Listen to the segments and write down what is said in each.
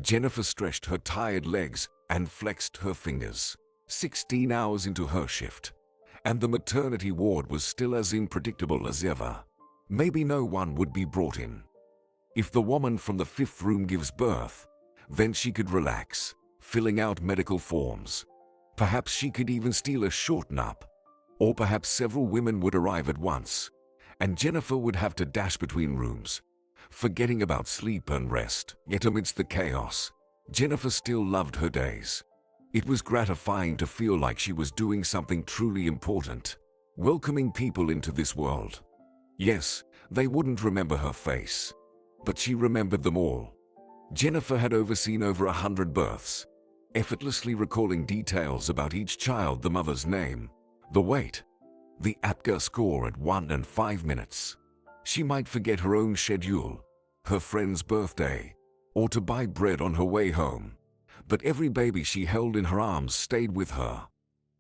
Jennifer stretched her tired legs and flexed her fingers. 16 hours into her shift, and the maternity ward was still as unpredictable as ever. Maybe no one would be brought in. If the woman from the 5th room gives birth, then she could relax, filling out medical forms. Perhaps she could even steal a short nap. Or perhaps several women would arrive at once, and Jennifer would have to dash between rooms, forgetting about sleep and rest. Yet amidst the chaos, Jennifer still loved her days. It was gratifying to feel like she was doing something truly important, welcoming people into this world. Yes, they wouldn't remember her face, but she remembered them all. Jennifer had overseen over 100 births, effortlessly recalling details about each child: the mother's name, the weight, the APGAR score at 1 and 5 minutes. She might forget her own schedule, her friend's birthday, or to buy bread on her way home, but every baby she held in her arms stayed with her.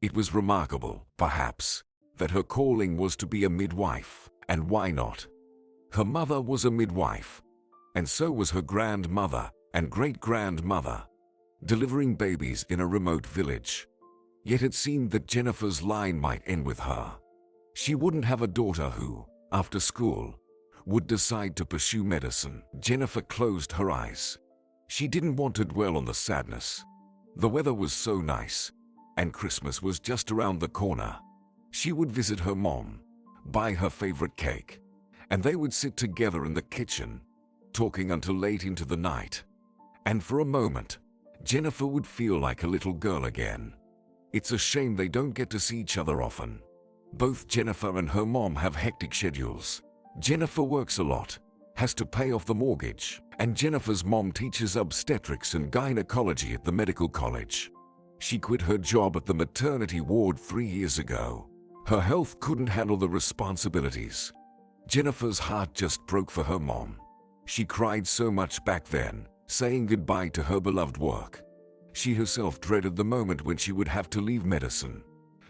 It was remarkable, perhaps, that her calling was to be a midwife, and why not? Her mother was a midwife, and so was her grandmother and great-grandmother, delivering babies in a remote village. Yet it seemed that Jennifer's line might end with her. She wouldn't have a daughter who, after school, would decide to pursue medicine. Jennifer closed her eyes. She didn't want to dwell on the sadness. The weather was so nice, and Christmas was just around the corner. She would visit her mom, buy her favorite cake, and they would sit together in the kitchen, talking until late into the night. And for a moment, Jennifer would feel like a little girl again. It's a shame they don't get to see each other often. Both Jennifer and her mom have hectic schedules. Jennifer works a lot, has to pay off the mortgage, and Jennifer's mom teaches obstetrics and gynecology at the medical college. She quit her job at the maternity ward 3 years ago. Her health couldn't handle the responsibilities. Jennifer's heart just broke for her mom. She cried so much back then, saying goodbye to her beloved work. She herself dreaded the moment when she would have to leave medicine.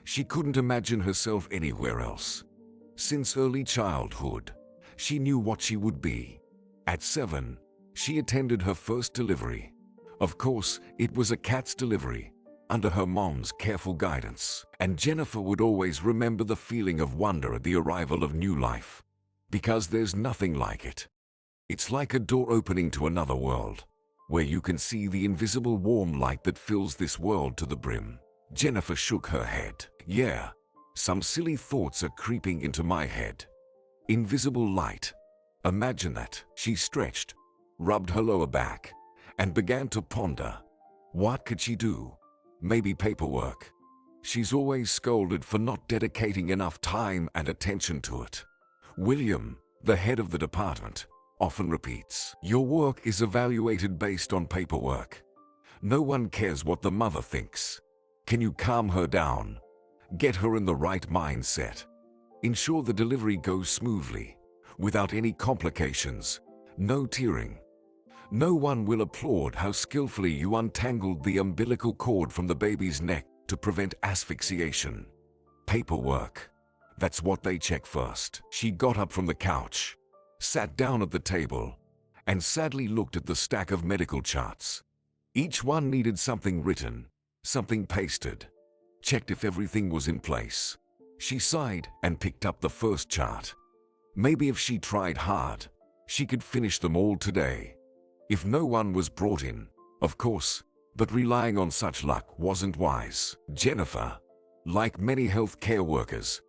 She couldn't imagine herself anywhere else. Since early childhood, she knew what she would be. At 7, she attended her first delivery. Of course, it was a cat's delivery, under her mom's careful guidance. And Jennifer would always remember the feeling of wonder at the arrival of new life. Because there's nothing like it. It's like a door opening to another world, where you can see the invisible warm light that fills this world to the brim. Jennifer shook her head. Yeah, some silly thoughts are creeping into my head. Invisible light. Imagine that. She stretched, rubbed her lower back, and began to ponder. What could she do? Maybe paperwork. She's always scolded for not dedicating enough time and attention to it. William, the head of the department, often repeats, "Your work is evaluated based on paperwork. No one cares what the mother thinks. Can you calm her down? Get her in the right mindset. Ensure the delivery goes smoothly, without any complications, no tearing. No one will applaud how skillfully you untangled the umbilical cord from the baby's neck to prevent asphyxiation. Paperwork. That's what they check first." She got up from the couch, sat down at the table, and sadly looked at the stack of medical charts. Each one needed something written, something pasted, checked if everything was in place. She sighed and picked up the first chart. Maybe if she tried hard, she could finish them all today. If no one was brought in, of course, but relying on such luck wasn't wise. Jennifer, like many healthcare workers,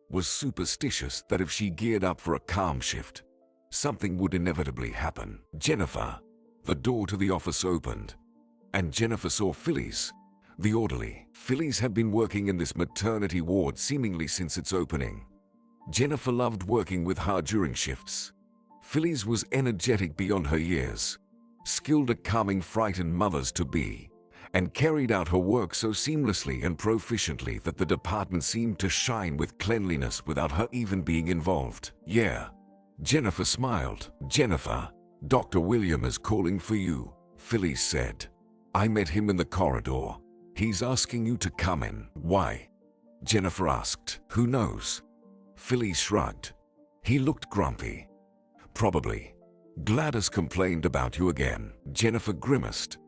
was superstitious that if she geared up for a calm shift, something would inevitably happen. Jennifer, the door to the office opened, and Jennifer saw Phyllis, the orderly. Phyllis had been working in this maternity ward seemingly since its opening. Jennifer loved working with her during shifts. Phyllis was energetic beyond her years, skilled at calming frightened mothers-to-be, and carried out her work so seamlessly and proficiently that the department seemed to shine with cleanliness without her even being involved. "Yeah." Jennifer smiled. "Jennifer, Dr. William is calling for you," Phyllis said. "I met him in the corridor. He's asking you to come in." "Why?" Jennifer asked. "Who knows?" Phyllis shrugged. "He looked grumpy." "Probably. Gladys complained about you again." Jennifer grimaced.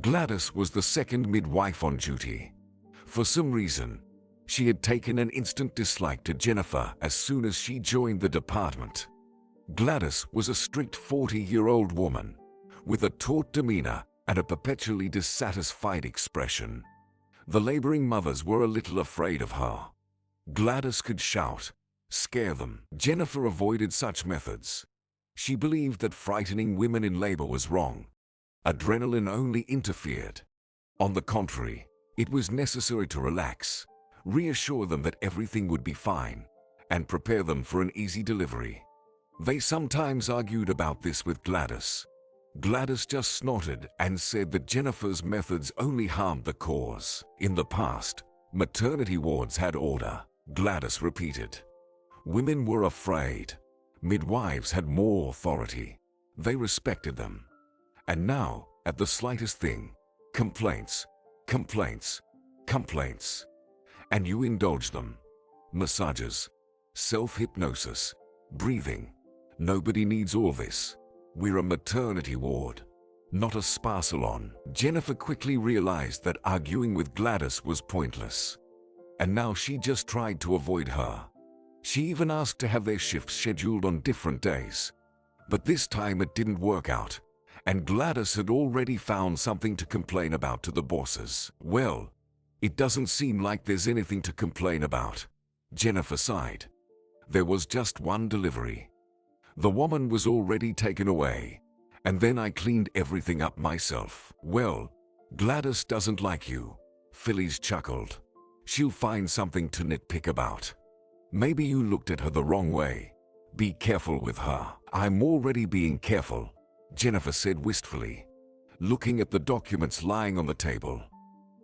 Gladys was the second midwife on duty. For some reason, she had taken an instant dislike to Jennifer as soon as she joined the department. Gladys was a strict 40-year-old woman, with a taut demeanor and a perpetually dissatisfied expression. The laboring mothers were a little afraid of her. Gladys could shout, scare them. Jennifer avoided such methods. She believed that frightening women in labor was wrong. Adrenaline only interfered. On the contrary, it was necessary to relax, reassure them that everything would be fine, and prepare them for an easy delivery. They sometimes argued about this with Gladys. Gladys just snorted and said that Jennifer's methods only harmed the cause. In the past, maternity wards had order, Gladys repeated. Women were afraid. Midwives had more authority. They respected them. And now, at the slightest thing, complaints, complaints, complaints. And you indulge them. Massages, self-hypnosis, breathing. Nobody needs all this. We're a maternity ward, not a spa salon. Jennifer quickly realized that arguing with Gladys was pointless. And now she just tried to avoid her. She even asked to have their shifts scheduled on different days. But this time it didn't work out, and Gladys had already found something to complain about to the bosses. Well, it doesn't seem like there's anything to complain about, Jennifer sighed. There was just one delivery. The woman was already taken away, and then I cleaned everything up myself. Well, Gladys doesn't like you, Phyllis chuckled. She'll find something to nitpick about. Maybe you looked at her the wrong way. Be careful with her. I'm already being careful, Jennifer said wistfully, looking at the documents lying on the table.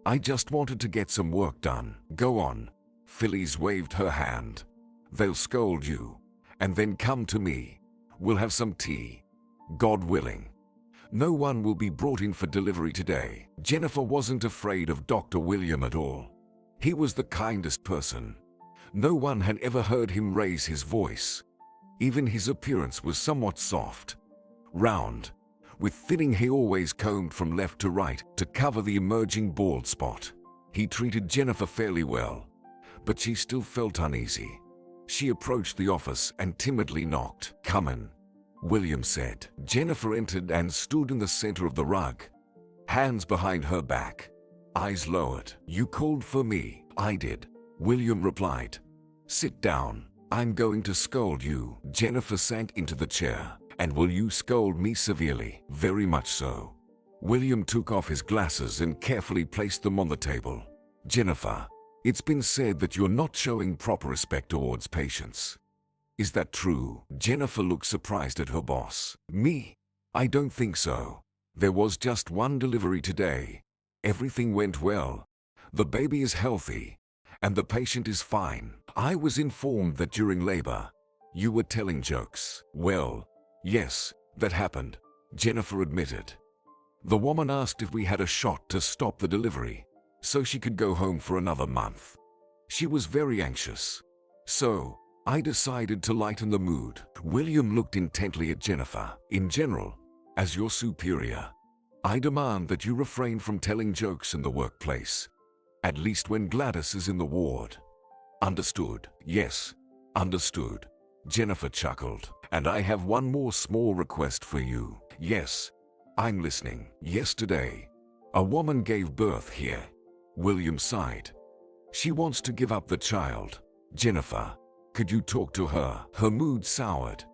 I just wanted to get some work done. Go on, Phyllis waved her hand. They'll scold you, and then come to me. We'll have some tea. God willing. No one will be brought in for delivery today. Jennifer wasn't afraid of Dr. William at all. He was the kindest person. No one had ever heard him raise his voice. Even his appearance was somewhat soft, round, with thinning hair always combed from left to right to cover the emerging bald spot. He treated Jennifer fairly well, but she still felt uneasy. She approached the office and timidly knocked. Come in, William said. Jennifer entered and stood in the center of the rug, hands behind her back, eyes lowered. You called for me? I did, William replied. Sit down. I'm going to scold you. Jennifer sank into the chair. And will you scold me severely? Very much so. William took off his glasses and carefully placed them on the table. Jennifer, it's been said that you're not showing proper respect towards patients. Is that true? Jennifer looked surprised at her boss. Me? I don't think so. There was just one delivery today. Everything went well. The baby is healthy, and the patient is fine. I was informed that during labor, you were telling jokes. Well, yes, that happened, Jennifer admitted. The woman asked if we had a shot to stop the delivery, so she could go home for another month. She was very anxious. So, I decided to lighten the mood. William looked intently at Jennifer. In general, as your superior, I demand that you refrain from telling jokes in the workplace, at least when Gladys is in the ward. Understood? Yes, understood. Jennifer chuckled. And I have one more small request for you. Yes, I'm listening. Yesterday, a woman gave birth here. William sighed. She wants to give up the child. Jennifer, could you talk to her? Her mood soured.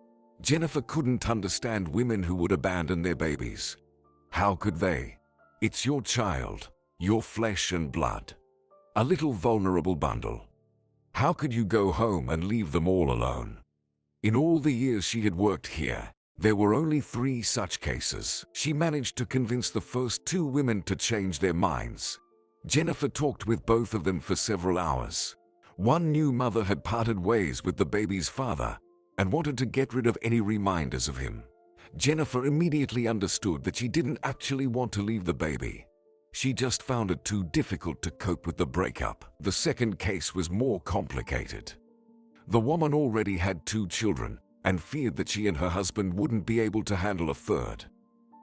Jennifer couldn't understand women who would abandon their babies. How could they? It's your child, your flesh and blood. A little vulnerable bundle. How could you go home and leave them all alone? In all the years she had worked here, there were only 3 such cases. She managed to convince the first 2 women to change their minds. Jennifer talked with both of them for several hours. One new mother had parted ways with the baby's father and wanted to get rid of any reminders of him. Jennifer immediately understood that she didn't actually want to leave the baby. She just found it too difficult to cope with the breakup. The second case was more complicated. The woman already had 2 children and feared that she and her husband wouldn't be able to handle a third.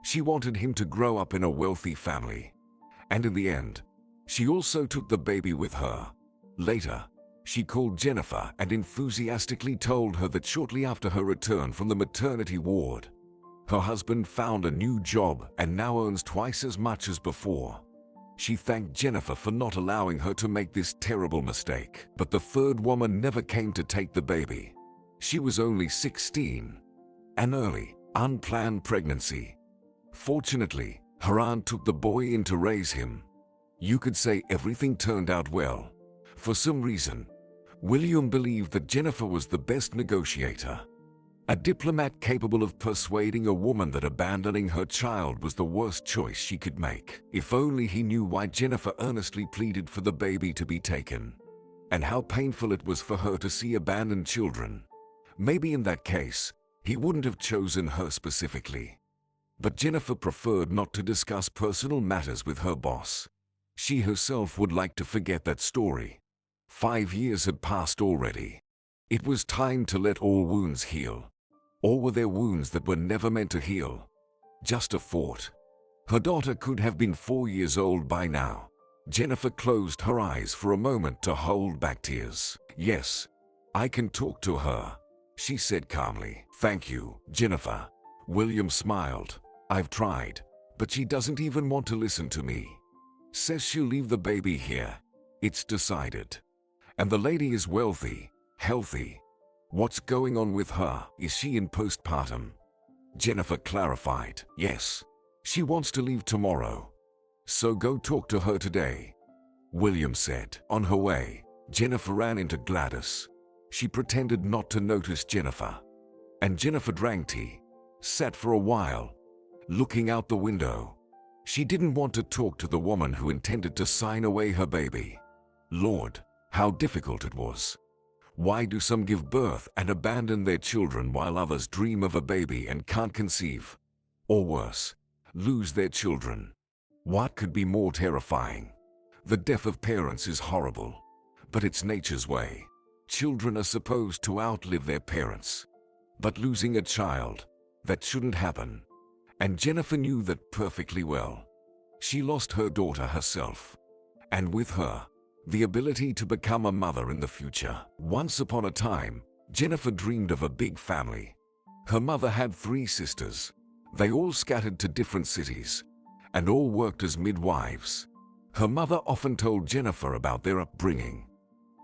She wanted him to grow up in a wealthy family. And in the end, she also took the baby with her. Later, she called Jennifer and enthusiastically told her that shortly after her return from the maternity ward, her husband found a new job and now earns twice as much as before. She thanked Jennifer for not allowing her to make this terrible mistake. But the third woman never came to take the baby. She was only 16. An early, unplanned pregnancy. Fortunately, her aunt took the boy in to raise him. You could say everything turned out well. For some reason, William believed that Jennifer was the best negotiator. A diplomat capable of persuading a woman that abandoning her child was the worst choice she could make. If only he knew why Jennifer earnestly pleaded for the baby to be taken, and how painful it was for her to see abandoned children. Maybe in that case, he wouldn't have chosen her specifically. But Jennifer preferred not to discuss personal matters with her boss. She herself would like to forget that story. 5 years had passed already. It was time to let all wounds heal. Or were there wounds that were never meant to heal? Just a thought. Her daughter could have been 4 years old by now. Jennifer closed her eyes for a moment to hold back tears. Yes, I can talk to her, she said calmly. Thank you, Jennifer. William smiled. I've tried, but she doesn't even want to listen to me. Says she'll leave the baby here. It's decided. And the lady is wealthy, healthy. What's going on with her? Is she in postpartum? Jennifer clarified. Yes. She wants to leave tomorrow. So go talk to her today, William said. On her way, Jennifer ran into Gladys. She pretended not to notice Jennifer. And Jennifer drank tea, sat for a while, looking out the window. She didn't want to talk to the woman who intended to sign away her baby. Lord, how difficult it was. Why do some give birth and abandon their children while others dream of a baby and can't conceive? Or worse, lose their children. What could be more terrifying? The death of parents is horrible, but it's nature's way. Children are supposed to outlive their parents. But losing a child, that shouldn't happen. And Jennifer knew that perfectly well. She lost her daughter herself. And with her, the ability to become a mother in the future. Once upon a time, Jennifer dreamed of a big family. Her mother had 3 sisters. They all scattered to different cities, and all worked as midwives. Her mother often told Jennifer about their upbringing,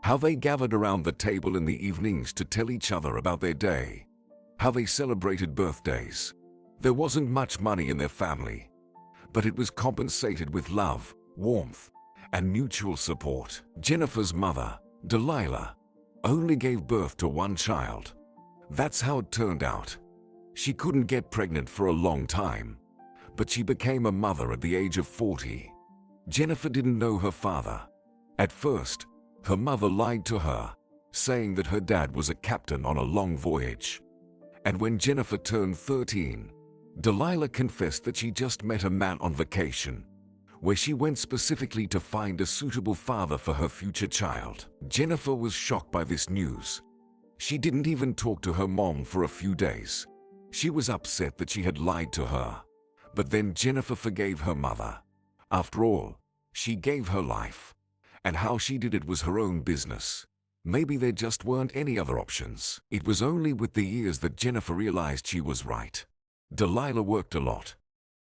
how they gathered around the table in the evenings to tell each other about their day, how they celebrated birthdays. There wasn't much money in their family, but it was compensated with love, warmth, and mutual support. Jennifer's mother, Delilah, only gave birth to 1 child. That's how it turned out. She couldn't get pregnant for a long time, but she became a mother at the age of 40. Jennifer didn't know her father. At first, her mother lied to her, saying that her dad was a captain on a long voyage. And when Jennifer turned 13, Delilah confessed that she just met a man on vacation, where she went specifically to find a suitable father for her future child. Jennifer was shocked by this news. She didn't even talk to her mom for a few days. She was upset that she had lied to her. But then Jennifer forgave her mother. After all, she gave her life, and how she did it was her own business. Maybe there just weren't any other options. It was only with the years that Jennifer realized she was right. Delilah worked a lot.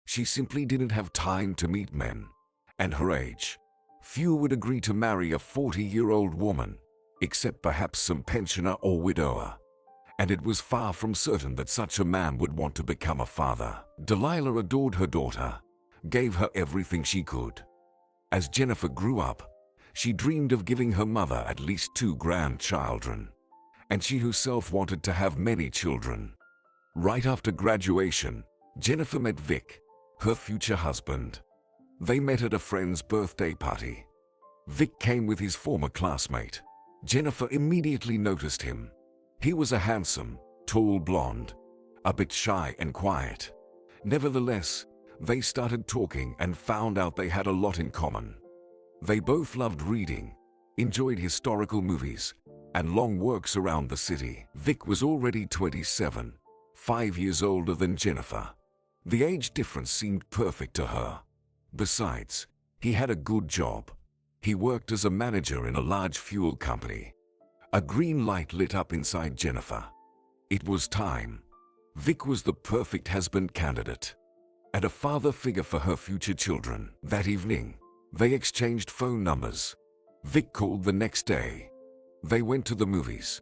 She simply didn't have time to meet men. And her age. Few would agree to marry a 40-year-old woman, except perhaps some pensioner or widower. And it was far from certain that such a man would want to become a father. Delilah adored her daughter, gave her everything she could. As Jennifer grew up, she dreamed of giving her mother at least 2 grandchildren. And she herself wanted to have many children. Right after graduation, Jennifer met Vic, her future husband. They met at a friend's birthday party. Vic came with his former classmate. Jennifer immediately noticed him. He was a handsome, tall blonde, a bit shy and quiet. Nevertheless, they started talking and found out they had a lot in common. They both loved reading, enjoyed historical movies, and long walks around the city. Vic was already 27, 5 years older than Jennifer. The age difference seemed perfect to her. Besides, he had a good job. He worked as a manager in a large fuel company. A green light lit up inside Jennifer. It was time. Vic was the perfect husband candidate and a father figure for her future children. That evening, they exchanged phone numbers. Vic called the next day. They went to the movies.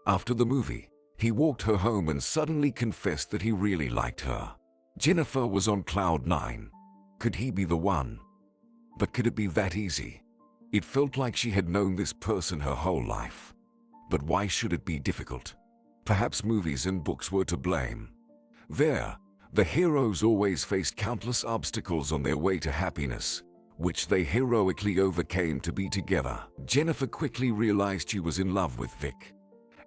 After the movie, he walked her home and suddenly confessed that he really liked her. Jennifer was on cloud nine. Could he be the one? But could it be that easy? It felt like she had known this person her whole life. But why should it be difficult? Perhaps movies and books were to blame. There, the heroes always faced countless obstacles on their way to happiness, which they heroically overcame to be together. Jennifer quickly realized she was in love with Vic,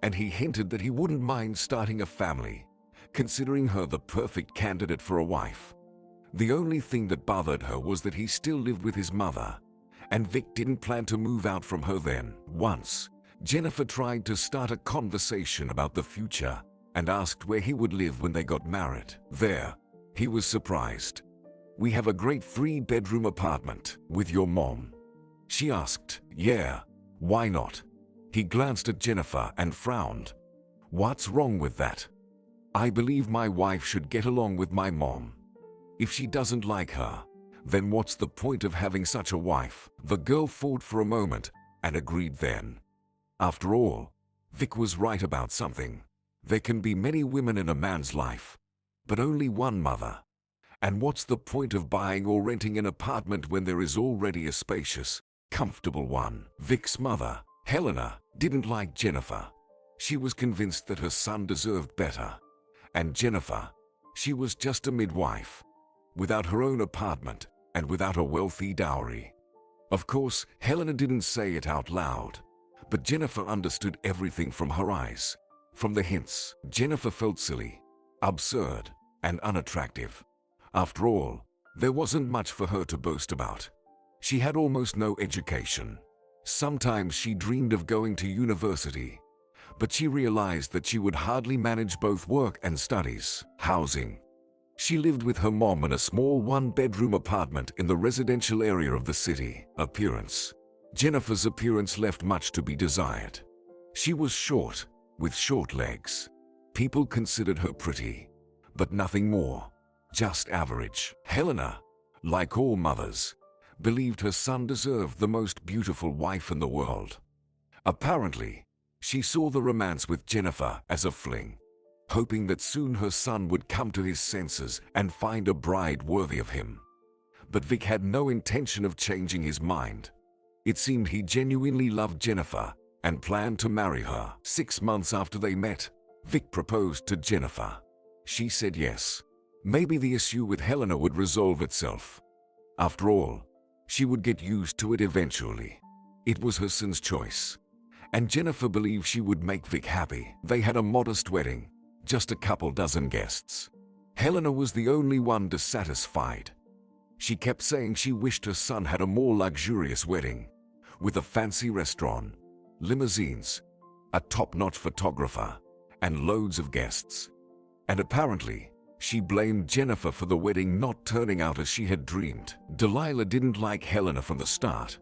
and he hinted that he wouldn't mind starting a family, considering her the perfect candidate for a wife. The only thing that bothered her was that he still lived with his mother, and Vic didn't plan to move out from her then. Once, Jennifer tried to start a conversation about the future and asked where he would live when they got married. There, he was surprised. "We have a great 3-bedroom apartment with your mom." She asked, "Yeah, why not?" He glanced at Jennifer and frowned. "What's wrong with that? I believe my wife should get along with my mom. If she doesn't like her, then what's the point of having such a wife?" The girl thought for a moment and agreed then. After all, Vic was right about something. There can be many women in a man's life, but only one mother. And what's the point of buying or renting an apartment when there is already a spacious, comfortable one? Vic's mother, Helena, didn't like Jennifer. She was convinced that her son deserved better. And Jennifer, she was just a midwife, without her own apartment and without a wealthy dowry. Of course, Helena didn't say it out loud, but Jennifer understood everything from her eyes. From the hints, Jennifer felt silly, absurd, and unattractive. After all, there wasn't much for her to boast about. She had almost no education. Sometimes she dreamed of going to university, but she realized that she would hardly manage both work and studies. Housing. She lived with her mom in a small 1-bedroom apartment in the residential area of the city. Appearance. Jennifer's appearance left much to be desired. She was short, with short legs. People considered her pretty, but nothing more. Just average. Helena, like all mothers, believed her son deserved the most beautiful wife in the world. Apparently, she saw the romance with Jennifer as a fling, hoping that soon her son would come to his senses and find a bride worthy of him. But Vic had no intention of changing his mind. It seemed he genuinely loved Jennifer and planned to marry her. 6 months after they met, Vic proposed to Jennifer. She said yes. Maybe the issue with Helena would resolve itself. After all, she would get used to it eventually. It was her son's choice, and Jennifer believed she would make Vic happy. They had a modest wedding, just a couple dozen guests. Helena was the only one dissatisfied. She kept saying she wished her son had a more luxurious wedding, with a fancy restaurant, limousines, a top-notch photographer, and loads of guests. And apparently, she blamed Jennifer for the wedding not turning out as she had dreamed. Delilah didn't like Helena from the start.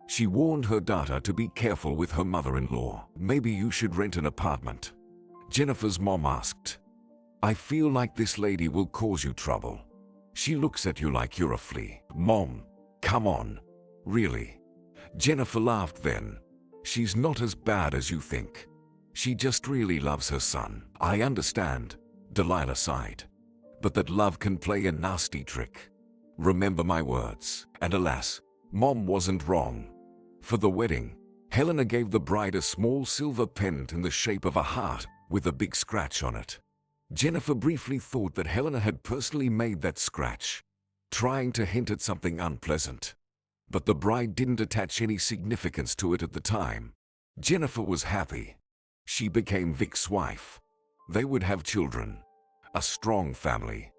She warned her daughter to be careful with her mother-in-law. "Maybe you should rent an apartment," Jennifer's mom asked. "I feel like this lady will cause you trouble. She looks at you like you're a flea." "Mom, come on. Really?" Jennifer laughed then. "She's not as bad as you think. She just really loves her son." "I understand," Delilah sighed. "But that love can play a nasty trick. Remember my words." And alas, Mom wasn't wrong. For the wedding, Helena gave the bride a small silver pendant in the shape of a heart with a big scratch on it. Jennifer briefly thought that Helena had personally made that scratch, trying to hint at something unpleasant. But the bride didn't attach any significance to it at the time. Jennifer was happy. She became Vic's wife. They would have children, a strong family,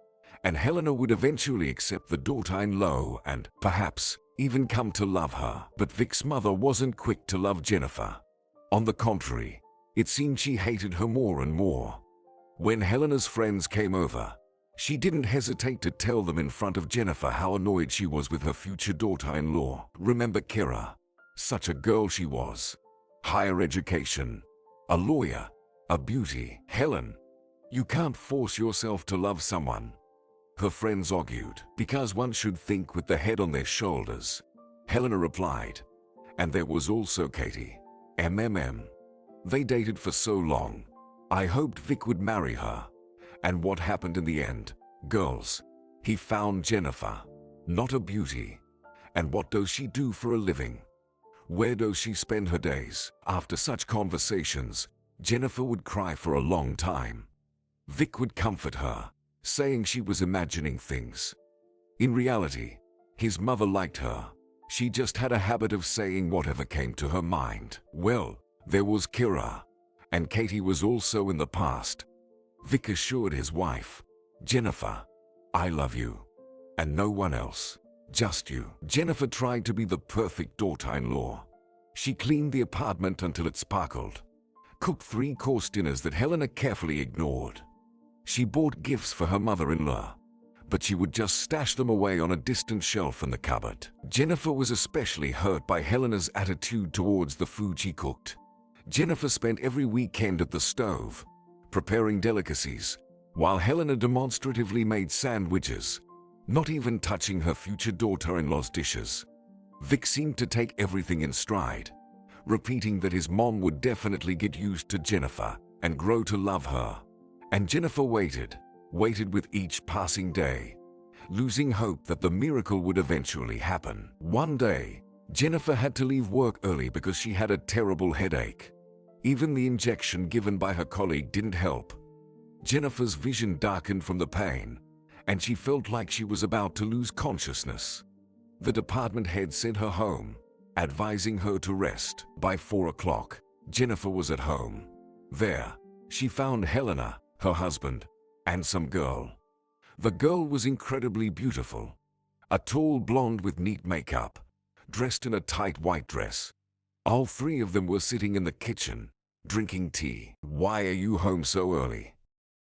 and Helena would eventually accept the daughter-in-law and, perhaps, even come to love her. But Vic's mother wasn't quick to love Jennifer. On the contrary, it seemed she hated her more and more. When Helena's friends came over, She didn't hesitate to tell them in front of Jennifer how annoyed she was with her future daughter-in-law. Remember Kira? Such a girl she was. Higher education, a lawyer, a beauty. Helen, you can't force yourself to love someone. Her friends argued, because one should think with the head on their shoulders. Helena replied. And there was also Katie. They dated for so long. I hoped Vic would marry her. And what happened in the end? Girls, he found Jennifer. Not a beauty. And what does she do for a living? Where does she spend her days? After such conversations, Jennifer would cry for a long time. Vic would comfort her, saying she was imagining things. In reality, his mother liked her. She just had a habit of saying whatever came to her mind. Well, there was Kira. And Katie was also in the past. Vic assured his wife, Jennifer, I love you. And no one else. Just you. Jennifer tried to be the perfect daughter-in-law. She cleaned the apartment until it sparkled. Cooked 3-course dinners that Helena carefully ignored. She bought gifts for her mother-in-law, but she would just stash them away on a distant shelf in the cupboard. Jennifer was especially hurt by Helena's attitude towards the food she cooked. Jennifer spent every weekend at the stove, preparing delicacies, while Helena demonstratively made sandwiches, not even touching her future daughter-in-law's dishes. Vic seemed to take everything in stride, repeating that his mom would definitely get used to Jennifer and grow to love her. And Jennifer waited with each passing day, losing hope that the miracle would eventually happen. One day, Jennifer had to leave work early because she had a terrible headache. Even the injection given by her colleague didn't help. Jennifer's vision darkened from the pain, and she felt like she was about to lose consciousness. The department head sent her home, advising her to rest. By 4 o'clock, Jennifer was at home. There, she found Helena, her husband, and some girl. The girl was incredibly beautiful. A tall blonde with neat makeup, dressed in a tight white dress. All 3 of them were sitting in the kitchen, drinking tea. Why are you home so early?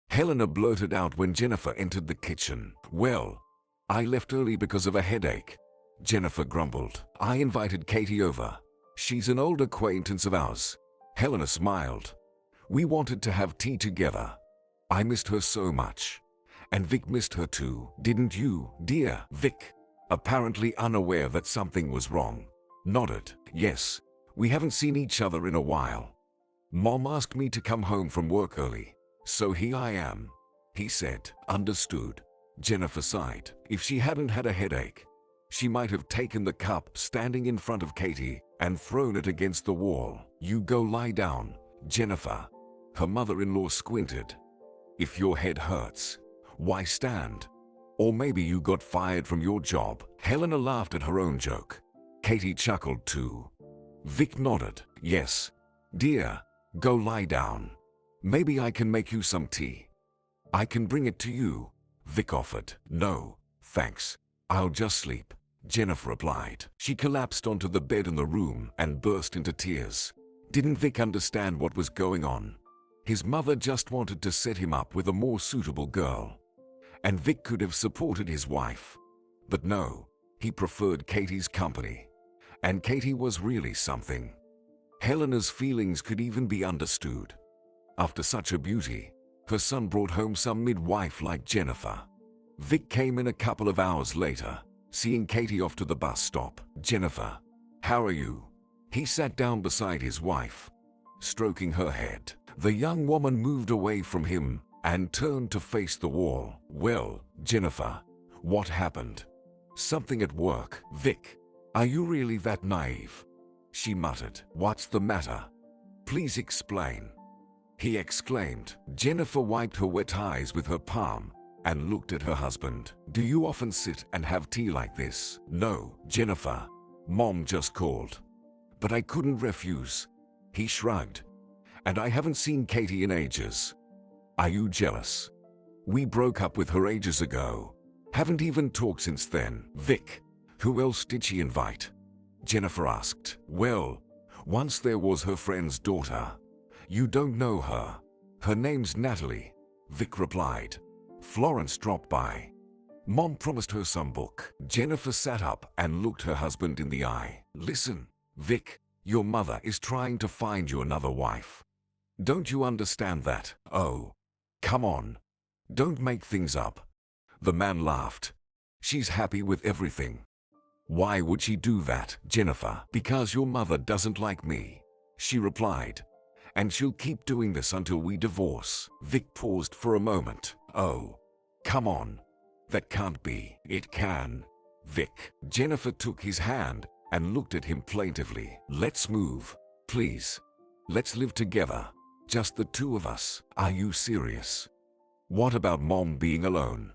Helena blurted out when Jennifer entered the kitchen. Well, I left early because of a headache, Jennifer grumbled. I invited Katie over. She's an old acquaintance of ours. Helena smiled. We wanted to have tea together. I missed her so much. And Vic missed her too, didn't you, dear? Vic, apparently unaware that something was wrong, nodded. Yes, we haven't seen each other in a while. Mom asked me to come home from work early, so here I am, he said. Understood, Jennifer sighed. If she hadn't had a headache, she might have taken the cup standing in front of Katie and thrown it against the wall. You go lie down, Jennifer. Her mother-in-law squinted. If your head hurts, why stand? Or maybe you got fired from your job. Helena laughed at her own joke. Katie chuckled too. Vic nodded. Yes, dear, go lie down. Maybe I can make you some tea. I can bring it to you, Vic offered. No, thanks. I'll just sleep, Jennifer replied. She collapsed onto the bed in the room and burst into tears. Didn't Vic understand what was going on? His mother just wanted to set him up with a more suitable girl. And Vic could have supported his wife. But no, he preferred Katie's company. And Katie was really something. Helena's feelings could even be understood. After such a beauty, her son brought home some midwife like Jennifer. Vic came in a couple of hours later, seeing Katie off to the bus stop. Jennifer, how are you? He sat down beside his wife, stroking her head. The young woman moved away from him and turned to face the wall. Well, Jennifer, what happened? Something at work. Vic, are you really that naive? She muttered. What's the matter? Please explain, he exclaimed. Jennifer wiped her wet eyes with her palm and looked at her husband. Do you often sit and have tea like this? No, Jennifer. Mom just called. But I couldn't refuse. He shrugged. And I haven't seen Katie in ages. Are you jealous? We broke up with her ages ago. Haven't even talked since then. Vic, who else did she invite? Jennifer asked. Well, once there was her friend's daughter. You don't know her. Her name's Natalie, Vic replied. Florence dropped by. Mom promised her some book. Jennifer sat up and looked her husband in the eye. Listen, Vic, your mother is trying to find you another wife. Don't you understand that? Oh, come on. Don't make things up. The man laughed. She's happy with everything. Why would she do that, Jennifer? Because your mother doesn't like me, she replied. And she'll keep doing this until we divorce. Vic paused for a moment. Oh, come on. That can't be. It can. Vic. Jennifer took his hand and looked at him plaintively. Let's move, please. Let's live together. Just the two of us. Are you serious? What about Mom being alone?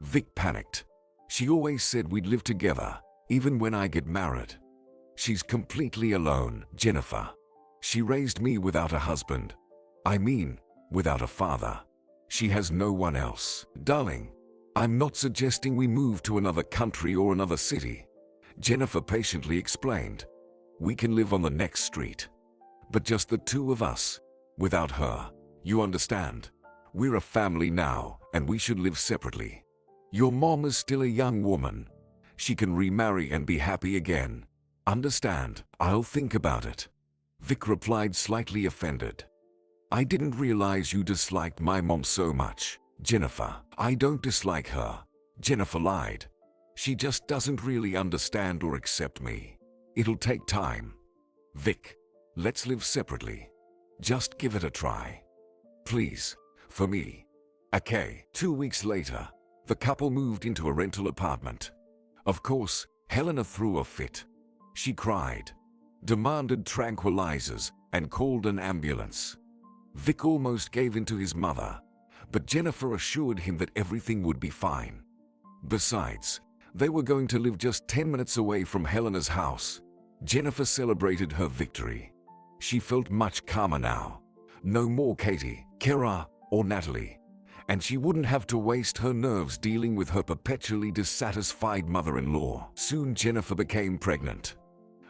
Vic panicked. She always said we'd live together, even when I get married. She's completely alone, Jennifer. She raised me without a husband. I mean, without a father. She has no one else. Darling, I'm not suggesting we move to another country or another city. Jennifer patiently explained. We can live on the next street. But just the two of us, without her. You understand? We're a family now, and we should live separately. Your mom is still a young woman. She can remarry and be happy again. Understand? I'll think about it. Vic replied, slightly offended. I didn't realize you disliked my mom so much, Jennifer. I don't dislike her, Jennifer lied. She just doesn't really understand or accept me. It'll take time. Vic, let's live separately. Just give it a try. Please, for me. Okay. 2 weeks later, the couple moved into a rental apartment. Of course, Helena threw a fit. She cried, demanded tranquilizers, and called an ambulance. Vic almost gave in to his mother, but Jennifer assured him that everything would be fine. Besides, they were going to live just 10 minutes away from Helena's house. Jennifer celebrated her victory. She felt much calmer now. No more Katie, Kara, or Natalie. And she wouldn't have to waste her nerves dealing with her perpetually dissatisfied mother-in-law. Soon Jennifer became pregnant.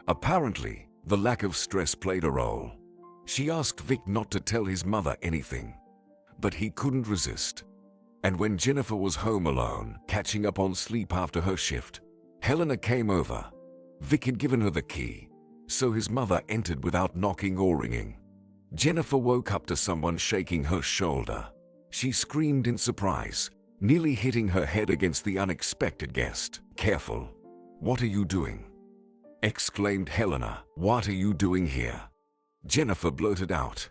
Apparently, the lack of stress played a role. She asked Vic not to tell his mother anything, but he couldn't resist. And when Jennifer was home alone, catching up on sleep after her shift, Helena came over. Vic had given her the key, so his mother entered without knocking or ringing. Jennifer woke up to someone shaking her shoulder. She screamed in surprise, nearly hitting her head against the unexpected guest. Careful. What are you doing? Exclaimed Helena. What are you doing here? Jennifer blurted out.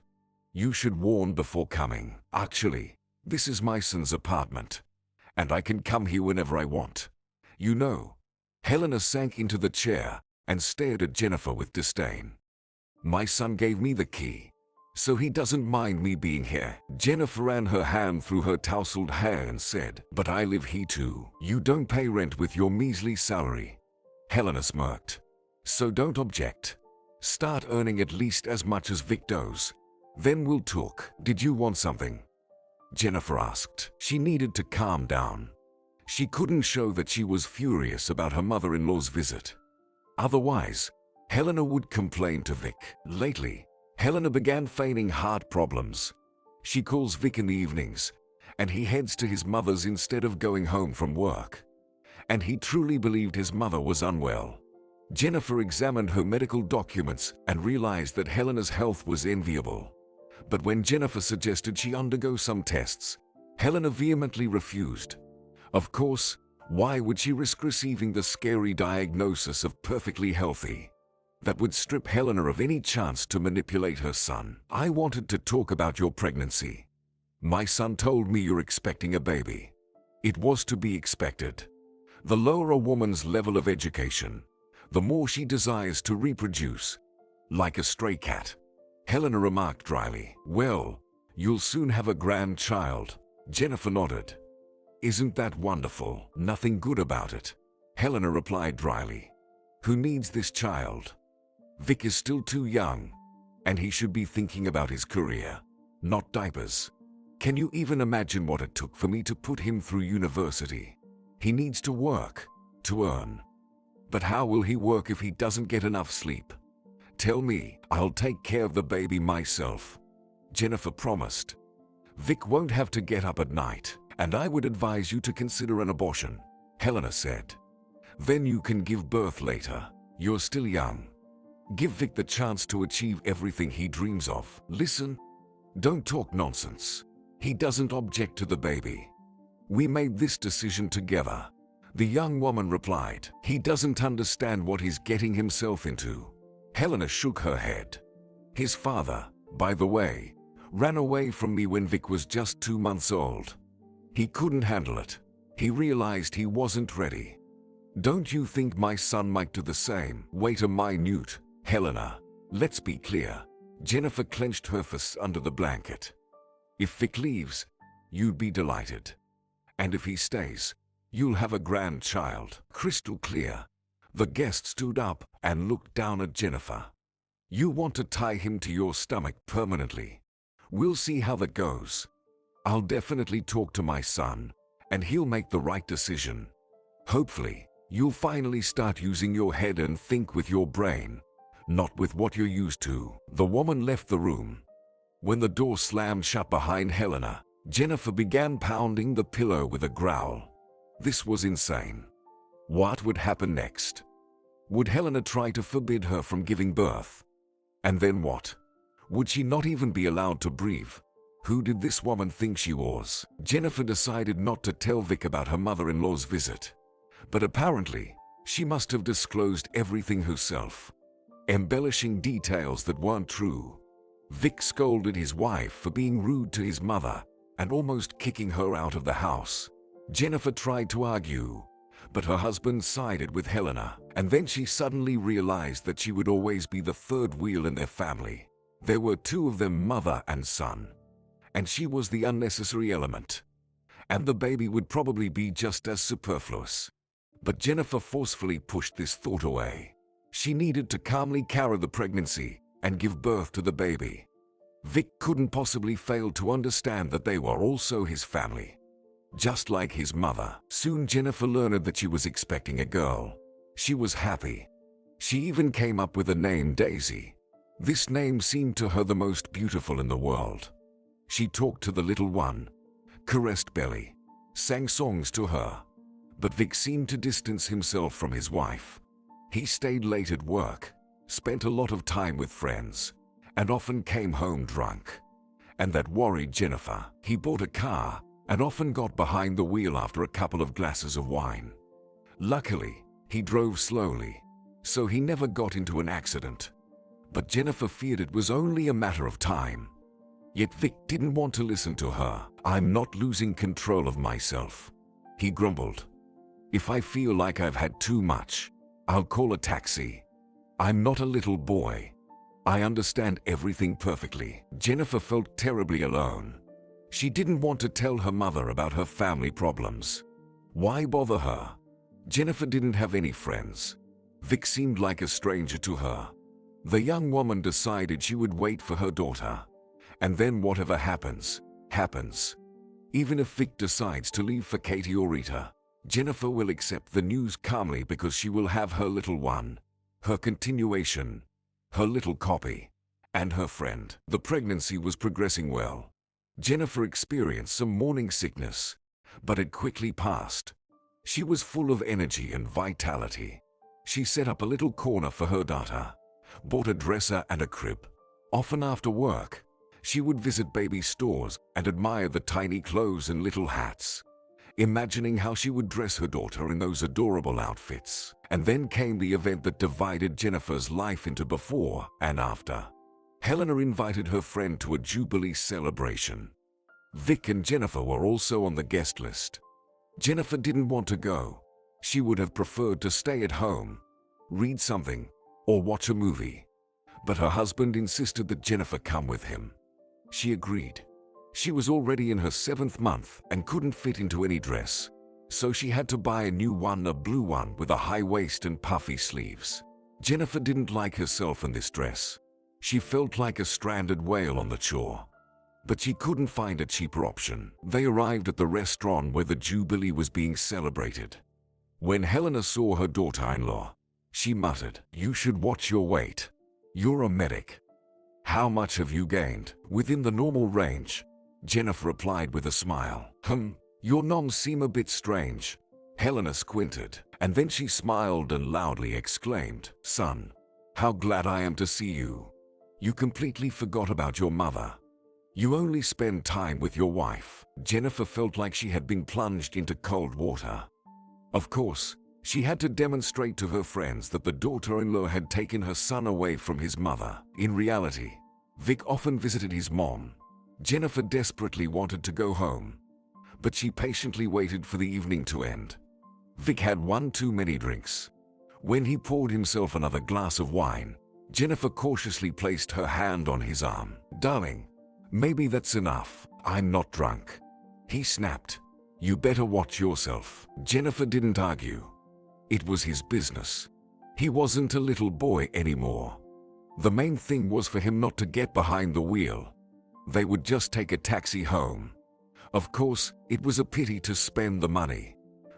You should warn before coming. Actually, this is my son's apartment, and I can come here whenever I want. You know. Helena sank into the chair and stared at Jennifer with disdain. My son gave me the key, so he doesn't mind me being here. Jennifer ran her hand through her tousled hair and said, but I live here too. You don't pay rent with your measly salary. Helena smirked. So don't object. Start earning at least as much as Vic does. Then we'll talk. Did you want something? Jennifer asked. She needed to calm down. She couldn't show that she was furious about her mother-in-law's visit. Otherwise, Helena would complain to Vic. Lately, Helena began feigning heart problems. She calls Vic in the evenings, and he heads to his mother's instead of going home from work. And he truly believed his mother was unwell. Jennifer examined her medical documents and realized that Helena's health was enviable. But when Jennifer suggested she undergo some tests, Helena vehemently refused. Of course, why would she risk receiving the scary diagnosis of perfectly healthy? That would strip Helena of any chance to manipulate her son. I wanted to talk about your pregnancy. My son told me you're expecting a baby. It was to be expected. The lower a woman's level of education, the more she desires to reproduce. Like a stray cat. Helena remarked dryly. Well, you'll soon have a grandchild. Jennifer nodded. Isn't that wonderful? Nothing good about it. Helena replied dryly. Who needs this child? Vic is still too young, and he should be thinking about his career, not diapers. Can you even imagine what it took for me to put him through university? He needs to work, to earn. But how will he work if he doesn't get enough sleep? Tell me, I'll take care of the baby myself. Jennifer promised. Vic won't have to get up at night. And I would advise you to consider an abortion, Helena said. Then you can give birth later. You're still young. Give Vic the chance to achieve everything he dreams of. Listen, don't talk nonsense. He doesn't object to the baby. We made this decision together. The young woman replied. He doesn't understand what he's getting himself into. Helena shook her head. His father, by the way, ran away from me when Vic was just 2 months old. He couldn't handle it. He realized he wasn't ready. Don't you think my son might do the same? Wait a minute, Helena. Let's be clear. Jennifer clenched her fists under the blanket. If Vic leaves, you'd be delighted. And if he stays, you'll have a grandchild. Crystal clear. The guest stood up and looked down at Jennifer. You want to tie him to your stomach permanently? We'll see how that goes. I'll definitely talk to my son, and he'll make the right decision. Hopefully, you'll finally start using your head and think with your brain, not with what you're used to. The woman left the room. When the door slammed shut behind Helena, Jennifer began pounding the pillow with a growl. This was insane. What would happen next? Would Helena try to forbid her from giving birth? And then what? Would she not even be allowed to breathe? Who did this woman think she was? Jennifer decided not to tell Vic about her mother-in-law's visit. But apparently, she must have disclosed everything herself, embellishing details that weren't true. Vic scolded his wife for being rude to his mother and almost kicking her out of the house. Jennifer tried to argue, but her husband sided with Helena, and then she suddenly realized that she would always be the third wheel in their family. There were 2 of them, mother and son, and she was the unnecessary element. And the baby would probably be just as superfluous. But Jennifer forcefully pushed this thought away. She needed to calmly carry the pregnancy and give birth to the baby. Vic couldn't possibly fail to understand that they were also his family, just like his mother. Soon Jennifer learned that she was expecting a girl. She was happy. She even came up with the name Daisy. This name seemed to her the most beautiful in the world. She talked to the little one, caressed belly, sang songs to her. But Vic seemed to distance himself from his wife. He stayed late at work, spent a lot of time with friends, and often came home drunk. And that worried Jennifer. He bought a car and often got behind the wheel after a couple of glasses of wine. Luckily, he drove slowly, so he never got into an accident. But Jennifer feared it was only a matter of time. Yet Vic didn't want to listen to her. I'm not losing control of myself, he grumbled. If I feel like I've had too much, I'll call a taxi. I'm not a little boy. I understand everything perfectly. Jennifer felt terribly alone. She didn't want to tell her mother about her family problems. Why bother her? Jennifer didn't have any friends. Vic seemed like a stranger to her. The young woman decided she would wait for her daughter. And then whatever happens, happens. Even if Vic decides to leave for Katie or Rita, Jennifer will accept the news calmly because she will have her little one, her continuation, her little copy, and her friend. The pregnancy was progressing well. Jennifer experienced some morning sickness, but it quickly passed. She was full of energy and vitality. She set up a little corner for her daughter, bought a dresser and a crib. Often after work, she would visit baby stores and admire the tiny clothes and little hats, imagining how she would dress her daughter in those adorable outfits. And then came the event that divided Jennifer's life into before and after. Helena invited her friend to a Jubilee celebration. Vic and Jennifer were also on the guest list. Jennifer didn't want to go. She would have preferred to stay at home, read something, or watch a movie. But her husband insisted that Jennifer come with him. She agreed. She was already in her 7th month and couldn't fit into any dress, so she had to buy a new one, a blue one with a high waist and puffy sleeves. Jennifer didn't like herself in this dress. She felt like a stranded whale on the shore. But she couldn't find a cheaper option. They arrived at the restaurant where the Jubilee was being celebrated. When Helena saw her daughter-in-law, she muttered, "You should watch your weight. You're a medic. How much have you gained?" "Within the normal range," Jennifer replied with a smile. Your noms seem a bit strange." Helena squinted, and then she smiled and loudly exclaimed, "Son, how glad I am to see you. You completely forgot about your mother. You only spend time with your wife." Jennifer felt like she had been plunged into cold water. Of course, she had to demonstrate to her friends that the daughter-in-law had taken her son away from his mother. In reality, Vic often visited his mom. Jennifer desperately wanted to go home, but she patiently waited for the evening to end. Vic had one too many drinks. When he poured himself another glass of wine, Jennifer cautiously placed her hand on his arm. "Darling, maybe that's enough. I'm not drunk," he snapped. "You better watch yourself." Jennifer didn't argue. It was his business. He wasn't a little boy anymore. The main thing was for him not to get behind the wheel. They would just take a taxi home. Of course, it was a pity to spend the money,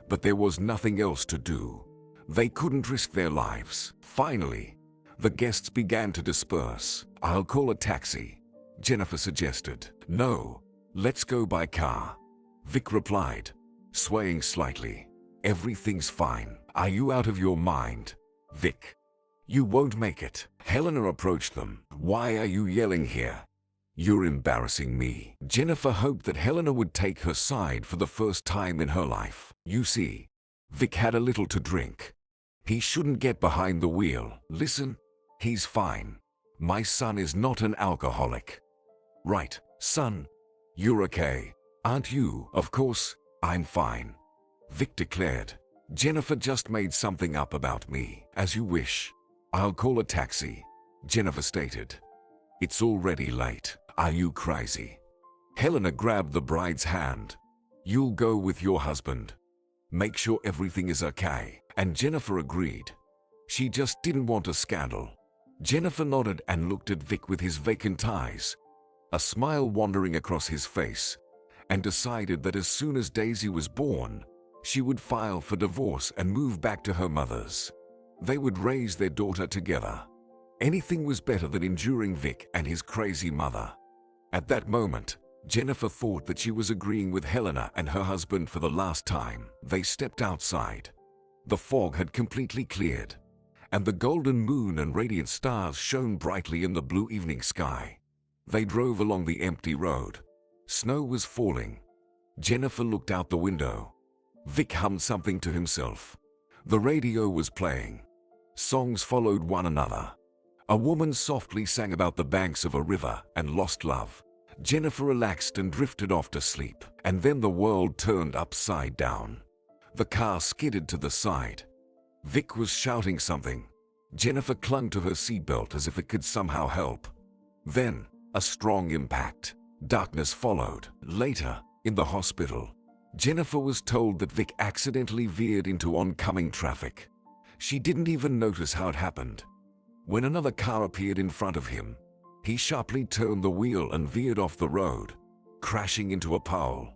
but there was nothing else to do. They couldn't risk their lives. Finally, the guests began to disperse. "I'll call a taxi," Jennifer suggested. "No, let's go by car," Vic replied, swaying slightly. "Everything's fine. Are you out of your mind, Vic? You won't make it." Helena approached them. "Why are you yelling here? You're embarrassing me." Jennifer hoped that Helena would take her side for the first time in her life. You see, Vic had a little to drink. He shouldn't get behind the wheel. "Listen, he's fine. My son is not an alcoholic." "Right, son. You're okay, aren't you?" "Of course, I'm fine," Vic declared. "Jennifer just made something up about me." "As you wish. I'll call a taxi," Jennifer stated. "It's already late." "Are you crazy?" Helena grabbed the bride's hand. "You'll go with your husband. Make sure everything is okay." And Jennifer agreed. She just didn't want a scandal. Jennifer nodded and looked at Vic with his vacant eyes, a smile wandering across his face, and decided that as soon as Daisy was born, she would file for divorce and move back to her mother's. They would raise their daughter together. Anything was better than enduring Vic and his crazy mother. At that moment, Jennifer thought that she was agreeing with Helena and her husband for the last time. They stepped outside. The fog had completely cleared, and the golden moon and radiant stars shone brightly in the blue evening sky. They drove along the empty road. Snow was falling. Jennifer looked out the window. Vic hummed something to himself. The radio was playing. Songs followed one another. A woman softly sang about the banks of a river and lost love. Jennifer relaxed and drifted off to sleep. And then the world turned upside down. The car skidded to the side. Vic was shouting something. Jennifer clung to her seatbelt as if it could somehow help. Then, a strong impact. Darkness followed. Later, in the hospital, Jennifer was told that Vic accidentally veered into oncoming traffic. She didn't even notice how it happened. When another car appeared in front of him, he sharply turned the wheel and veered off the road, crashing into a pole.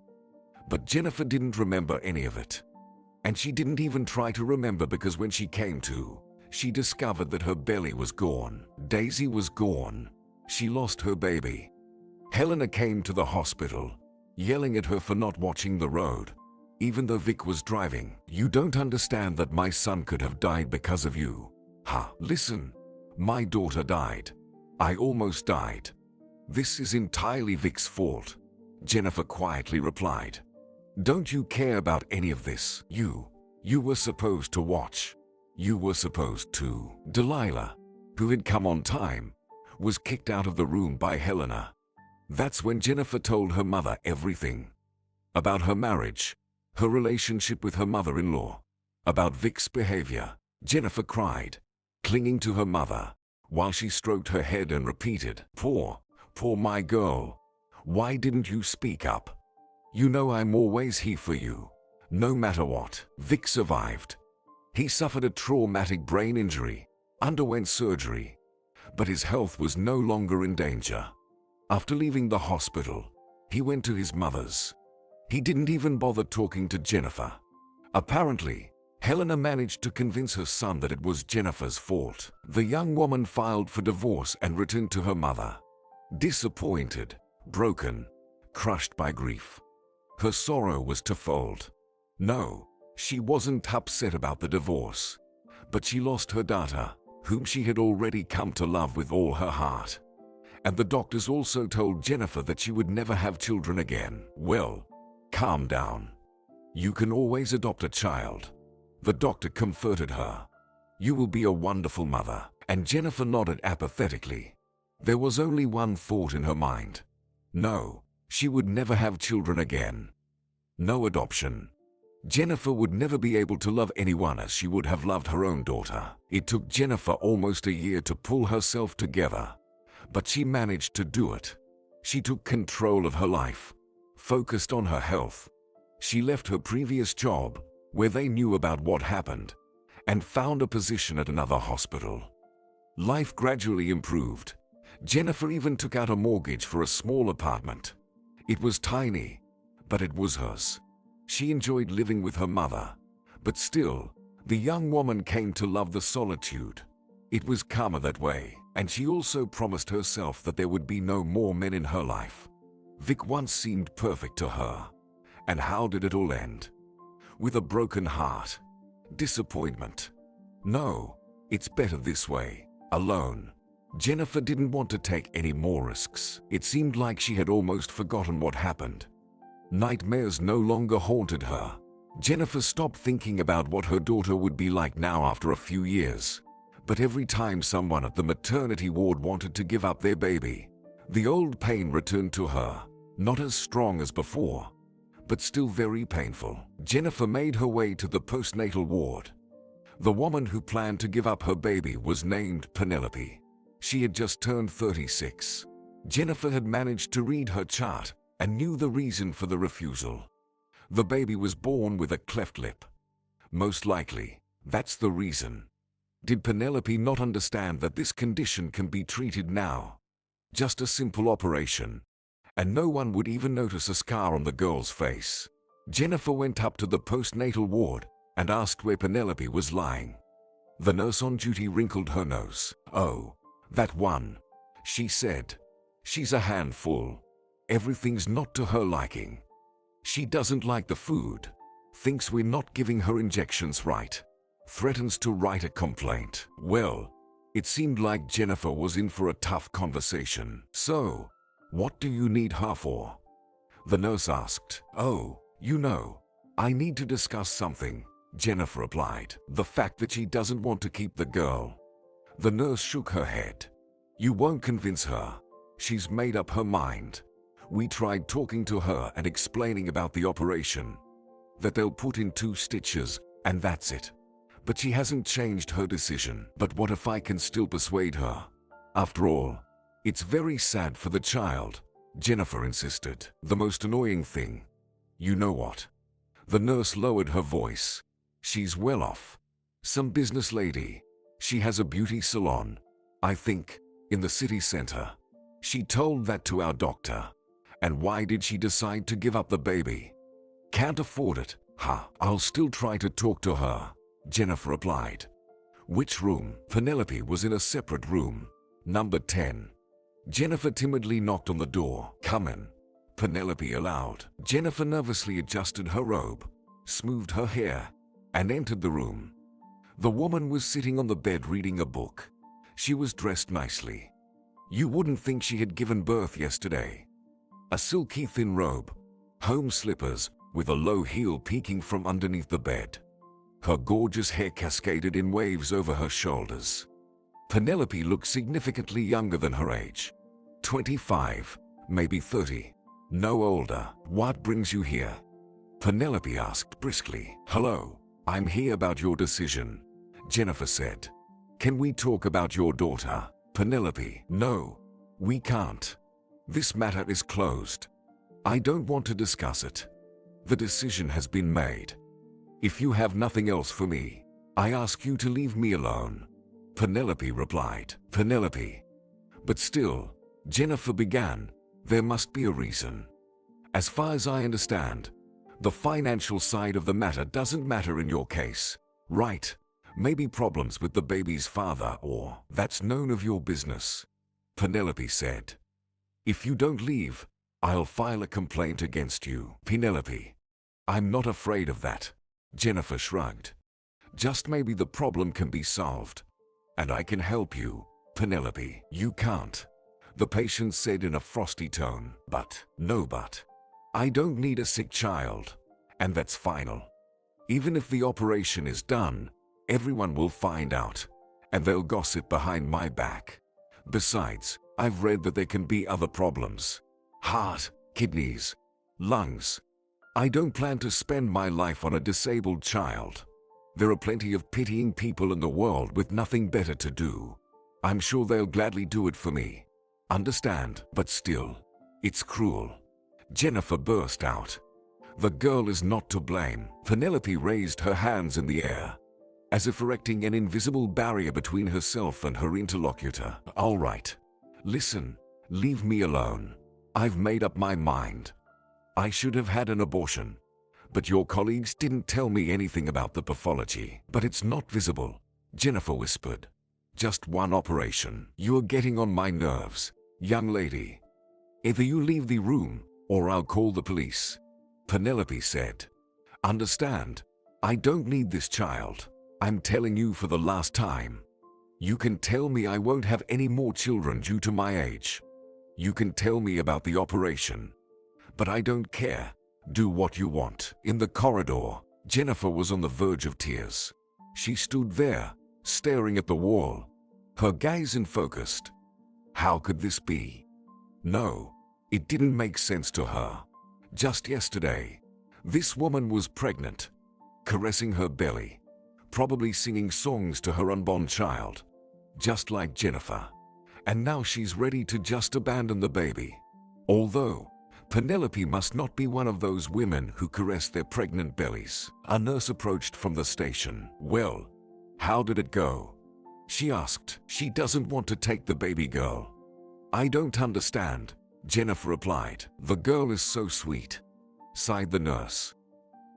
But Jennifer didn't remember any of it. And she didn't even try to remember, because when she came to, she discovered that her belly was gone. Daisy was gone. She lost her baby. Helena came to the hospital, yelling at her for not watching the road, even though Vic was driving. "You don't understand that my son could have died because of you." "Ha, listen. My daughter died. I almost died. This is entirely Vic's fault," Jennifer quietly replied. "Don't you care about any of this? You were supposed to watch. You were supposed to." Delilah, who had come on time, was kicked out of the room by Helena. That's when Jennifer told her mother everything. About her marriage, her relationship with her mother-in-law, about Vic's behavior. Jennifer cried, clinging to her mother, while she stroked her head and repeated, poor my girl. Why didn't you speak up? You know I'm always here for you, no matter what." Vic survived. He suffered a traumatic brain injury, underwent surgery, but his health was no longer in danger. After leaving the hospital, he went to his mother's. He didn't even bother talking to Jennifer. Apparently, Helena managed to convince her son that it was Jennifer's fault. The young woman filed for divorce and returned to her mother, disappointed, broken, crushed by grief. Her sorrow was twofold. No, she wasn't upset about the divorce, but she lost her daughter, whom she had already come to love with all her heart. And the doctors also told Jennifer that she would never have children again. Well, calm down. You can always adopt a child. The doctor comforted her. You will be a wonderful mother. And Jennifer nodded apathetically. There was only one thought in her mind. No, she would never have children again. No adoption. Jennifer would never be able to love anyone as she would have loved her own daughter. It took Jennifer almost a year to pull herself together, but she managed to do it. She took control of her life, focused on her health. She left her previous job, where they knew about what happened, and found a position at another hospital. Life gradually improved. Jennifer even took out a mortgage for a small apartment. It was tiny, but it was hers. She enjoyed living with her mother, but still, the young woman came to love the solitude. It was calmer that way, and she also promised herself that there would be no more men in her life. Vic once seemed perfect to her. And how did it all end? With a broken heart. Disappointment. No, it's better this way. Alone. Jennifer didn't want to take any more risks. It seemed like she had almost forgotten what happened. Nightmares no longer haunted her. Jennifer stopped thinking about what her daughter would be like now after a few years. But every time someone at the maternity ward wanted to give up their baby, the old pain returned to her. Not as strong as before, but still very painful. Jennifer made her way to the postnatal ward. The woman who planned to give up her baby was named Penelope. She had just turned 36. Jennifer had managed to read her chart and knew the reason for the refusal. The baby was born with a cleft lip. Most likely, that's the reason. Did Penelope not understand that this condition can be treated now? Just a simple operation, and no one would even notice a scar on the girl's face. Jennifer went up to the postnatal ward and asked where Penelope was lying. The nurse on duty wrinkled her nose. "Oh, that one," she said. "She's a handful. Everything's not to her liking. She doesn't like the food, thinks we're not giving her injections right, threatens to write a complaint." Well, it seemed like Jennifer was in for a tough conversation. "So, what do you need her for?" the nurse asked. "Oh, I need to discuss something," Jennifer replied. "The fact that she doesn't want to keep the girl." The nurse shook her head. "You won't convince her. She's made up her mind. We tried talking to her and explaining about the operation, that they'll put in 2 stitches, and that's it. But she hasn't changed her decision." "But what if I can still persuade her? After all, it's very sad for the child," Jennifer insisted. "The most annoying thing. You know what?" The nurse lowered her voice. "She's well off. Some business lady. She has a beauty salon, I think, in the city center. She told that to our doctor. And why did she decide to give up the baby? Can't afford it, huh?" "I'll still try to talk to her," Jennifer replied. "Which room?" Penelope was in a separate room, number 10. Jennifer timidly knocked on the door. "Come in," Penelope allowed. Jennifer nervously adjusted her robe, smoothed her hair, and entered the room. The woman was sitting on the bed reading a book. She was dressed nicely. You wouldn't think she had given birth yesterday. A silky thin robe, home slippers with a low heel peeking from underneath the bed. Her gorgeous hair cascaded in waves over her shoulders. Penelope looked significantly younger than her age. 25, maybe 30. No older. "What brings you here?" Penelope asked briskly. "Hello, I'm here about your decision," Jennifer said. "Can we talk about your daughter?" Penelope: "No, we can't. This matter is closed. I don't want to discuss it. The decision has been made. If you have nothing else for me, I ask you to leave me alone," Penelope replied. "Penelope." "But still," Jennifer began, "there must be a reason. As far as I understand, the financial side of the matter doesn't matter in your case, right? Maybe problems with the baby's father or that's none of your business," Penelope said. "If you don't leave, I'll file a complaint against you, Penelope. I'm not afraid of that. Jennifer shrugged. Just maybe the problem can be solved. And I can help you, Penelope. You can't, the patient said in a frosty tone. But, no but. I don't need a sick child. And that's final. Even if the operation is done, everyone will find out. And they'll gossip behind my back. Besides, I've read that there can be other problems. Heart, kidneys, lungs. I don't plan to spend my life on a disabled child. There are plenty of pitying people in the world with nothing better to do. I'm sure they'll gladly do it for me. Understand, but still, it's cruel. Jennifer burst out. The girl is not to blame. Penelope raised her hands in the air, as if erecting an invisible barrier between herself and her interlocutor. All right. Listen, leave me alone. I've made up my mind. I should have had an abortion. But your colleagues didn't tell me anything about the pathology. But it's not visible, Jennifer whispered. Just one operation. You're getting on my nerves, young lady. Either you leave the room, or I'll call the police. Penelope said. Understand, I don't need this child. I'm telling you for the last time. You can tell me I won't have any more children due to my age. You can tell me about the operation. But I don't care. Do what you want. In the corridor, Jennifer was on the verge of tears. She stood there, staring at the wall, her gaze unfocused. How could this be? No, it didn't make sense to her. Just yesterday, this woman was pregnant, caressing her belly, probably singing songs to her unborn child, just like Jennifer. And now she's ready to just abandon the baby. Although, Penelope must not be one of those women who caress their pregnant bellies. A nurse approached from the station. Well, how did it go? She asked. She doesn't want to take the baby girl. I don't understand, Jennifer replied. The girl is so sweet, sighed the nurse.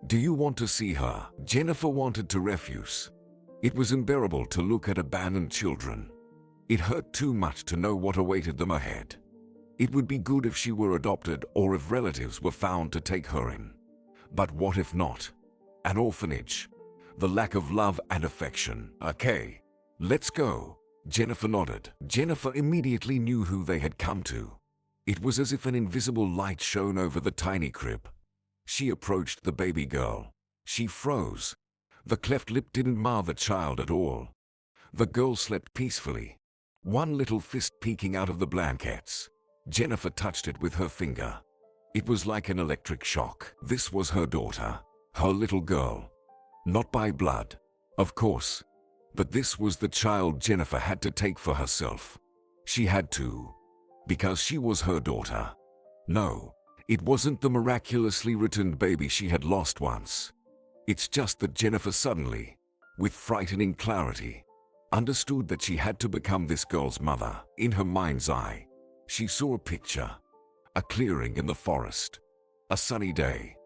Do you want to see her? Jennifer wanted to refuse. It was unbearable to look at abandoned children. It hurt too much to know what awaited them ahead. It would be good if she were adopted or if relatives were found to take her in. But what if not? An orphanage. The lack of love and affection. Okay, let's go. Jennifer nodded. Jennifer immediately knew who they had come to. It was as if an invisible light shone over the tiny crib. She approached the baby girl. She froze. The cleft lip didn't mar the child at all. The girl slept peacefully, one little fist peeking out of the blankets. Jennifer touched it with her finger. It was like an electric shock. This was her daughter, her little girl. Not by blood, of course, but this was the child Jennifer had to take for herself. She had to, because she was her daughter. No, it wasn't the miraculously returned baby she had lost once. It's just that Jennifer suddenly, with frightening clarity, understood that she had to become this girl's mother. In her mind's eye, she saw a picture. A clearing in the forest. A sunny day.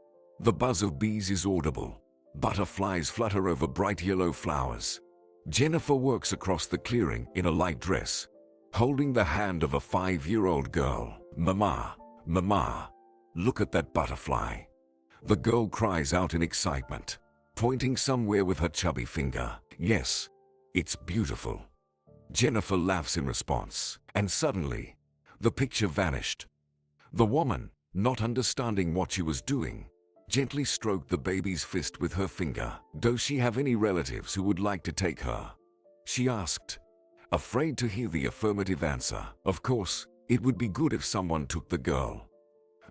The buzz of bees is audible. Butterflies flutter over bright yellow flowers. Jennifer works across the clearing in a light dress, holding the hand of a 5-year-old girl. Mama, Mama, look at that butterfly. The girl cries out in excitement, pointing somewhere with her chubby finger. Yes, it's beautiful. Jennifer laughs in response, and suddenly, the picture vanished. The woman, not understanding what she was doing, gently stroked the baby's fist with her finger. Does she have any relatives who would like to take her? She asked, afraid to hear the affirmative answer. Of course, it would be good if someone took the girl.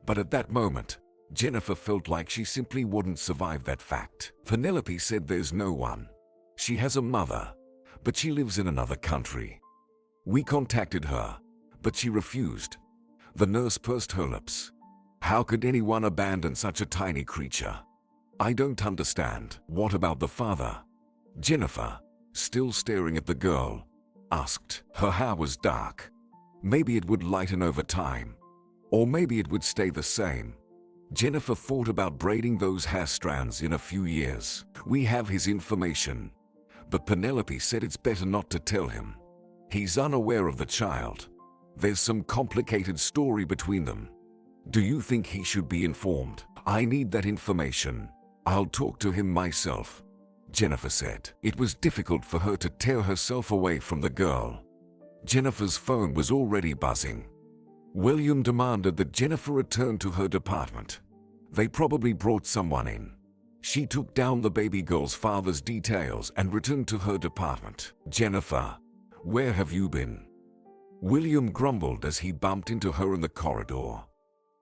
But at that moment, Jennifer felt like she simply wouldn't survive that fact. Penelope said there's no one. She has a mother, but she lives in another country. We contacted her, but she refused. The nurse pursed her lips. How could anyone abandon such a tiny creature? I don't understand. What about the father? Jennifer, still staring at the girl, asked. Her hair was dark. Maybe it would lighten over time. Or maybe it would stay the same. Jennifer thought about braiding those hair strands in a few years. We have his information. But Penelope said it's better not to tell him. He's unaware of the child. There's some complicated story between them. Do you think he should be informed? I need that information. I'll talk to him myself, Jennifer said. It was difficult for her to tear herself away from the girl. Jennifer's phone was already buzzing. William demanded that Jennifer return to her department. They probably brought someone in. She took down the baby girl's father's details and returned to her department. Jennifer, where have you been? William grumbled as he bumped into her in the corridor.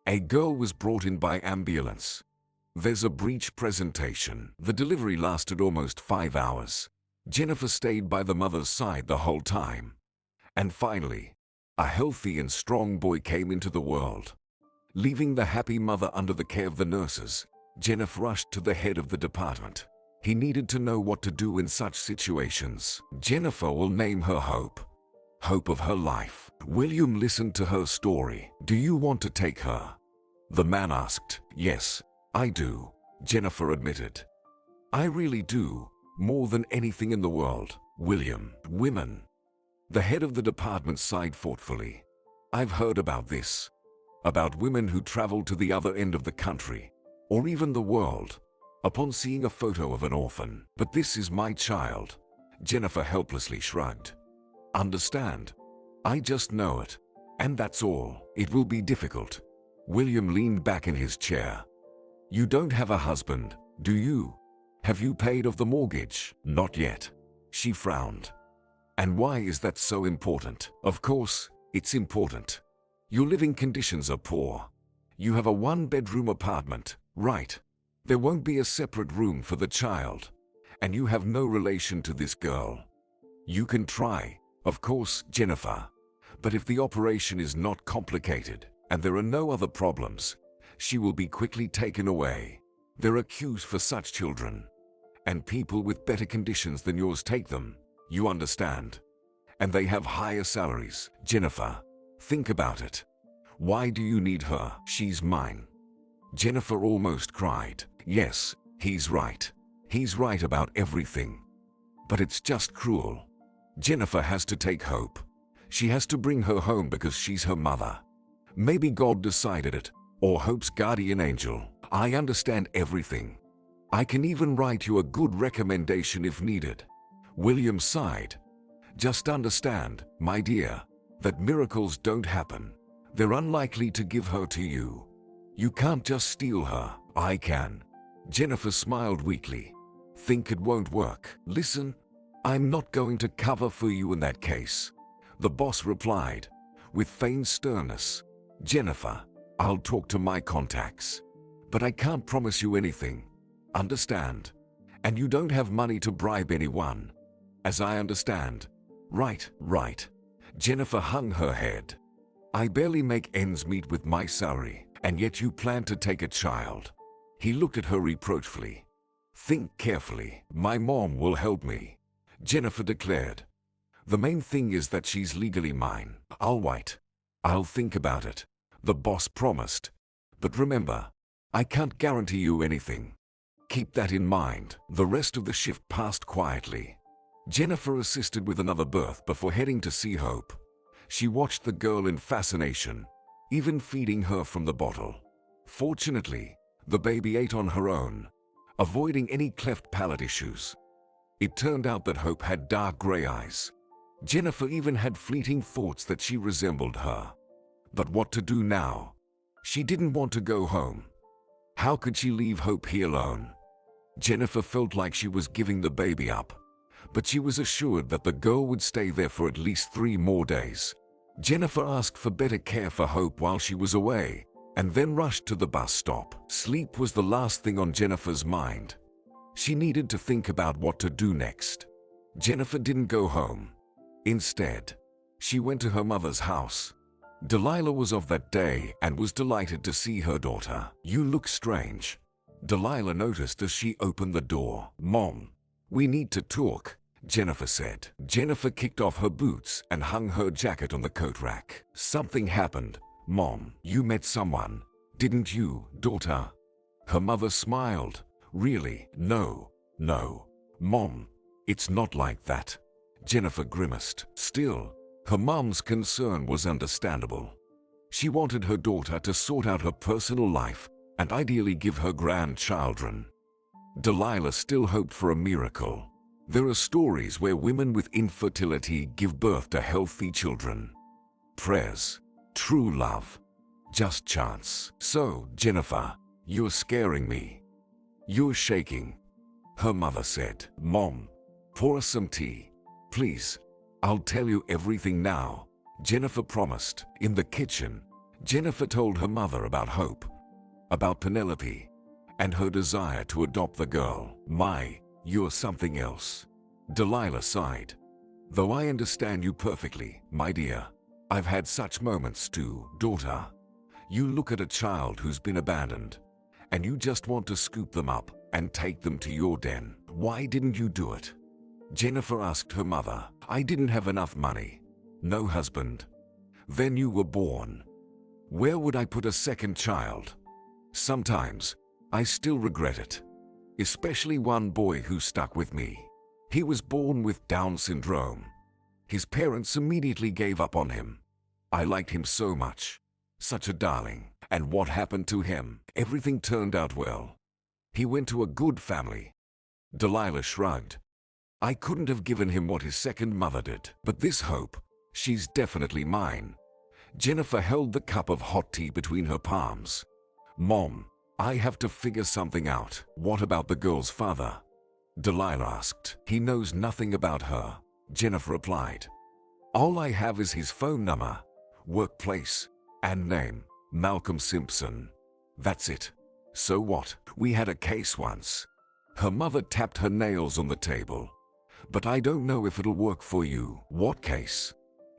A girl was brought in by ambulance. There's a breech presentation. The delivery lasted almost 5 hours. Jennifer stayed by the mother's side the whole time. And finally, a healthy and strong boy came into the world. Leaving the happy mother under the care of the nurses, Jennifer rushed to the head of the department. He needed to know what to do in such situations. Jennifer will name her Hope. Hope of her life. William listened to her story. Do you want to take her? The man asked. Yes, I do, Jennifer admitted. I really do, more than anything in the world. William, women. The head of the department sighed thoughtfully. I've heard about this. About women who travel to the other end of the country, or even the world, upon seeing a photo of an orphan. But this is my child. Jennifer helplessly shrugged. Understand? I just know it. And that's all. It will be difficult. William leaned back in his chair. You don't have a husband, do you? Have you paid off the mortgage? Not yet. She frowned. And why is that so important? Of course, it's important. Your living conditions are poor. You have a one-bedroom apartment, right? There won't be a separate room for the child. And you have no relation to this girl. You can try, of course, Jennifer. But if the operation is not complicated, and there are no other problems, she will be quickly taken away. There are queues for such children. And people with better conditions than yours take them, you understand? And they have higher salaries. Jennifer, think about it. Why do you need her? She's mine. Jennifer almost cried. Yes, he's right. He's right about everything. But it's just cruel. Jennifer has to take Hope. She has to bring her home because she's her mother. Maybe God decided it, or Hope's guardian angel. I understand everything. I can even write you a good recommendation if needed. William sighed. Just understand, my dear, that miracles don't happen. They're unlikely to give her to you. You can't just steal her. I can. Jennifer smiled weakly. Think it won't work. Listen, I'm not going to cover for you in that case. The boss replied, with feigned sternness. Jennifer, I'll talk to my contacts. But I can't promise you anything. Understand? And you don't have money to bribe anyone. As I understand. Right. Jennifer hung her head. I barely make ends meet with my salary, and yet you plan to take a child. He looked at her reproachfully. Think carefully. My mom will help me, Jennifer declared. The main thing is that she's legally mine. I'll wait. I'll think about it, the boss promised. But remember, I can't guarantee you anything. Keep that in mind. The rest of the shift passed quietly. Jennifer assisted with another birth before heading to see Hope. She watched the girl in fascination, even feeding her from the bottle. Fortunately, the baby ate on her own, avoiding any cleft palate issues. It turned out that Hope had dark gray eyes. Jennifer even had fleeting thoughts that she resembled her. But what to do now? She didn't want to go home. How could she leave Hope here alone? Jennifer felt like she was giving the baby up, but she was assured that the girl would stay there for at least 3 more days. Jennifer asked for better care for Hope while she was away, and then rushed to the bus stop. Sleep was the last thing on Jennifer's mind. She needed to think about what to do next. Jennifer didn't go home. Instead, she went to her mother's house. Delilah was off that day and was delighted to see her daughter. You look strange, Delilah noticed as she opened the door. Mom, we need to talk, Jennifer said. Jennifer kicked off her boots and hung her jacket on the coat rack. Something happened, Mom. You met someone, didn't you, daughter? Her mother smiled. Really? No. Mom, it's not like that. Jennifer grimaced. Still, her mom's concern was understandable. She wanted her daughter to sort out her personal life and ideally give her grandchildren. Delilah still hoped for a miracle. There are stories where women with infertility give birth to healthy children. Prayers, true love, just chance. So, Jennifer, you're scaring me. You're shaking. Her mother said, Mom, pour us some tea, please. I'll tell you everything now, Jennifer promised. In the kitchen, Jennifer told her mother about Hope, about Penelope, and her desire to adopt the girl. My, you're something else. Delilah sighed. Though I understand you perfectly, my dear, I've had such moments too. Daughter, you look at a child who's been abandoned, and you just want to scoop them up and take them to your den. Why didn't you do it? Jennifer asked her mother. I didn't have enough money. No husband. Then you were born. Where would I put a second child? Sometimes, I still regret it. Especially one boy who stuck with me. He was born with Down syndrome. His parents immediately gave up on him. I liked him so much. Such a darling. And what happened to him? Everything turned out well. He went to a good family. Delilah shrugged. I couldn't have given him what his second mother did. But this Hope, she's definitely mine. Jennifer held the cup of hot tea between her palms. Mom, I have to figure something out. What about the girl's father? Delilah asked. He knows nothing about her, Jennifer replied. All I have is his phone number, workplace, and name, Malcolm Simpson. That's it. So what? We had a case once. Her mother tapped her nails on the table. But I don't know if it'll work for you. What case?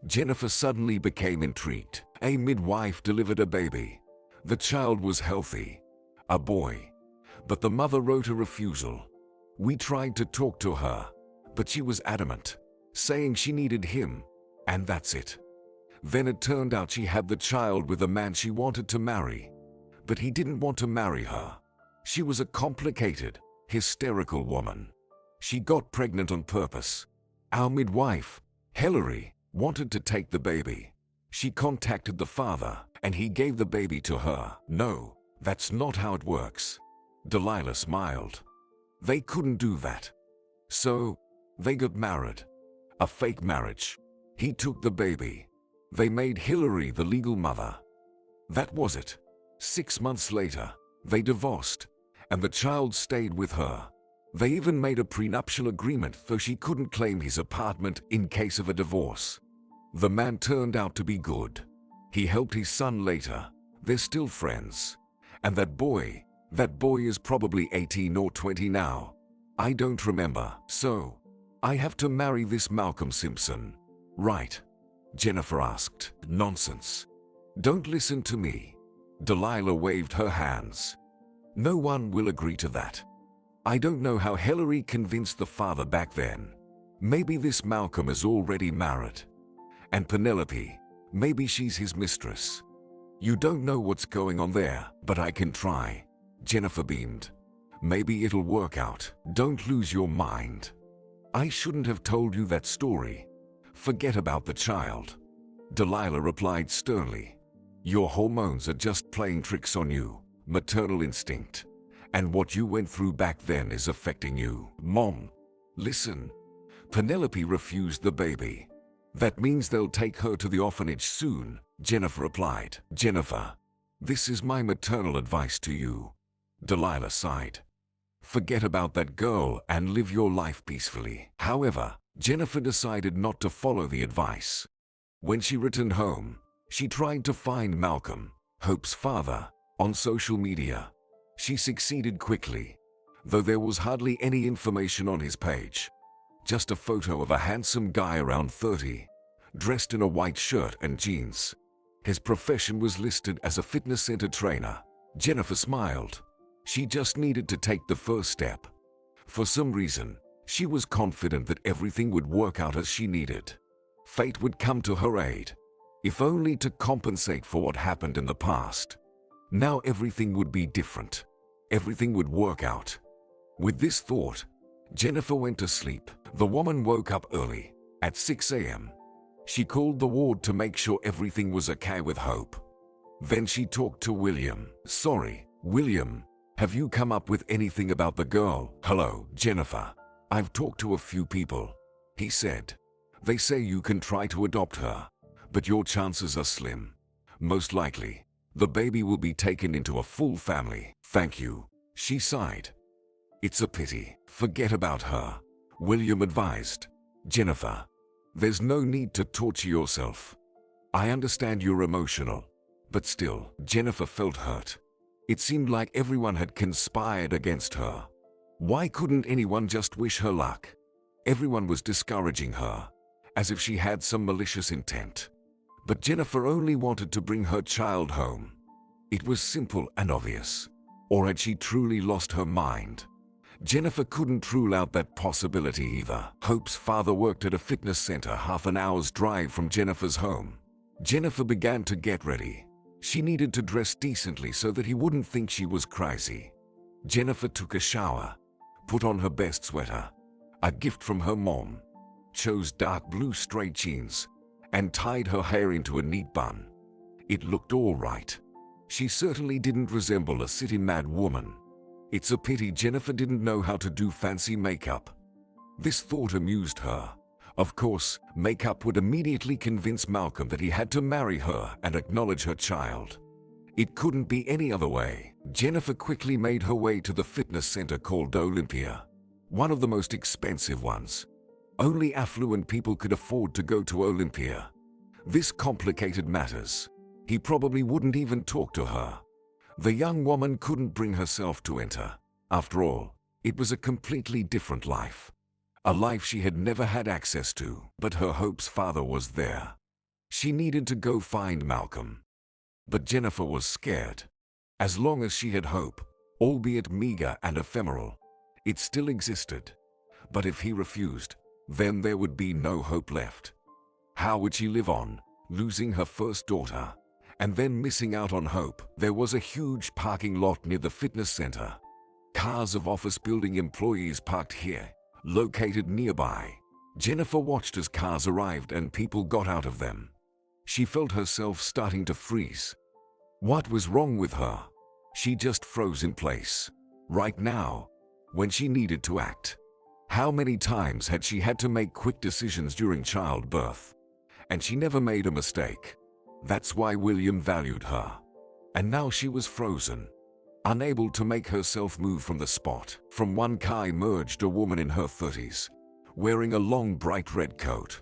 Jennifer suddenly became intrigued. A midwife delivered a baby. The child was healthy. A boy. But the mother wrote a refusal. We tried to talk to her, but she was adamant, saying she needed him, and that's it. Then it turned out she had the child with a man she wanted to marry, but he didn't want to marry her. She was a complicated, hysterical woman. She got pregnant on purpose. Our midwife, Hillary, wanted to take the baby. She contacted the father, and he gave the baby to her. No, that's not how it works. Delilah smiled. They couldn't do that. So, they got married. A fake marriage. He took the baby. They made Hillary the legal mother. That was it. 6 months later, they divorced, and the child stayed with her. They even made a prenuptial agreement so she couldn't claim his apartment in case of a divorce. The man turned out to be good. He helped his son later. They're still friends. And that boy is probably 18 or 20 now. I don't remember. So, I have to marry this Malcolm Simpson, right? Jennifer asked. Nonsense. Don't listen to me. Delilah waved her hands. No one will agree to that. I don't know how Hillary convinced the father back then. Maybe this Malcolm is already married. And Penelope, maybe she's his mistress. You don't know what's going on there, but I can try. Jennifer beamed. Maybe it'll work out. Don't lose your mind. I shouldn't have told you that story. Forget about the child. Delilah replied sternly. Your hormones are just playing tricks on you. Maternal instinct. And what you went through back then is affecting you. Mom, listen. Penelope refused the baby. That means they'll take her to the orphanage soon, Jennifer replied. Jennifer, this is my maternal advice to you. Delilah sighed. Forget about that girl and live your life peacefully. However, Jennifer decided not to follow the advice. When she returned home, she tried to find Malcolm, Hope's father, on social media. She succeeded quickly, though there was hardly any information on his page. Just a photo of a handsome guy around 30, dressed in a white shirt and jeans. His profession was listed as a fitness center trainer. Jennifer smiled. She just needed to take the first step. For some reason, she was confident that everything would work out as she needed. Fate would come to her aid, if only to compensate for what happened in the past. Now everything would be different. Everything would work out. With this thought, Jennifer went to sleep. The woman woke up early, at 6 a.m. She called the ward to make sure everything was okay with Hope. Then she talked to William. Sorry, William, have you come up with anything about the girl? Hello, Jennifer. I've talked to a few people, he said. They say you can try to adopt her, but your chances are slim. Most likely, the baby will be taken into a full family. Thank you, she sighed. It's a pity. Forget about her, William advised. Jennifer, there's no need to torture yourself. I understand you're emotional, but still, Jennifer felt hurt. It seemed like everyone had conspired against her. Why couldn't anyone just wish her luck? Everyone was discouraging her, as if she had some malicious intent. But Jennifer only wanted to bring her child home. It was simple and obvious. Or had she truly lost her mind? Jennifer couldn't rule out that possibility either. Hope's father worked at a fitness center half an hour's drive from Jennifer's home. Jennifer began to get ready. She needed to dress decently so that he wouldn't think she was crazy. Jennifer took a shower, put on her best sweater, a gift from her mom, chose dark blue straight jeans, and tied her hair into a neat bun. It looked all right. She certainly didn't resemble a city mad woman. It's a pity Jennifer didn't know how to do fancy makeup. This thought amused her. Of course, makeup would immediately convince Malcolm that he had to marry her and acknowledge her child. It couldn't be any other way. Jennifer quickly made her way to the fitness center called Olympia, one of the most expensive ones. Only affluent people could afford to go to Olympia. This complicated matters. He probably wouldn't even talk to her. The young woman couldn't bring herself to enter. After all, it was a completely different life. A life she had never had access to, but her Hope's father was there. She needed to go find Malcolm. But Jennifer was scared. As long as she had hope, albeit meager and ephemeral, it still existed. But if he refused, then there would be no hope left. How would she live on, losing her first daughter, and then missing out on hope? There was a huge parking lot near the fitness center. Cars of office building employees parked here, located nearby. Jennifer watched as cars arrived and people got out of them. She felt herself starting to freeze. What was wrong with her? She just froze in place. Right now, when she needed to act. How many times had she had to make quick decisions during childbirth? And she never made a mistake. That's why William valued her. And now she was frozen, unable to make herself move from the spot. From one car emerged a woman in her 30s, wearing a long bright red coat.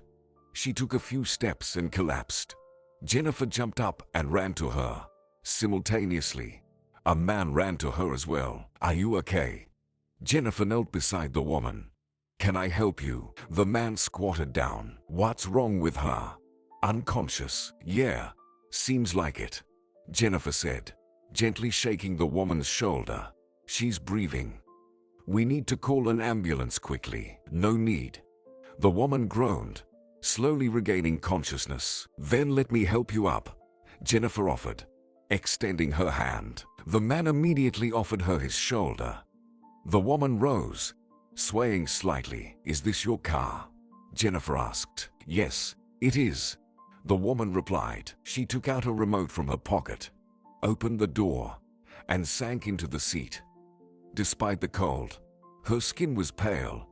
She took a few steps and collapsed. Jennifer jumped up and ran to her. Simultaneously, a man ran to her as well. Are you okay? Jennifer knelt beside the woman. Can I help you? The man squatted down. What's wrong with her? Unconscious. Yeah, seems like it, Jennifer said, gently shaking the woman's shoulder. She's breathing. We need to call an ambulance quickly. No need. The woman groaned, slowly regaining consciousness. Then let me help you up, Jennifer offered, extending her hand. The man immediately offered her his shoulder. The woman rose, swaying slightly. Is this your car? Jennifer asked. Yes, it is, the woman replied. She took out a remote from her pocket, opened the door, and sank into the seat. Despite the cold, her skin was pale,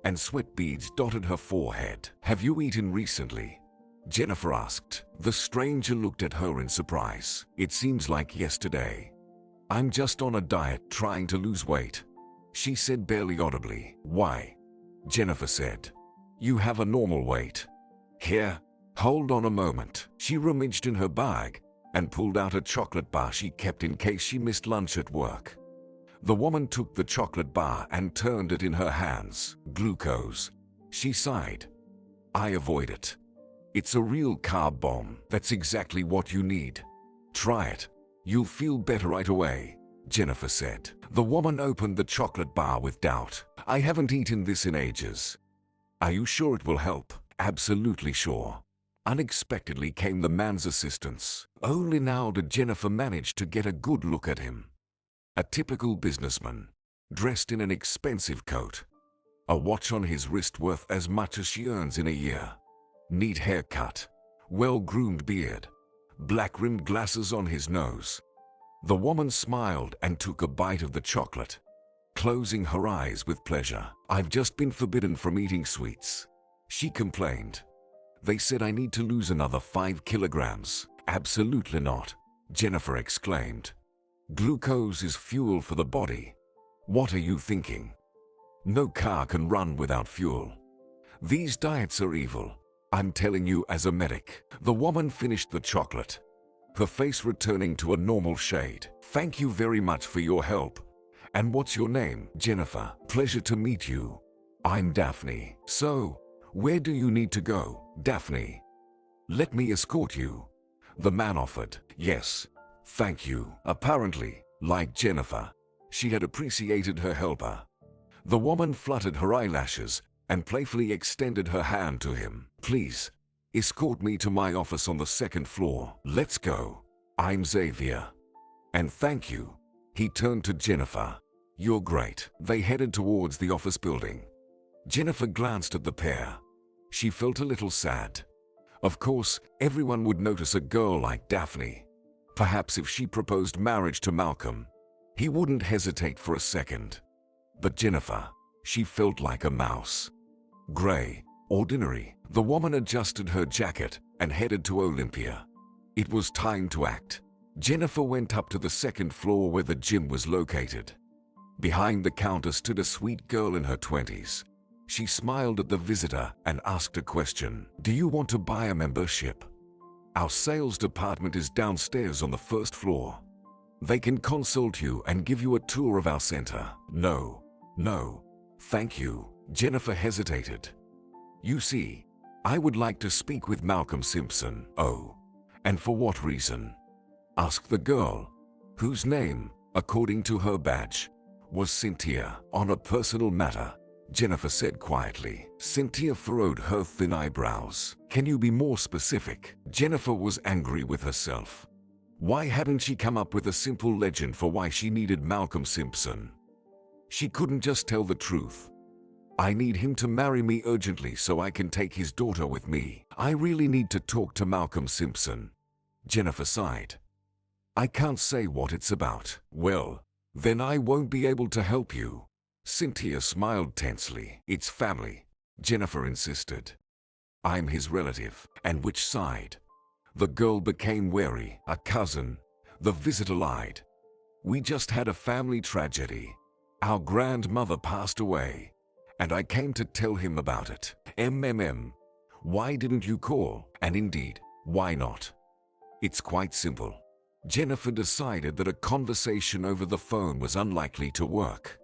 and sweat beads dotted her forehead. Have you eaten recently? Jennifer asked. The stranger looked at her in surprise. It seems like yesterday. I'm just on a diet trying to lose weight, she said barely audibly. Why? Jennifer said. You have a normal weight. Here, hold on a moment. She rummaged in her bag and pulled out a chocolate bar she kept in case she missed lunch at work. The woman took the chocolate bar and turned it in her hands. Glucose, she sighed. I avoid it. It's a real carb bomb. That's exactly what you need. Try it. You'll feel better right away, Jennifer said. The woman opened the chocolate bar with doubt. I haven't eaten this in ages. Are you sure it will help? Absolutely sure. Unexpectedly came the man's assistance. Only now did Jennifer manage to get a good look at him. A typical businessman, dressed in an expensive coat. A watch on his wrist worth as much as she earns in a year. Neat haircut, well-groomed beard, black-rimmed glasses on his nose. The woman smiled and took a bite of the chocolate, closing her eyes with pleasure. "I've just been forbidden from eating sweets," she complained. "They said I need to lose another 5 kilograms. "Absolutely not," Jennifer exclaimed. "Glucose is fuel for the body. What are you thinking? No car can run without fuel. These diets are evil. I'm telling you as a medic." The woman finished the chocolate, her face returning to a normal shade. "Thank you very much for your help. And what's your name?" "Jennifer. Pleasure to meet you. I'm Daphne." "So, where do you need to go, Daphne?" "Let me escort you," the man offered. "Yes, thank you." Apparently, like Jennifer, she had appreciated her helper. The woman fluttered her eyelashes and playfully extended her hand to him. "Please, escort me to my office on the 2nd floor." "Let's go. I'm Xavier." "And thank you." He turned to Jennifer. "You're great." They headed towards the office building. Jennifer glanced at the pair. She felt a little sad. Of course, everyone would notice a girl like Daphne. Perhaps if she proposed marriage to Malcolm, he wouldn't hesitate for a second. But Jennifer, she felt like a mouse. Gray, ordinary. The woman adjusted her jacket and headed to Olympia. It was time to act. Jennifer went up to the 2nd floor where the gym was located. Behind the counter stood a sweet girl in her 20s. She smiled at the visitor and asked a question. "Do you want to buy a membership? Our sales department is downstairs on the 1st floor. They can consult you and give you a tour of our center." No, thank you." Jennifer hesitated. "You see, I would like to speak with Malcolm Simpson." "Oh, and for what reason?" asked the girl, whose name, according to her badge, was Cynthia. "On a personal matter," Jennifer said quietly. Cynthia furrowed her thin eyebrows. "Can you be more specific?" Jennifer was angry with herself. Why hadn't she come up with a simple legend for why she needed Malcolm Simpson? She couldn't just tell the truth. "I need him to marry me urgently so I can take his daughter with me. I really need to talk to Malcolm Simpson." Jennifer sighed. "I can't say what it's about." "Well, then I won't be able to help you." Cynthia smiled tensely. "It's family," Jennifer insisted. "I'm his relative." "And which side?" The girl became wary. "A cousin," the visitor lied. "We just had a family tragedy. Our grandmother passed away, and I came to tell him about it." Why didn't you call? And indeed, why not? It's quite simple. Jennifer decided that a conversation over the phone was unlikely to work.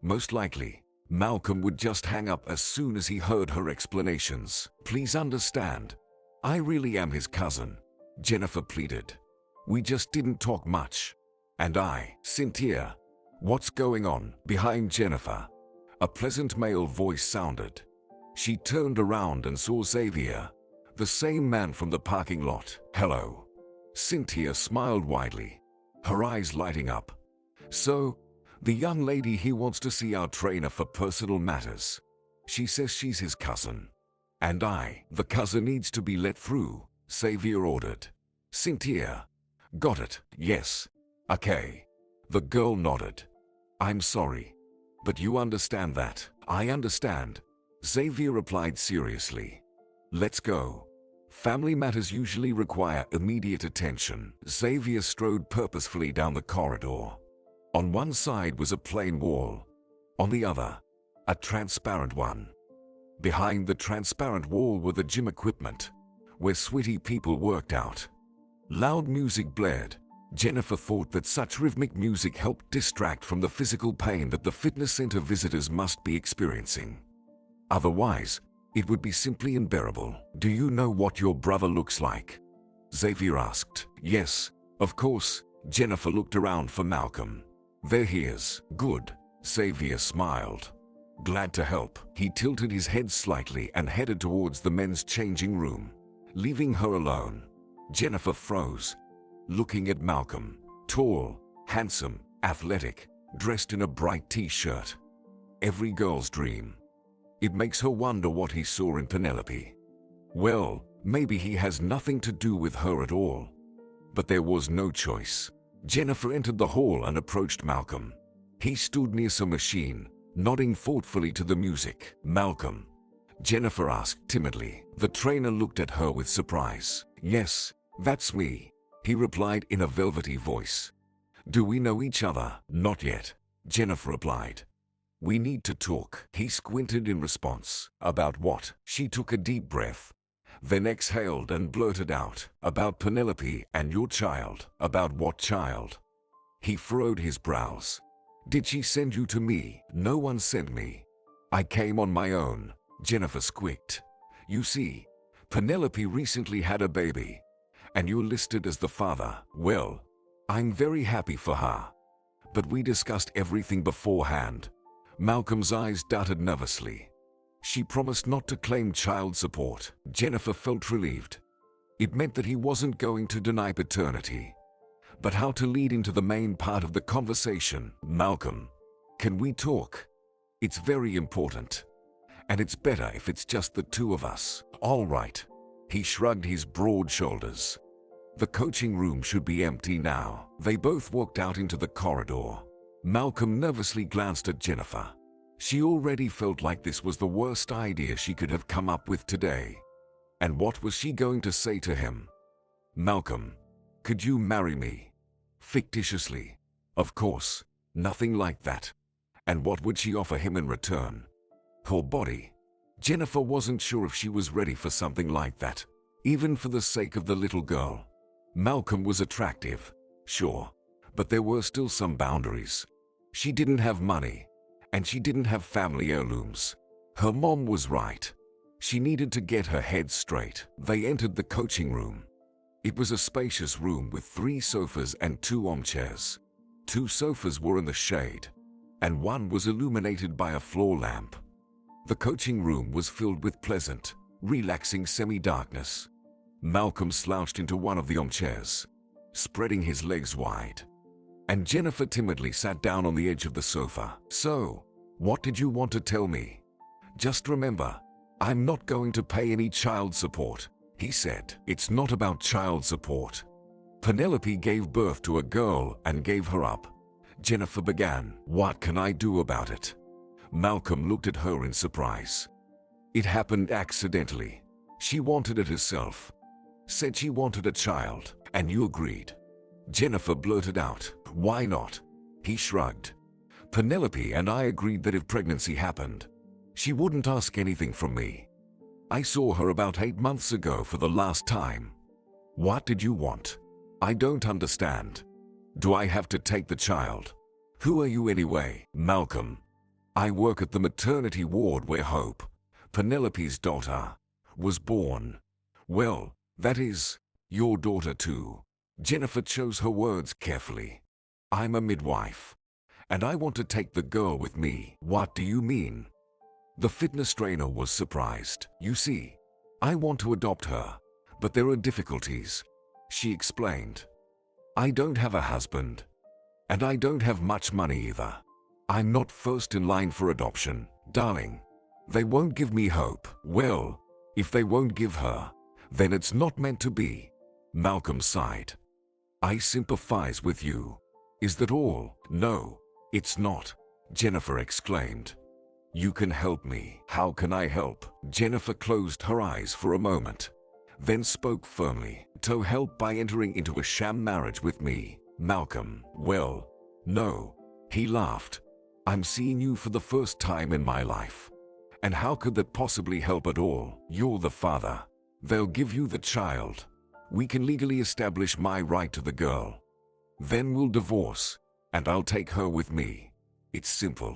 Most likely, Malcolm would just hang up as soon as he heard her explanations. "Please understand, I really am his cousin," Jennifer pleaded. "We just didn't talk much. And Cynthia, what's going on?" Behind Jennifer, a pleasant male voice sounded. She turned around and saw Xavier, the same man from the parking lot. "Hello." Cynthia smiled widely, her eyes lighting up. "So, the young lady he wants to see our trainer for personal matters. She says she's his cousin. And the cousin needs to be let through," Xavier ordered. Cynthia, "Got it. Yes. Okay." The girl nodded. "I'm sorry, but you understand that." "I understand," Xavier replied seriously. "Let's go. Family matters usually require immediate attention." Xavier strode purposefully down the corridor. On one side was a plain wall. On the other, a transparent one. Behind the transparent wall were the gym equipment, where sweaty people worked out. Loud music blared. Jennifer thought that such rhythmic music helped distract from the physical pain that the fitness center visitors must be experiencing. Otherwise, it would be simply unbearable. "Do you know what your brother looks like?" Xavier asked. "Yes, of course." Jennifer looked around for Malcolm. "There he is." "Good," Xavier smiled. "Glad to help." He tilted his head slightly and headed towards the men's changing room. Leaving her alone, Jennifer froze, looking at Malcolm. Tall, handsome, athletic, dressed in a bright t-shirt. Every girl's dream. It makes her wonder what he saw in Penelope. Well, maybe he has nothing to do with her at all. But there was no choice. Jennifer entered the hall and approached Malcolm. He stood near some machine, nodding thoughtfully to the music. "Malcolm?" Jennifer asked timidly. The trainer looked at her with surprise. "Yes, that's me," he replied in a velvety voice. "Do we know each other?" "Not yet," Jennifer replied. "We need to talk." He squinted in response. "About what?" She took a deep breath, then exhaled and blurted out, "About Penelope and your child." "About what child?" He furrowed his brows. "Did she send you to me?" "No one sent me. I came on my own," Jennifer squeaked. "You see, Penelope recently had a baby, and you're listed as the father. Well, I'm very happy for her. But we discussed everything beforehand." Malcolm's eyes darted nervously. She promised not to claim child support. Jennifer felt relieved. It meant that he wasn't going to deny paternity. But how to lead into the main part of the conversation? "Malcolm, can we talk? It's very important. And it's better if it's just the two of us." "All right." He shrugged his broad shoulders. The coaching room should be empty now. They both walked out into the corridor. Malcolm nervously glanced at Jennifer. She already felt like this was the worst idea she could have come up with today. And what was she going to say to him? "Malcolm, could you marry me?" Fictitiously. Of course, nothing like that. And what would she offer him in return? Her body. Jennifer wasn't sure if she was ready for something like that, even for the sake of the little girl. Malcolm was attractive, sure, but there were still some boundaries. She didn't have money, and she didn't have family heirlooms. Her mom was right. She needed to get her head straight. They entered the coaching room. It was a spacious room with 3 sofas and 2 armchairs. 2 sofas were in the shade, and one was illuminated by a floor lamp. The coaching room was filled with pleasant, relaxing semi-darkness. Malcolm slouched into one of the armchairs, spreading his legs wide. And Jennifer timidly sat down on the edge of the sofa. "So, what did you want to tell me?" "Just remember, I'm not going to pay any child support," he said. "It's not about child support. Penelope gave birth to a girl and gave her up," Jennifer began. "What can I do about it?" Malcolm looked at her in surprise. "It happened accidentally. She wanted it herself. Said she wanted a child, and you agreed." Jennifer blurted out, "Why not?" He shrugged. "Penelope and I agreed that if pregnancy happened, she wouldn't ask anything from me. I saw her about 8 months ago for the last time." "What did you want?" "I don't understand. Do I have to take the child?" "Who are you anyway?" "Malcolm. I work at the maternity ward where Hope, Penelope's daughter, was born. Well, that is, your daughter too." Jennifer chose her words carefully. "I'm a midwife, and I want to take the girl with me." "What do you mean?" The fitness trainer was surprised. "You see, I want to adopt her, but there are difficulties," she explained. "I don't have a husband, and I don't have much money either. I'm not first in line for adoption, darling. They won't give me Hope." "Well, if they won't give her, then it's not meant to be." Malcolm sighed. "I sympathize with you. Is that all?" "No, it's not," Jennifer exclaimed. "You can help me." "How can I help?" Jennifer closed her eyes for a moment, then spoke firmly. "To help by entering into a sham marriage with me." "Malcolm." "Well, no," he laughed. "I'm seeing you for the first time in my life. And how could that possibly help at all? You're the father. They'll give you the child. We can legally establish my right to the girl. Then we'll divorce, and I'll take her with me. It's simple.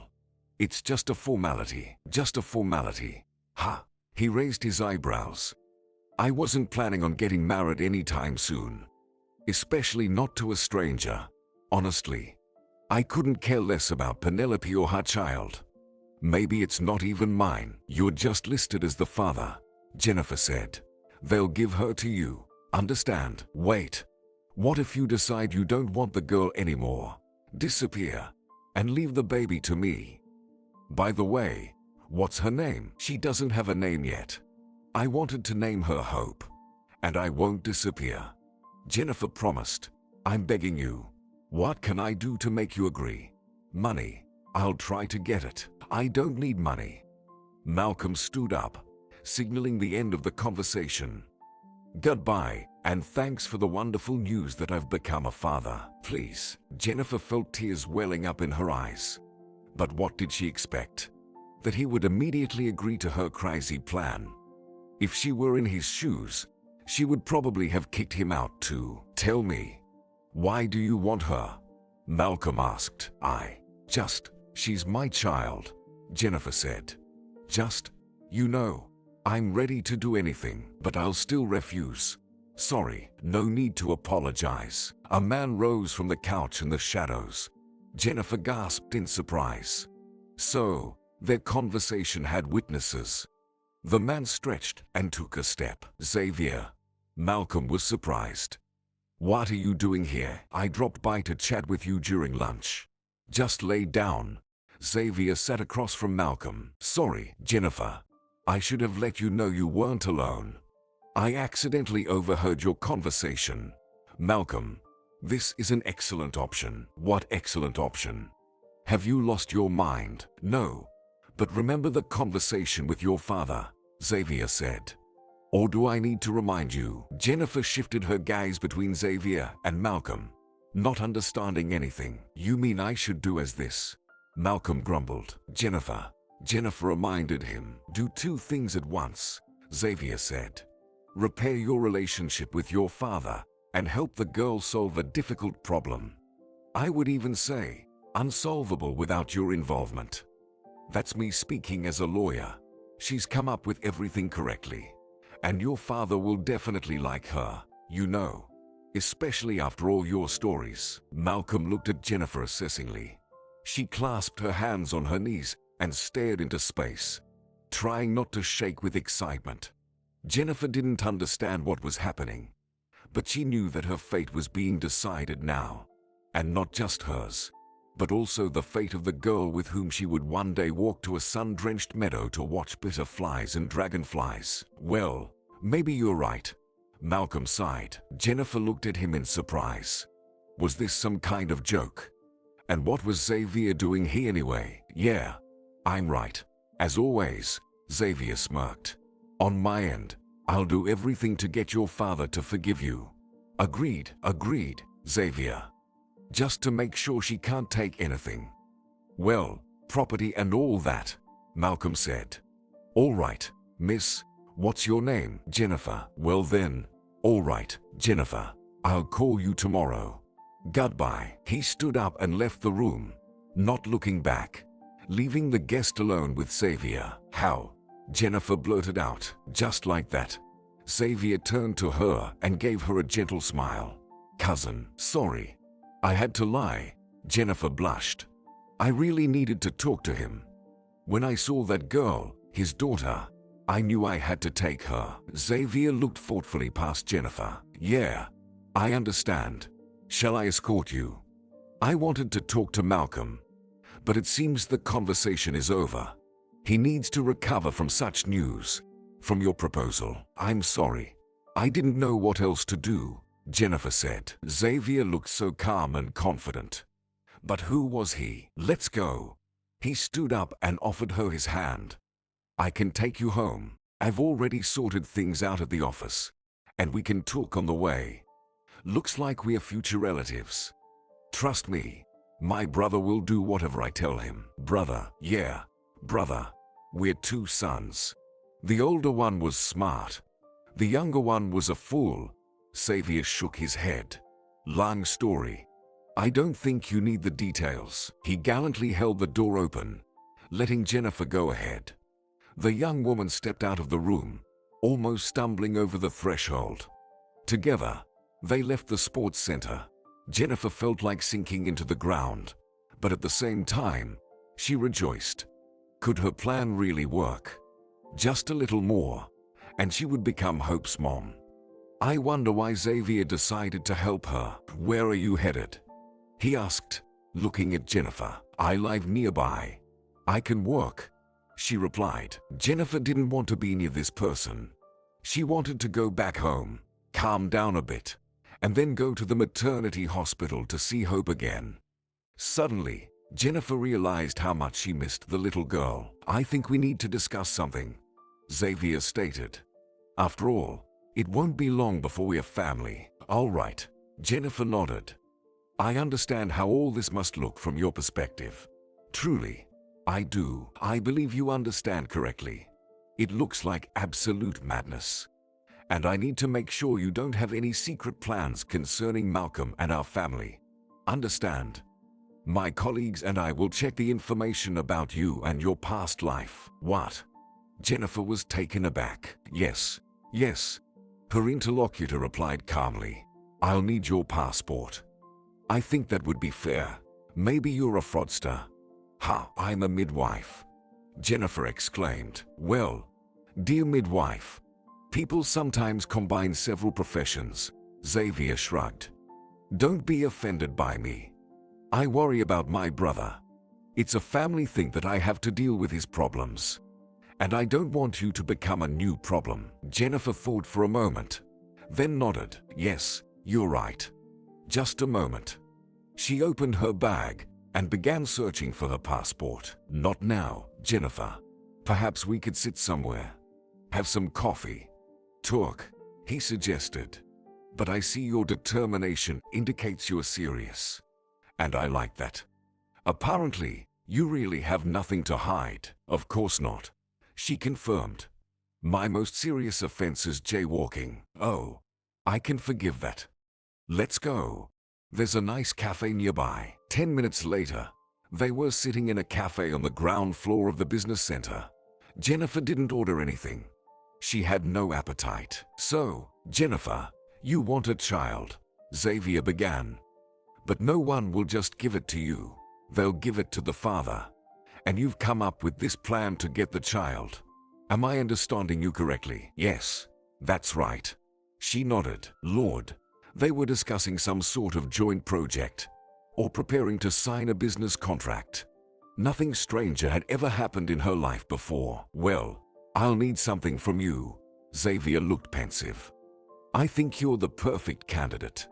It's just a formality." "Just a formality? Ha!" He raised his eyebrows. "I wasn't planning on getting married anytime soon. Especially not to a stranger. Honestly, I couldn't care less about Penelope or her child. Maybe it's not even mine." "You're just listed as the father," Jennifer said. "They'll give her to you. Understand?" "Wait. What if you decide you don't want the girl anymore, disappear, and leave the baby to me? By the way, what's her name?" "She doesn't have a name yet. I wanted to name her Hope, and I won't disappear." Jennifer promised. I'm begging you. What can I do to make you agree? Money. I'll try to get it. I don't need money. Malcolm stood up, signaling the end of the conversation. Goodbye, and thanks for the wonderful news that I've become a father. Please. Jennifer felt tears welling up in her eyes. But what did she expect? That he would immediately agree to her crazy plan. If she were in his shoes, she would probably have kicked him out too. Tell me, why do you want her? Malcolm asked. She's my child, Jennifer said. I'm ready to do anything, but I'll still refuse. Sorry, no need to apologize. A man rose from the couch in the shadows. Jennifer gasped in surprise. So, their conversation had witnesses. The man stretched and took a step. Xavier. Malcolm was surprised. What are you doing here? I dropped by to chat with you during lunch. Just lay down. Xavier sat across from Malcolm. Sorry, Jennifer. I should have let you know you weren't alone. I accidentally overheard your conversation. Malcolm, this is an excellent option. What excellent option? Have you lost your mind? No. But remember the conversation with your father, Xavier said. Or do I need to remind you? Jennifer shifted her gaze between Xavier and Malcolm, not understanding anything. You mean I should do as this? Malcolm grumbled. Jennifer reminded him. Do two things at once, Xavier said. Repair your relationship with your father and help the girl solve a difficult problem. I would even say, unsolvable without your involvement. That's me speaking as a lawyer. She's come up with everything correctly. And your father will definitely like her, especially after all your stories. Malcolm looked at Jennifer assessingly. She clasped her hands on her knees and stared into space, trying not to shake with excitement. Jennifer didn't understand what was happening, but she knew that her fate was being decided now, and not just hers, but also the fate of the girl with whom she would one day walk to a sun-drenched meadow to watch butterflies and dragonflies. Well, maybe you're right, Malcolm sighed. Jennifer looked at him in surprise. Was this some kind of joke? And what was Xavier doing here anyway? Yeah, I'm right. As always, Xavier smirked. On my end, I'll do everything to get your father to forgive you. Agreed, Xavier. Just to make sure she can't take anything. Well, property and all that, Malcolm said. All right, miss, what's your name? Jennifer. Well then, all right, Jennifer. I'll call you tomorrow. Goodbye. He stood up and left the room, not looking back, leaving the guest alone with Xavier. How? Jennifer blurted out. Just like that. Xavier turned to her and gave her a gentle smile. Cousin, sorry. I had to lie. Jennifer blushed. I really needed to talk to him. When I saw that girl, his daughter, I knew I had to take her. Xavier looked thoughtfully past Jennifer. Yeah, I understand. Shall I escort you? I wanted to talk to Malcolm, but it seems the conversation is over. He needs to recover from such news. From your proposal. I'm sorry. I didn't know what else to do, Jennifer said. Xavier looked so calm and confident. But who was he? Let's go. He stood up and offered her his hand. I can take you home. I've already sorted things out at the office, and we can talk on the way. Looks like we're future relatives. Trust me, my brother will do whatever I tell him. Brother? Yeah, brother. We're two sons. The older one was smart. The younger one was a fool. Xavier shook his head. Long story. I don't think you need the details. He gallantly held the door open, letting Jennifer go ahead. The young woman stepped out of the room, almost stumbling over the threshold. Together, they left the sports center. Jennifer felt like sinking into the ground, but at the same time, she rejoiced. Could her plan really work? Just a little more, and she would become Hope's mom. I wonder why Xavier decided to help her. Where are you headed? He asked, looking at Jennifer. I live nearby. I can work, she replied. Jennifer didn't want to be near this person. She wanted to go back home, calm down a bit, and then go to the maternity hospital to see Hope again. Suddenly, Jennifer realized how much she missed the little girl. "I think we need to discuss something," Xavier stated. "After all, it won't be long before we have family." "All right," Jennifer nodded. "I understand how all this must look from your perspective. Truly, I do. I believe you understand correctly. It looks like absolute madness. And I need to make sure you don't have any secret plans concerning Malcolm and our family. Understand? My colleagues and I will check the information about you and your past life." "What?" Jennifer was taken aback. Yes. Her interlocutor replied calmly. "I'll need your passport. I think that would be fair. Maybe you're a fraudster." "Ha, I'm a midwife," Jennifer exclaimed. "Well, dear midwife, people sometimes combine several professions," Xavier shrugged. "Don't be offended by me. I worry about my brother. It's a family thing that I have to deal with his problems. And I don't want you to become a new problem." Jennifer thought for a moment, then nodded. "Yes, you're right. Just a moment." She opened her bag and began searching for her passport. "Not now, Jennifer. Perhaps we could sit somewhere. Have some coffee." "Talk," he suggested. "But I see your determination indicates you're serious. And I like that. Apparently, you really have nothing to hide." "Of course not," she confirmed. "My most serious offense is jaywalking." "Oh, I can forgive that. Let's go. There's a nice cafe nearby." 10 minutes later, they were sitting in a cafe on the ground floor of the business center. Jennifer didn't order anything. She had no appetite. "So, Jennifer, you want a child," Xavier began. "But no one will just give it to you. They'll give it to the father. And you've come up with this plan to get the child. Am I understanding you correctly?" "Yes, that's right." She nodded. "Lord, they were discussing some sort of joint project, or preparing to sign a business contract. Nothing stranger had ever happened in her life before." "Well, I'll need something from you." Xavier looked pensive. "I think you're the perfect candidate.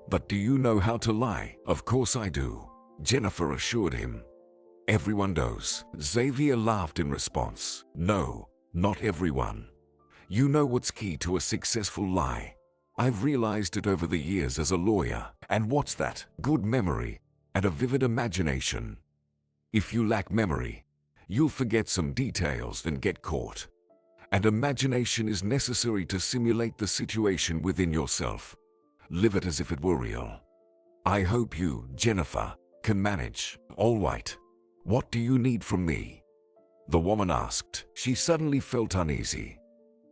But do you know how to lie?" "Of course I do," Jennifer assured him. "Everyone does." Xavier laughed in response. "No, not everyone. You know what's key to a successful lie? I've realized it over the years as a lawyer." "And what's that?" "Good memory and a vivid imagination. If you lack memory, you'll forget some details and get caught. And imagination is necessary to simulate the situation within yourself. Live it as if it were real. I hope you, Jennifer, can manage." "All right. What do you need from me?" the woman asked. She suddenly felt uneasy.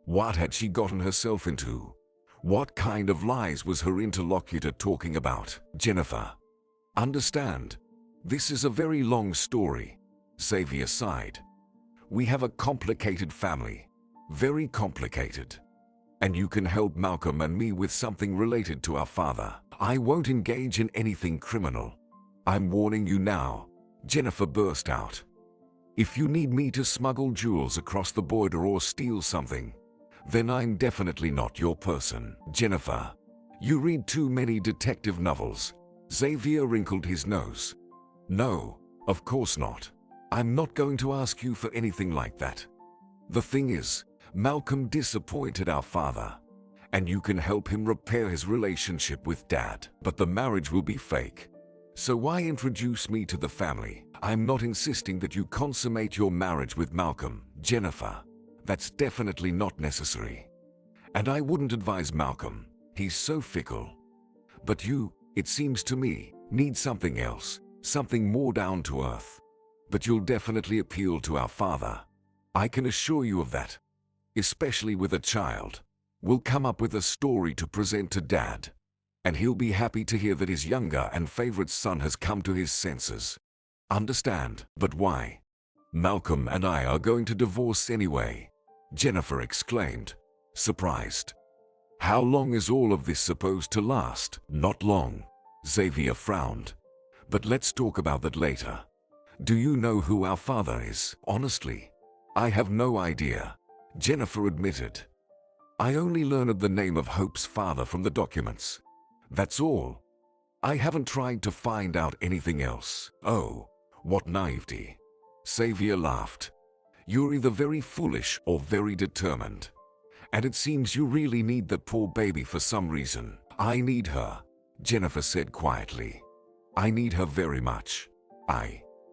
What had she gotten herself into? What kind of lies was her interlocutor talking about? "Jennifer, understand, this is a very long story," Xavier sighed. "We have a complicated family. Very complicated. And you can help Malcolm and me with something related to our father. I won't engage in anything criminal. I'm warning you now," Jennifer burst out. "If you need me to smuggle jewels across the border or steal something, then I'm definitely not your person." "Jennifer, you read too many detective novels." Xavier wrinkled his nose. "No, of course not. I'm not going to ask you for anything like that. The thing is, Malcolm disappointed our father, and you can help him repair his relationship with Dad. But the marriage will be fake. So why introduce me to the family? I'm not insisting that you consummate your marriage with Malcolm, Jennifer. That's definitely not necessary. And I wouldn't advise Malcolm. He's so fickle. But you, it seems to me, need something else, something more down to earth. But you'll definitely appeal to our father. I can assure you of that. Especially with a child. We'll come up with a story to present to Dad. And he'll be happy to hear that his younger and favorite son has come to his senses. Understand?" "But why? Malcolm and I are going to divorce anyway," Jennifer exclaimed, surprised. "How long is all of this supposed to last?" "Not long," Xavier frowned. "But let's talk about that later. Do you know who our father is?" "Honestly, I have no idea," Jennifer admitted. "I only learned the name of Hope's father from the documents. That's all. I haven't tried to find out anything else. Oh, what naivety. Xavier laughed. You're either very foolish or very determined. And it seems you really need that poor baby for some reason. I need her, Jennifer said quietly. I need her very much.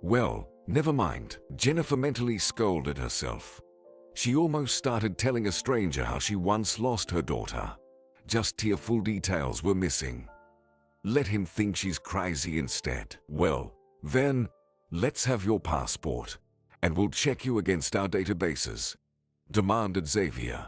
Well, never mind. Jennifer mentally scolded herself. She almost started telling a stranger how she once lost her daughter. Just tearful details were missing. Let him think she's crazy instead. Well, then, let's have your passport, and we'll check you against our databases, demanded Xavier.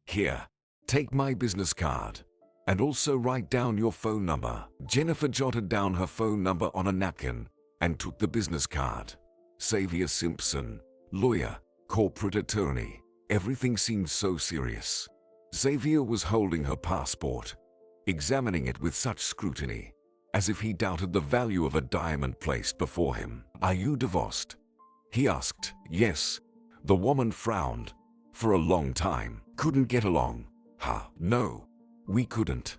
Here, take my business card, and also write down your phone number. Jennifer jotted down her phone number on a napkin and took the business card. Xavier Simpson, lawyer, corporate attorney. Everything seemed so serious. Xavier was holding her passport, examining it with such scrutiny, as if he doubted the value of a diamond placed before him. Are you divorced? He asked. Yes. The woman frowned. For a long time. Couldn't get along. No, we couldn't.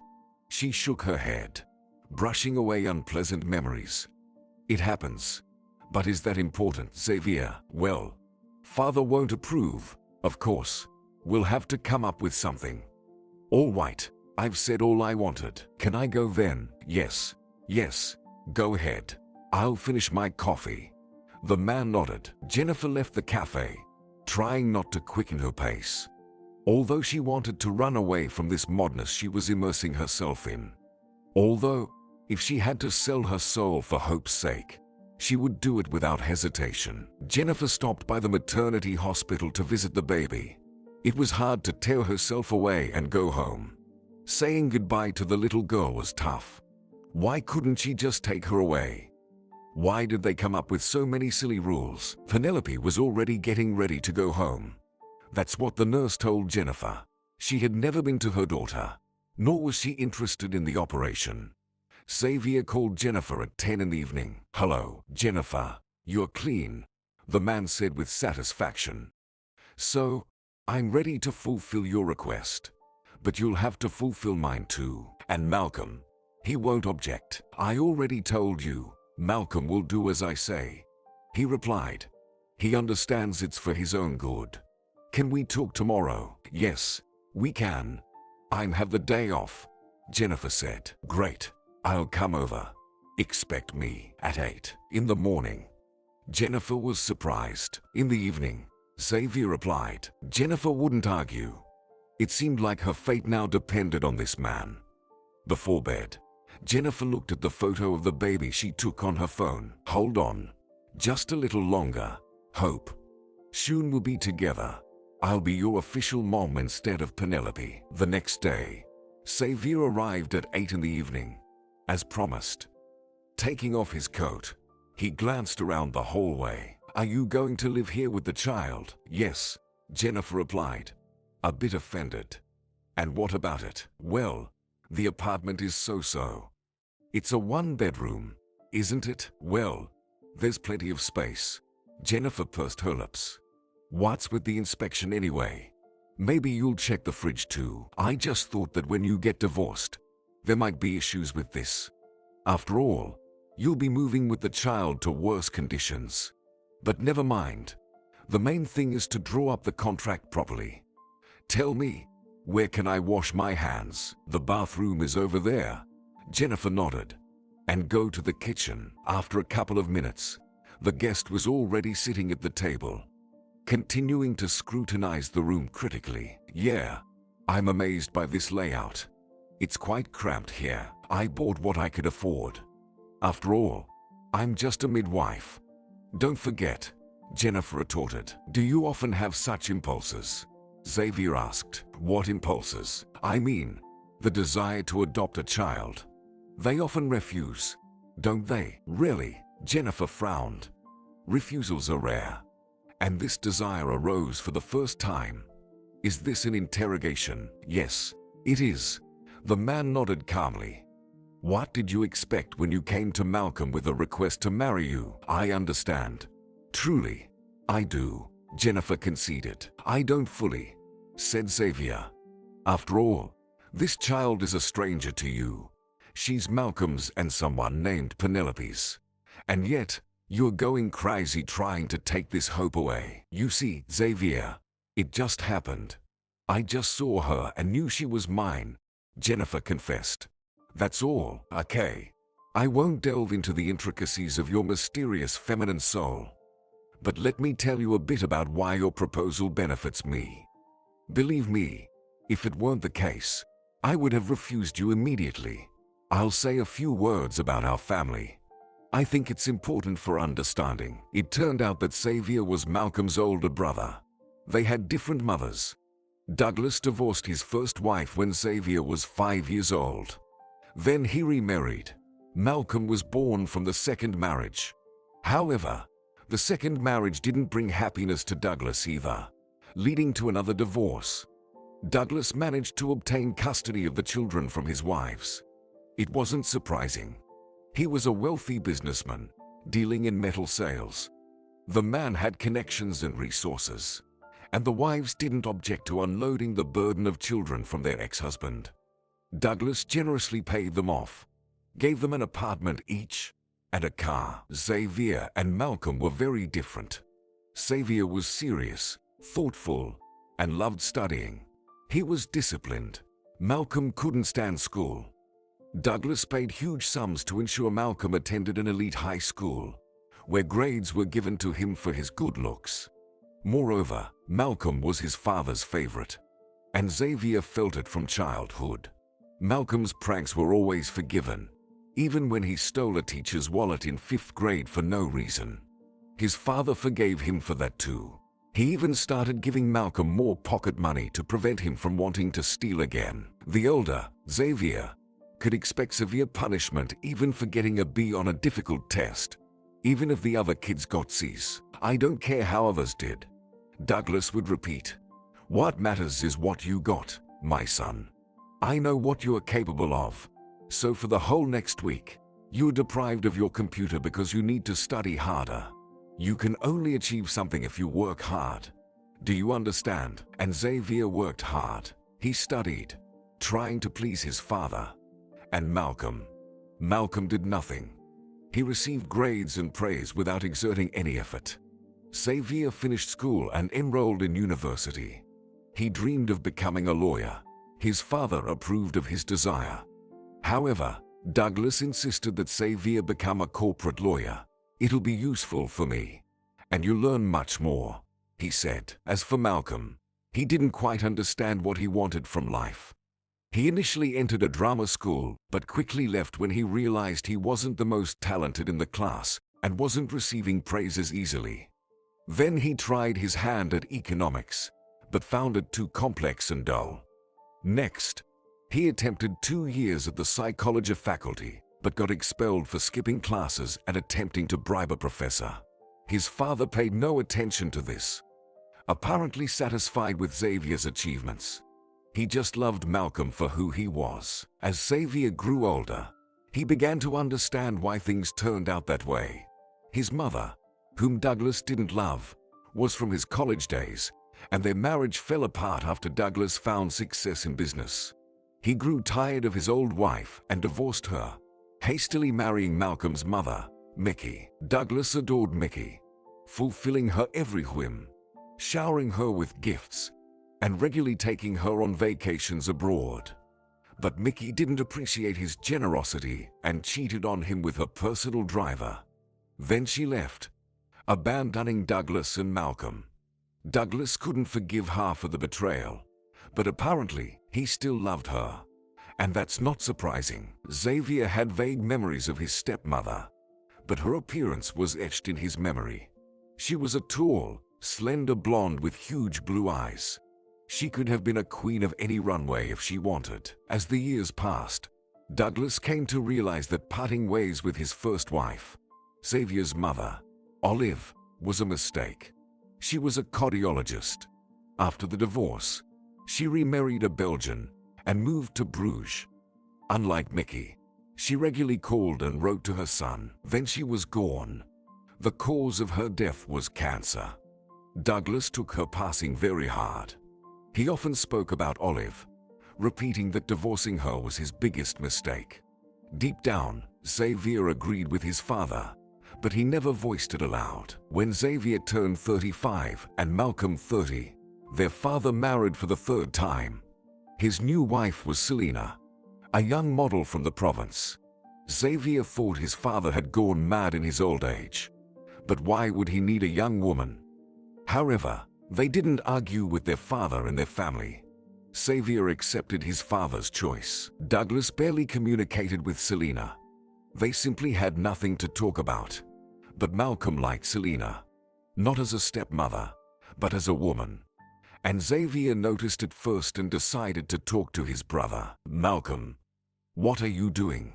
She shook her head, brushing away unpleasant memories. It happens. But is that important, Xavier? Well, father won't approve, of course. We'll have to come up with something. All right, I've said all I wanted. Can I go then? Yes, go ahead. I'll finish my coffee. The man nodded. Jennifer left the cafe, trying not to quicken her pace. Although she wanted to run away from this madness she was immersing herself in. Although, if she had to sell her soul for hope's sake, she would do it without hesitation. Jennifer stopped by the maternity hospital to visit the baby. It was hard to tear herself away and go home. Saying goodbye to the little girl was tough. Why couldn't she just take her away? Why did they come up with so many silly rules? Penelope was already getting ready to go home. That's what the nurse told Jennifer. She had never been to her daughter, nor was she interested in the operation. Xavier called Jennifer at 10 in the evening. Hello, Jennifer. You're clean, the man said with satisfaction. So, I'm ready to fulfill your request. But you'll have to fulfill mine too. And Malcolm, he won't object. I already told you, Malcolm will do as I say. He replied. He understands it's for his own good. Can we talk tomorrow? Yes, we can. I have the day off, Jennifer said. Great, I'll come over. Expect me at 8 in the morning. Jennifer was surprised. In the evening, Xavier replied. Jennifer wouldn't argue. It seemed like her fate now depended on this man. Before bed, Jennifer looked at the photo of the baby she took on her phone. Hold on. Just a little longer. Hope. Soon we'll be together. I'll be your official mom instead of Penelope. The next day, Xavier arrived at 8 in the evening, as promised. Taking off his coat, he glanced around the hallway. Are you going to live here with the child? Yes, Jennifer replied, a bit offended. And what about it? Well, the apartment is so-so. It's a one-bedroom, isn't it? Well, there's plenty of space. Jennifer pursed her lips. What's with the inspection anyway? Maybe you'll check the fridge too. I just thought that when you get divorced, there might be issues with this. After all, you'll be moving with the child to worse conditions. But never mind. The main thing is to draw up the contract properly. Tell me, where can I wash my hands? The bathroom is over there. Jennifer nodded. And go to the kitchen. After a couple of minutes, the guest was already sitting at the table, continuing to scrutinize the room critically. Yeah, I'm amazed by this layout. It's quite cramped here. I bought what I could afford. After all, I'm just a midwife. Don't forget, Jennifer retorted. Do you often have such impulses? Xavier asked. What impulses? I mean, the desire to adopt a child. They often refuse, don't they? Really? Jennifer frowned. Refusals are rare. And this desire arose for the first time. Is this an interrogation? Yes, it is. The man nodded calmly. What did you expect when you came to Malcolm with a request to marry you? I understand. Truly, I do, Jennifer conceded. I don't fully, said Xavier. After all, this child is a stranger to you. She's Malcolm's and someone named Penelope's. And yet, you're going crazy trying to take this hope away. You see, Xavier, it just happened. I just saw her and knew she was mine, Jennifer confessed. That's all, okay? I won't delve into the intricacies of your mysterious feminine soul. But let me tell you a bit about why your proposal benefits me. Believe me, if it weren't the case, I would have refused you immediately. I'll say a few words about our family. I think it's important for understanding. It turned out that Xavier was Malcolm's older brother. They had different mothers. Douglas divorced his first wife when Xavier was 5 years old. Then he remarried. Malcolm was born from the second marriage. However, the second marriage didn't bring happiness to Douglas either, leading to another divorce. Douglas managed to obtain custody of the children from his wives. It wasn't surprising. He was a wealthy businessman, dealing in metal sales. The man had connections and resources, and the wives didn't object to unloading the burden of children from their ex-husband. Douglas generously paid them off, gave them an apartment each, and a car. Xavier and Malcolm were very different. Xavier was serious, thoughtful, and loved studying. He was disciplined. Malcolm couldn't stand school. Douglas paid huge sums to ensure Malcolm attended an elite high school, where grades were given to him for his good looks. Moreover, Malcolm was his father's favorite, and Xavier felt it from childhood. Malcolm's pranks were always forgiven, even when he stole a teacher's wallet in 5th grade for no reason. His father forgave him for that too. He even started giving Malcolm more pocket money to prevent him from wanting to steal again. The older, Xavier, could expect severe punishment even for getting a B on a difficult test, even if the other kids got C's. "I don't care how others did," Douglas would repeat. "What matters is what you got, my son. I know what you are capable of." So for the whole next week, you are deprived of your computer because you need to study harder. You can only achieve something if you work hard. Do you understand? And Xavier worked hard. He studied, trying to please his father. And Malcolm did nothing. He received grades and praise without exerting any effort. Xavier finished school and enrolled in university. He dreamed of becoming a lawyer. His father approved of his desire. However, Douglas insisted that Xavier become a corporate lawyer. "It'll be useful for me, and you'll learn much more," he said. As for Malcolm, he didn't quite understand what he wanted from life. He initially entered a drama school, but quickly left when he realized he wasn't the most talented in the class and wasn't receiving praises easily. Then he tried his hand at economics, but found it too complex and dull. Next, he attempted 2 years at the psychology faculty, but got expelled for skipping classes and attempting to bribe a professor. His father paid no attention to this, apparently satisfied with Xavier's achievements. He just loved Malcolm for who he was. As Xavier grew older, he began to understand why things turned out that way. His mother, whom Douglas didn't love, was from his college days, and their marriage fell apart after Douglas found success in business. He grew tired of his old wife and divorced her, hastily marrying Malcolm's mother, Mickey. Douglas adored Mickey, fulfilling her every whim, showering her with gifts, and regularly taking her on vacations abroad. But Mickey didn't appreciate his generosity and cheated on him with her personal driver. Then she left, abandoning Douglas and Malcolm. Douglas couldn't forgive her for the betrayal, but apparently he still loved her. And that's not surprising. Xavier had vague memories of his stepmother, but her appearance was etched in his memory. She was a tall, slender blonde with huge blue eyes. She could have been a queen of any runway if she wanted. As the years passed, Douglas came to realize that parting ways with his first wife, Xavier's mother, Olive, was a mistake. She was a cardiologist. After the divorce, she remarried a Belgian and moved to Bruges. Unlike Mickey, she regularly called and wrote to her son. Then she was gone. The cause of her death was cancer. Douglas took her passing very hard. He often spoke about Olive, repeating that divorcing her was his biggest mistake. Deep down, Xavier agreed with his father, but he never voiced it aloud. When Xavier turned 35 and Malcolm 30, their father married for the third time. His new wife was Selena, a young model from the province. Xavier thought his father had gone mad in his old age, but why would he need a young woman? However, they didn't argue with their father and their family. Xavier accepted his father's choice. Douglas barely communicated with Selena. They simply had nothing to talk about. But Malcolm liked Selena, not as a stepmother, but as a woman. And Xavier noticed it first and decided to talk to his brother. "Malcolm, what are you doing?"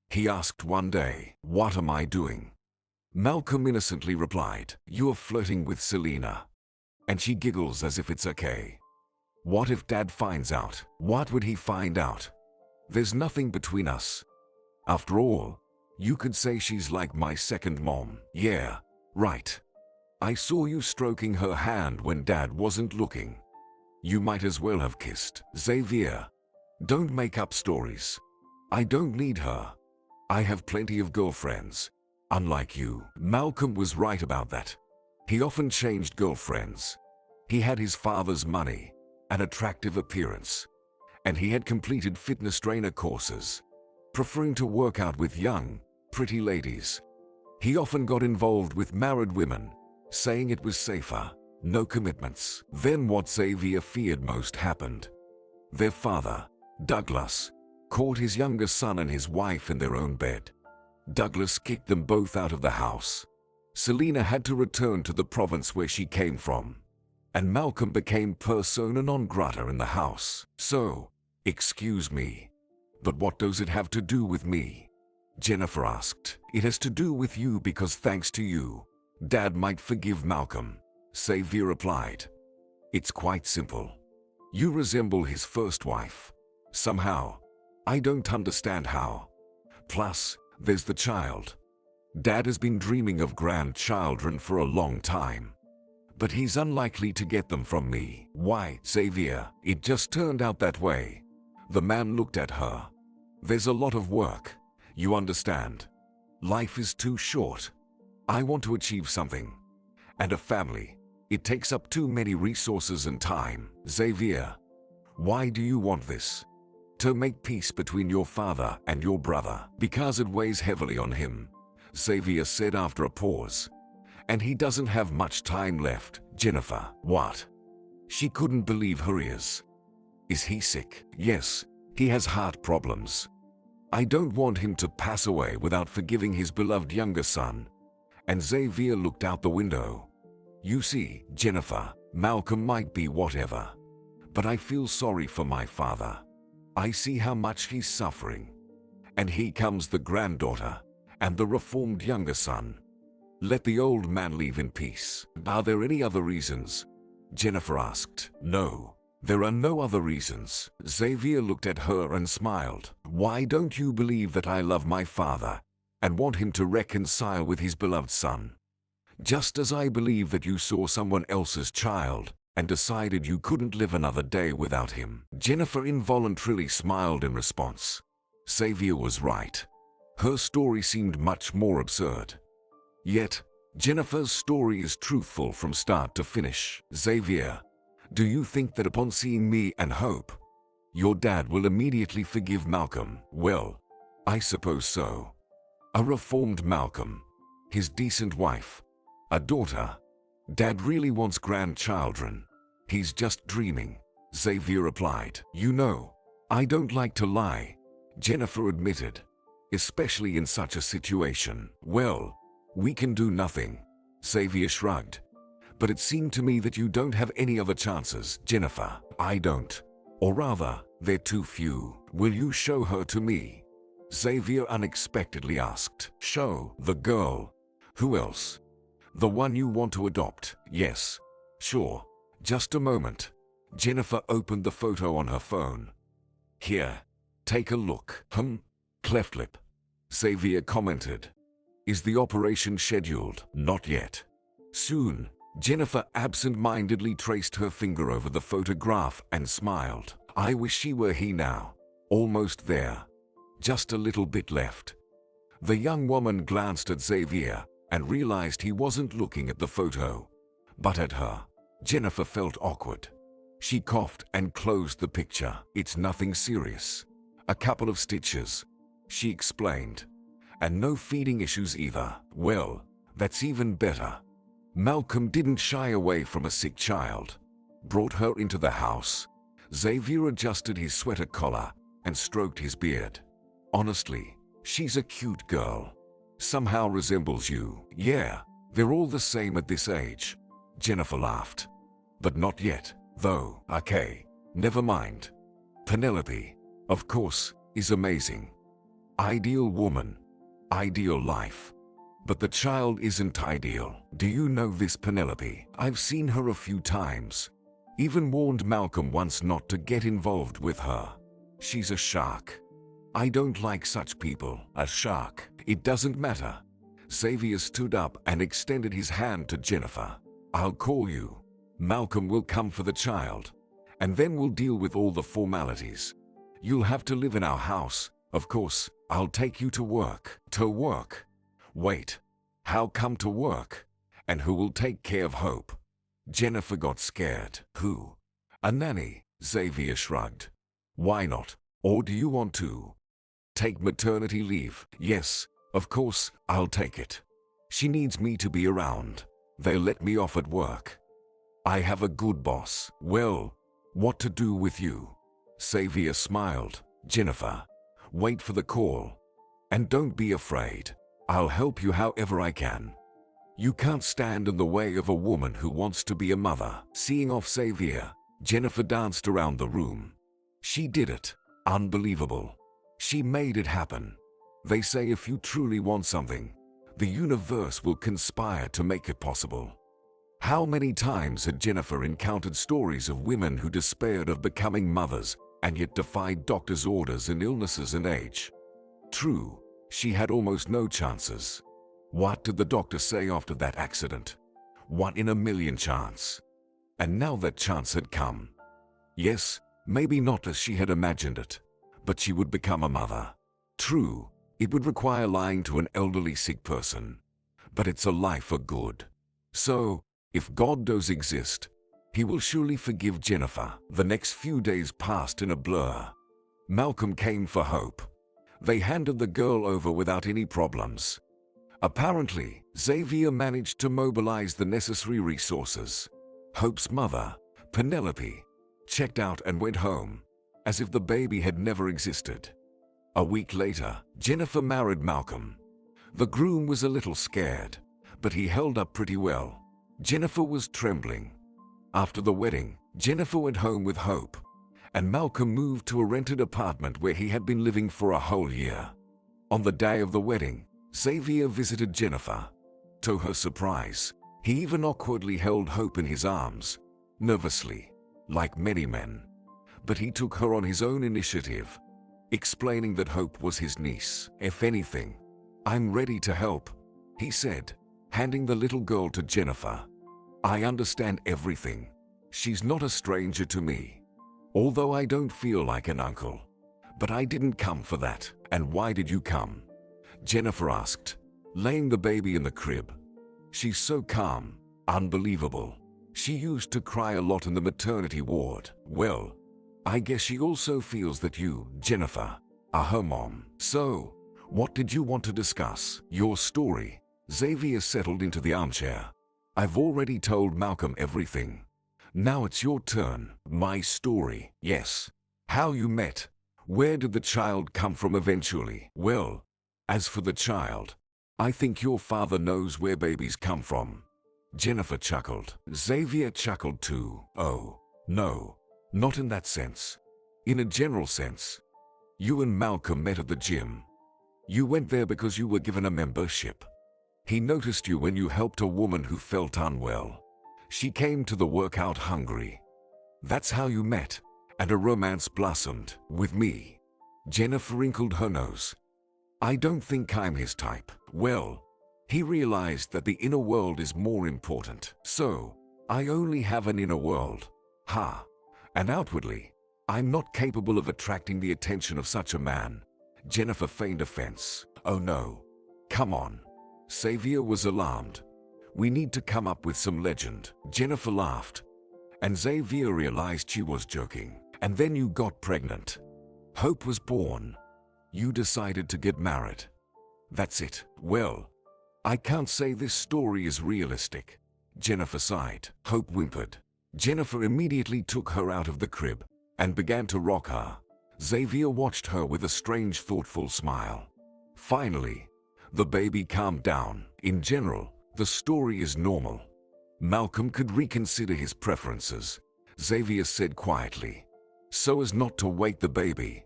he asked one day. "What am I doing?" Malcolm innocently replied, "You are flirting with Selena." And she giggles as if it's okay. "What if Dad finds out?" "What would he find out? There's nothing between us. After all, you could say she's like my second mom." "Yeah, right. I saw you stroking her hand when Dad wasn't looking. You might as well have kissed." "Xavier, don't make up stories. I don't need her. I have plenty of girlfriends, unlike you." Malcolm was right about that. He often changed girlfriends. He had his father's money, an attractive appearance, and he had completed fitness trainer courses, preferring to work out with young, pretty ladies. He often got involved with married women, saying it was safer, no commitments. Then what Xavier feared most happened. Their father, Douglas, caught his younger son and his wife in their own bed. Douglas kicked them both out of the house. Selena had to return to the province where she came from, and Malcolm became persona non grata in the house. "So, excuse me, but what does it have to do with me?" Jennifer asked. "It has to do with you because thanks to you, Dad might forgive Malcolm," Xavier replied. "It's quite simple. You resemble his first wife. Somehow. I don't understand how. Plus, there's the child. Dad has been dreaming of grandchildren for a long time, but he's unlikely to get them from me." "Why, Xavier? It just turned out that way." The man looked at her. "There's a lot of work. You understand? Life is too short. I want to achieve something. And a family. It takes up too many resources and time." "Xavier, why do you want this?" "To make peace between your father and your brother." "Because it weighs heavily on him," Xavier said after a pause. "And he doesn't have much time left." "Jennifer." "What?" She couldn't believe her ears. "Is he sick?" "Yes, he has heart problems. I don't want him to pass away without forgiving his beloved younger son." And Xavier looked out the window. "You see, Jennifer, Malcolm might be whatever, but I feel sorry for my father. I see how much he's suffering. And here comes the granddaughter and the reformed younger son. Let the old man leave in peace." "Are there any other reasons?" Jennifer asked. "No, there are no other reasons." Xavier looked at her and smiled. "Why don't you believe that I love my father and want him to reconcile with his beloved son? Just as I believe that you saw someone else's child and decided you couldn't live another day without him." Jennifer involuntarily smiled in response. Xavier was right. Her story seemed much more absurd. Yet, Jennifer's story is truthful from start to finish. "Xavier, do you think that upon seeing me and Hope, your dad will immediately forgive Malcolm?" "Well, I suppose so. A reformed Malcolm, his decent wife, a daughter. Dad really wants grandchildren. He's just dreaming," Xavier replied. "You know, I don't like to lie," Jennifer admitted, "especially in such a situation." "Well, we can do nothing," Xavier shrugged. "But it seemed to me that you don't have any other chances." "Jennifer, I don't. Or rather, they're too few." "Will you show her to me?" Xavier unexpectedly asked. "Show the girl? Who else? The one you want to adopt?" "Yes, sure. Just a moment." Jennifer opened the photo on her phone. "Here, take a look." Cleft lip," Xavier commented. "Is the operation scheduled?" "Not yet. Soon." Jennifer absent-mindedly traced her finger over the photograph and smiled. "I wish she were here now. Almost there." just a little bit left. The young woman glanced at Xavier and realized he wasn't looking at the photo, but at her. Jennifer felt awkward. She coughed and closed the picture. It's nothing serious. A couple of stitches, she explained. And no feeding issues either. Well, that's even better. Malcolm didn't shy away from a sick child. Brought her into the house. Xavier adjusted his sweater collar and stroked his beard. Honestly, she's a cute girl. Somehow resembles you. Yeah, they're all the same at this age. Jennifer laughed. But not yet, though. Okay, never mind. Penelope, of course, is amazing. Ideal woman. Ideal life. But the child isn't ideal. Do you know this Penelope? I've seen her a few times. Even warned Malcolm once not to get involved with her. She's a shark. I don't like such people. A shark. It doesn't matter. Xavier stood up and extended his hand to Jennifer. I'll call you. Malcolm will come for the child. And then we'll deal with all the formalities. You'll have to live in our house. Of course, I'll take you to work. To work? Wait. How come to work? And who will take care of Hope? Jennifer got scared. Who? A nanny, Xavier shrugged. Why not? Or do you want to take maternity leave? Yes, of course, I'll take it. She needs me to be around. They'll let me off at work. I have a good boss. Well, what to do with you? Xavier smiled. Jennifer, wait for the call. And don't be afraid. I'll help you however I can. You can't stand in the way of a woman who wants to be a mother. Seeing off Xavier, Jennifer danced around the room. She did it. Unbelievable. She made it happen. They say if you truly want something, the universe will conspire to make it possible. How many times had Jennifer encountered stories of women who despaired of becoming mothers and yet defied doctors' orders in illnesses and age? True, she had almost no chances. What did the doctor say after that accident? 1 in a million chance. And now that chance had come. Yes, maybe not as she had imagined it, but she would become a mother. True, it would require lying to an elderly sick person, but it's a life for good. So, if God does exist, he will surely forgive Jennifer. The next few days passed in a blur. Malcolm came for Hope. They handed the girl over without any problems. Apparently, Xavier managed to mobilize the necessary resources. Hope's mother, Penelope, checked out and went home, as if the baby had never existed. A week later, Jennifer married Malcolm. The groom was a little scared, but he held up pretty well. Jennifer was trembling. After the wedding, Jennifer went home with Hope, and Malcolm moved to a rented apartment where he had been living for a whole year. On the day of the wedding, Xavier visited Jennifer. To her surprise, he even awkwardly held Hope in his arms, nervously, like many men. But he took her on his own initiative, explaining that Hope was his niece. If anything, I'm ready to help, he said, handing the little girl to Jennifer. I understand everything. She's not a stranger to me. Although I don't feel like an uncle. But I didn't come for that. And why did you come? Jennifer asked, laying the baby in the crib. She's so calm, unbelievable. She used to cry a lot in the maternity ward. Well, I guess she also feels that you, Jennifer, are her mom. So, what did you want to discuss? Your story. Xavier settled into the armchair. I've already told Malcolm everything. Now it's your turn. My story. Yes. How you met. Where did the child come from eventually? Well, as for the child, I think your father knows where babies come from. Jennifer chuckled. Xavier chuckled too. Oh, no, not in that sense. In a general sense. You and Malcolm met at the gym. You went there because you were given a membership. He noticed you when you helped a woman who felt unwell. She came to the workout hungry. That's how you met, and a romance blossomed with me. Jennifer wrinkled her nose. I don't think I'm his type. Well, he realized that the inner world is more important. So, I only have an inner world. Ha! And outwardly, I'm not capable of attracting the attention of such a man. Jennifer feigned offense. "Oh no. Come on." Xavier was alarmed. "We need to come up with some legend." Jennifer laughed, and Xavier realized she was joking. "And then you got pregnant. Hope was born. You decided to get married. That's it." "Well, I can't say this story is realistic." Jennifer sighed. Hope whimpered. Jennifer immediately took her out of the crib and began to rock her. Xavier watched her with a strange, thoughtful smile. Finally, the baby calmed down. "In general, the story is normal. Malcolm could reconsider his preferences," Xavier said quietly, "so as not to wake the baby.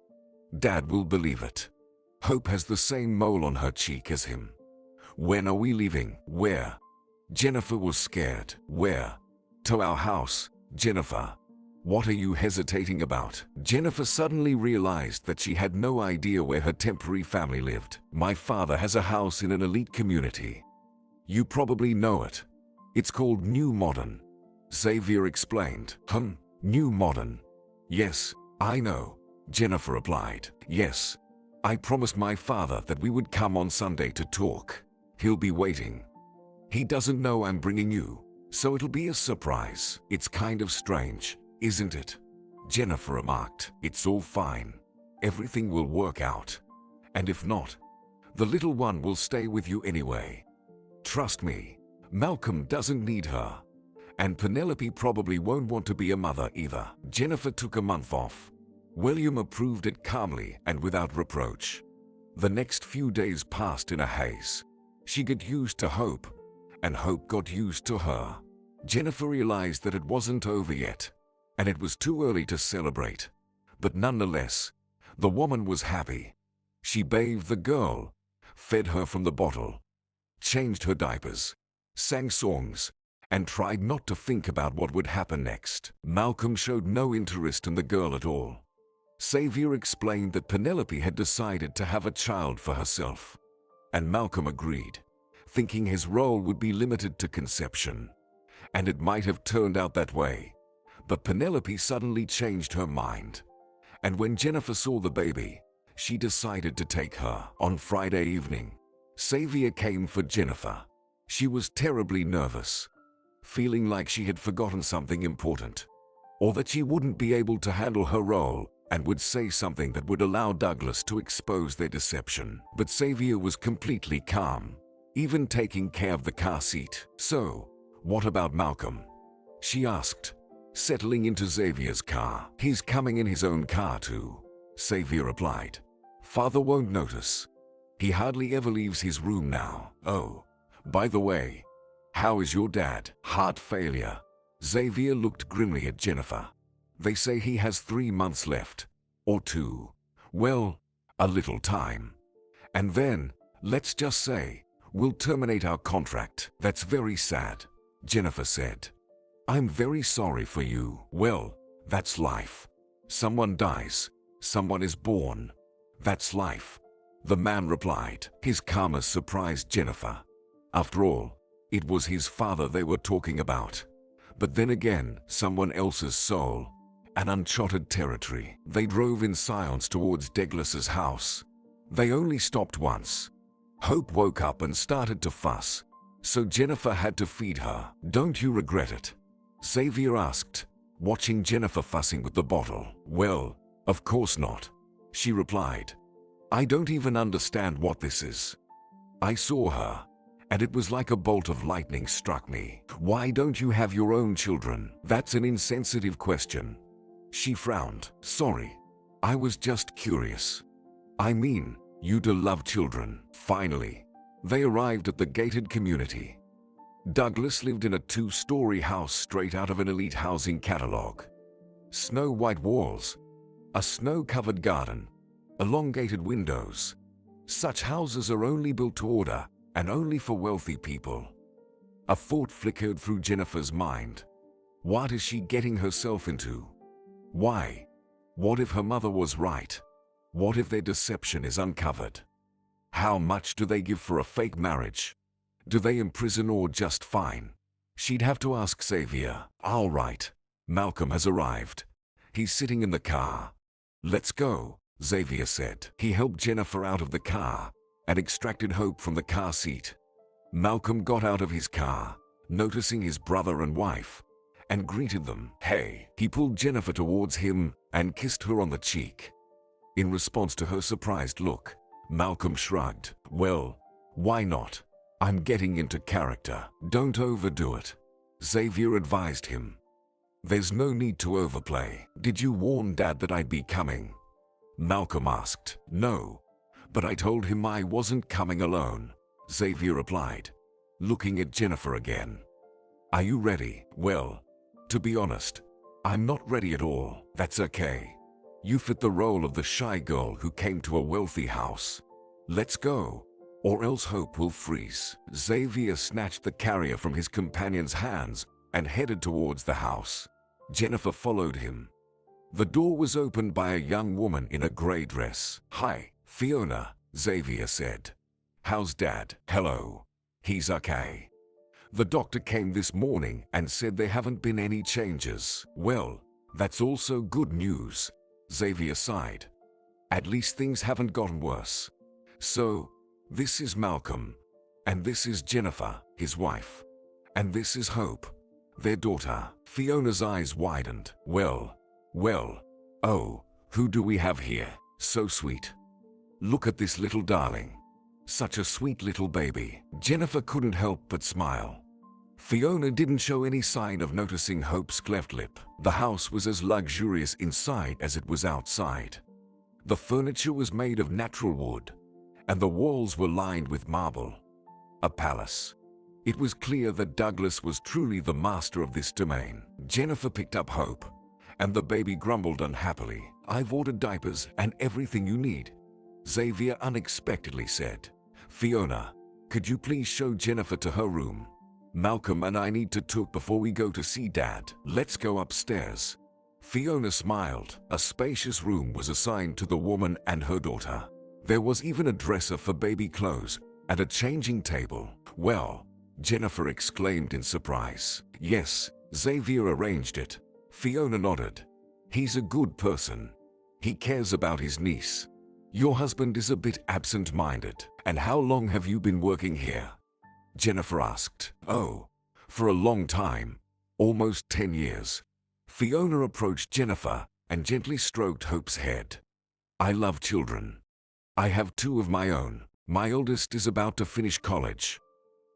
Dad will believe it. Hope has the same mole on her cheek as him. When are we leaving?" "Where?" Jennifer was scared. "Where?" "To our house." "Jennifer, what are you hesitating about?" Jennifer suddenly realized that she had no idea where her temporary family lived. "My father has a house in an elite community. You probably know it. It's called New Modern," Xavier explained. New Modern. Yes, I know," Jennifer replied. "Yes, I promised my father that we would come on Sunday to talk. He'll be waiting. He doesn't know I'm bringing you, so it'll be a surprise." "It's kind of strange, isn't it?" Jennifer remarked. "It's all fine. Everything will work out. And if not, the little one will stay with you anyway. Trust me, Malcolm doesn't need her. And Penelope probably won't want to be a mother either." Jennifer took a month off. William approved it calmly and without reproach. The next few days passed in a haze. She got used to Hope, and Hope got used to her. Jennifer realized that it wasn't over yet, and it was too early to celebrate. But nonetheless, the woman was happy. She bathed the girl, fed her from the bottle, changed her diapers, sang songs, and tried not to think about what would happen next. Malcolm showed no interest in the girl at all. Xavier explained that Penelope had decided to have a child for herself, and Malcolm agreed, thinking his role would be limited to conception. And it might have turned out that way. But Penelope suddenly changed her mind. And when Jennifer saw the baby, she decided to take her. On Friday evening, Xavier came for Jennifer. She was terribly nervous, feeling like she had forgotten something important, or that she wouldn't be able to handle her role and would say something that would allow Douglas to expose their deception. But Xavier was completely calm, even taking care of the car seat. "So, what about Malcolm?" she asked, settling into Xavier's car. "He's coming in his own car too," Xavier replied. "Father won't notice. He hardly ever leaves his room now." "Oh, by the way, how is your dad?" "Heart failure." Xavier looked grimly at Jennifer. "They say he has 3 months left. Or 2. Well, a little time. And then, let's just say, we'll terminate our contract." "That's very sad," Jennifer said. "I'm very sorry for you." "Well, that's life. Someone dies. Someone is born. That's life," the man replied. His calmness surprised Jennifer. After all, it was his father they were talking about. But then again, someone else's soul. An uncharted territory. They drove in silence towards Douglas's house. They only stopped once. Hope woke up and started to fuss, so Jennifer had to feed her. "Don't you regret it?" Xavier asked, watching Jennifer fussing with the bottle. "Well, of course not," she replied. "I don't even understand what this is. I saw her, and it was like a bolt of lightning struck me." "Why don't you have your own children?" "That's an insensitive question." She frowned. "Sorry, I was just curious. I mean, you do love children." Finally, they arrived at the gated community. Douglas lived in a 2-story house straight out of an elite housing catalog. Snow-white walls, a snow-covered garden, elongated windows. Such houses are only built to order and only for wealthy people. A thought flickered through Jennifer's mind. What is she getting herself into? Why? What if her mother was right? What if their deception is uncovered? How much do they give for a fake marriage? Do they imprison or just fine? She'd have to ask Xavier. "All right, Malcolm has arrived. He's sitting in the car. Let's go." Xavier said. He helped Jennifer out of the car and extracted Hope from the car seat. Malcolm got out of his car, noticing his brother and wife, and greeted them. Hey, he pulled Jennifer towards him and kissed her on the cheek. In response to her surprised look, Malcolm shrugged. Well, why not? I'm getting into character. Don't overdo it, Xavier advised him. There's no need to overplay. Did you warn Dad that I'd be coming? Malcolm asked. No, but I told him I wasn't coming alone, Xavier replied, looking at Jennifer again. Are you ready? Well, to be honest, I'm not ready at all. That's okay. You fit the role of the shy girl who came to a wealthy house. Let's go, or else Hope will freeze. Xavier snatched the carrier from his companion's hands and headed towards the house. Jennifer followed him. The door was opened by a young woman in a gray dress. Hi, Fiona, Xavier said. How's Dad? Hello. He's okay. The doctor came this morning and said there haven't been any changes. Well, that's also good news, Xavier sighed. At least things haven't gotten worse. So, this is Malcolm, and this is Jennifer, his wife, and this is Hope, their daughter. Fiona's eyes widened. Well, oh, who do we have here? So sweet. Look at this little darling. Such a sweet little baby. Jennifer couldn't help but smile. Fiona didn't show any sign of noticing Hope's cleft lip. The house was as luxurious inside as it was outside. The furniture was made of natural wood, and the walls were lined with marble. A palace. It was clear that Douglas was truly the master of this domain. Jennifer picked up Hope, and the baby grumbled unhappily. I've ordered diapers and everything you need, Xavier unexpectedly said. Fiona, could you please show Jennifer to her room? Malcolm and I need to talk before we go to see Dad. Let's go upstairs. Fiona smiled. A spacious room was assigned to the woman and her daughter. There was even a dresser for baby clothes and a changing table. Well, Jennifer exclaimed in surprise. Yes, Xavier arranged it. Fiona nodded. He's a good person. He cares about his niece. Your husband is a bit absent-minded. And how long have you been working here? Jennifer asked. Oh, for a long time. Almost 10 years. Fiona approached Jennifer and gently stroked Hope's head. I love children. I have 2 of my own. My oldest is about to finish college.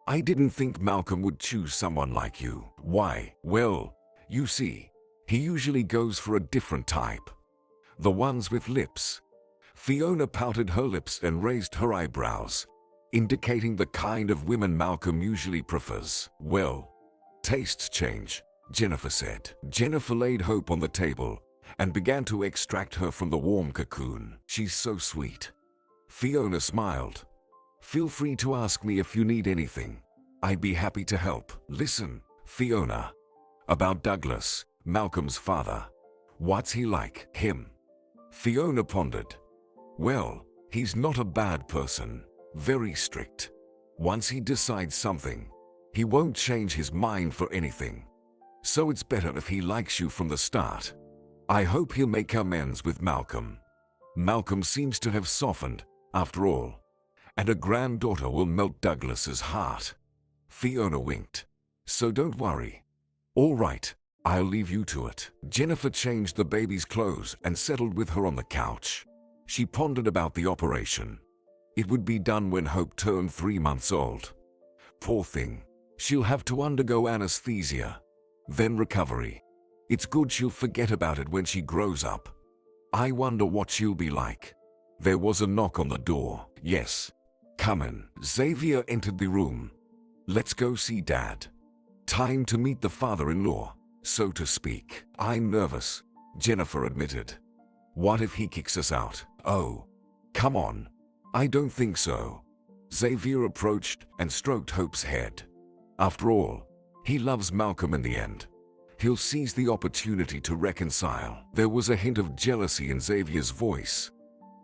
I didn't think Malcolm would choose someone like you. Why? Well, you see, he usually goes for a different type. The ones with lips. Fiona pouted her lips and raised her eyebrows, indicating the kind of women Malcolm usually prefers. Well, tastes change, Jennifer said. Jennifer laid Hope on the table and began to extract her from the warm cocoon. She's so sweet. Fiona smiled. Feel free to ask me if you need anything. I'd be happy to help. Listen, Fiona. About Douglas, Malcolm's father. What's he like? Him? Fiona pondered. Well, he's not a bad person. Very strict. Once he decides something, he won't change his mind for anything. So it's better if he likes you from the start. I hope he'll make amends with Malcolm. Malcolm seems to have softened, after all, and a granddaughter will melt Douglas's heart. Fiona winked. So don't worry. All right, I'll leave you to it. Jennifer changed the baby's clothes and settled with her on the couch. She pondered about the operation. It would be done when Hope turned 3 months old. Poor thing. She'll have to undergo anesthesia, then recovery. It's good she'll forget about it when she grows up. I wonder what she'll be like. There was a knock on the door. Yes. Come in. Xavier entered the room. Let's go see Dad. Time to meet the father-in-law, so to speak. I'm nervous, Jennifer admitted. What if he kicks us out? Oh, come on. I don't think so. Xavier approached and stroked Hope's head. After all, he loves Malcolm in the end. He'll seize the opportunity to reconcile. There was a hint of jealousy in Xavier's voice,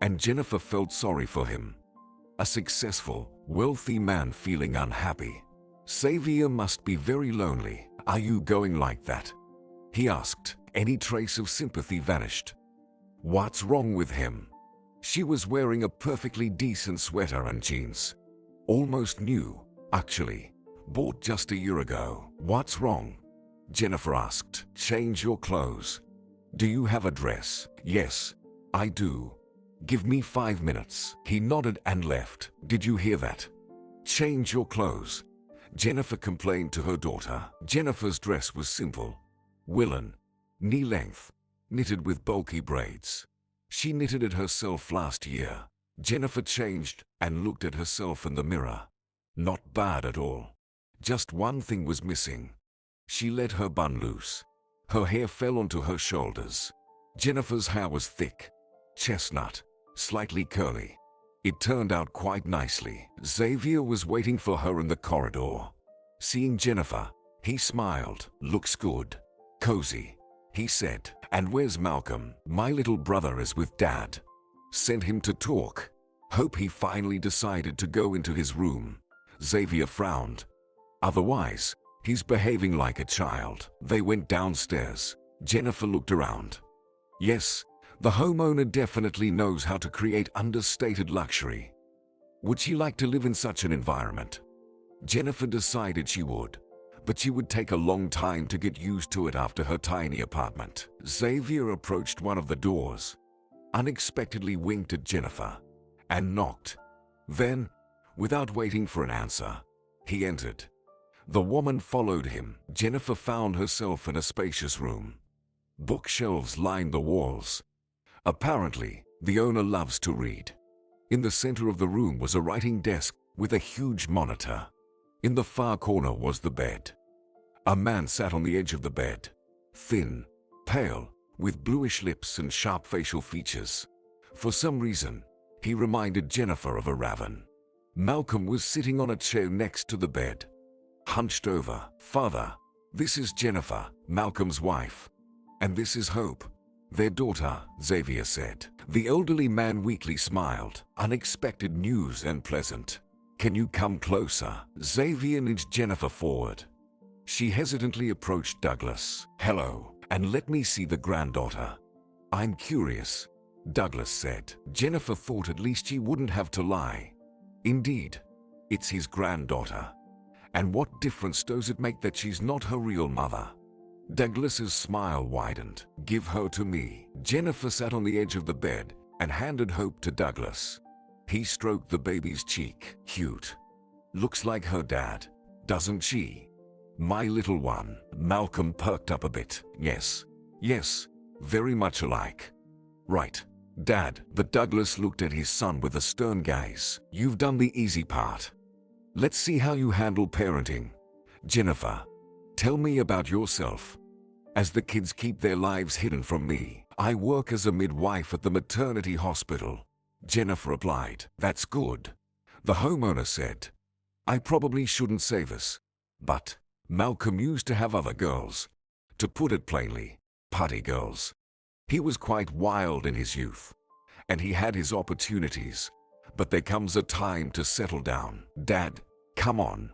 and Jennifer felt sorry for him. A successful, wealthy man feeling unhappy. Xavier must be very lonely. Are you going like that? He asked. Any trace of sympathy vanished. What's wrong with him? She was wearing a perfectly decent sweater and jeans. Almost new, actually. Bought just a year ago. What's wrong? Jennifer asked. Change your clothes. Do you have a dress? Yes, I do. Give me 5 minutes. He nodded and left. Did you hear that? Change your clothes. Jennifer complained to her daughter. Jennifer's dress was simple. Woolen, knee length, knitted with bulky braids. She knitted it herself last year. Jennifer changed and looked at herself in the mirror. Not bad at all. Just one thing was missing. She let her bun loose. Her hair fell onto her shoulders. Jennifer's hair was thick, chestnut, slightly curly. It turned out quite nicely. Xavier was waiting for her in the corridor. Seeing Jennifer, he smiled. Looks good. Cozy, he said. And where's Malcolm? My little brother is with Dad. Sent him to talk. Hope he finally decided to go into his room. Xavier frowned. Otherwise, he's behaving like a child. They went downstairs. Jennifer looked around. Yes, the homeowner definitely knows how to create understated luxury. Would she like to live in such an environment? Jennifer decided she would, but she would take a long time to get used to it after her tiny apartment. Xavier approached one of the doors, unexpectedly winked at Jennifer, and knocked. Then, without waiting for an answer, he entered. The woman followed him. Jennifer found herself in a spacious room. Bookshelves lined the walls. Apparently, the owner loves to read. In the center of the room was a writing desk with a huge monitor. In the far corner was the bed. A man sat on the edge of the bed, thin, pale, with bluish lips and sharp facial features. For some reason, he reminded Jennifer of a raven. Malcolm was sitting on a chair next to the bed, hunched over. Father, this is Jennifer, Malcolm's wife. And this is Hope, their daughter, Xavier said. The elderly man weakly smiled. Unexpected news and pleasant. Can you come closer? Xavier nudged Jennifer forward. She hesitantly approached Douglas. Hello, and let me see the granddaughter. I'm curious, Douglas said. Jennifer thought at least she wouldn't have to lie. Indeed, it's his granddaughter. And what difference does it make that she's not her real mother? Douglas's smile widened. Give her to me. Jennifer sat on the edge of the bed and handed Hope to Douglas. He stroked the baby's cheek. Cute. Looks like her dad, doesn't she? My little one. Malcolm perked up a bit. Yes, very much alike. Right, Dad. But Douglas looked at his son with a stern gaze. You've done the easy part. Let's see how you handle parenting. Jennifer, tell me about yourself. As the kids keep their lives hidden from me, I work as a midwife at the maternity hospital. Jennifer replied. That's good. The homeowner said. I probably shouldn't say this, but Malcolm used to have other girls. To put it plainly, party girls. He was quite wild in his youth, and he had his opportunities, but there comes a time to settle down. Dad, come on.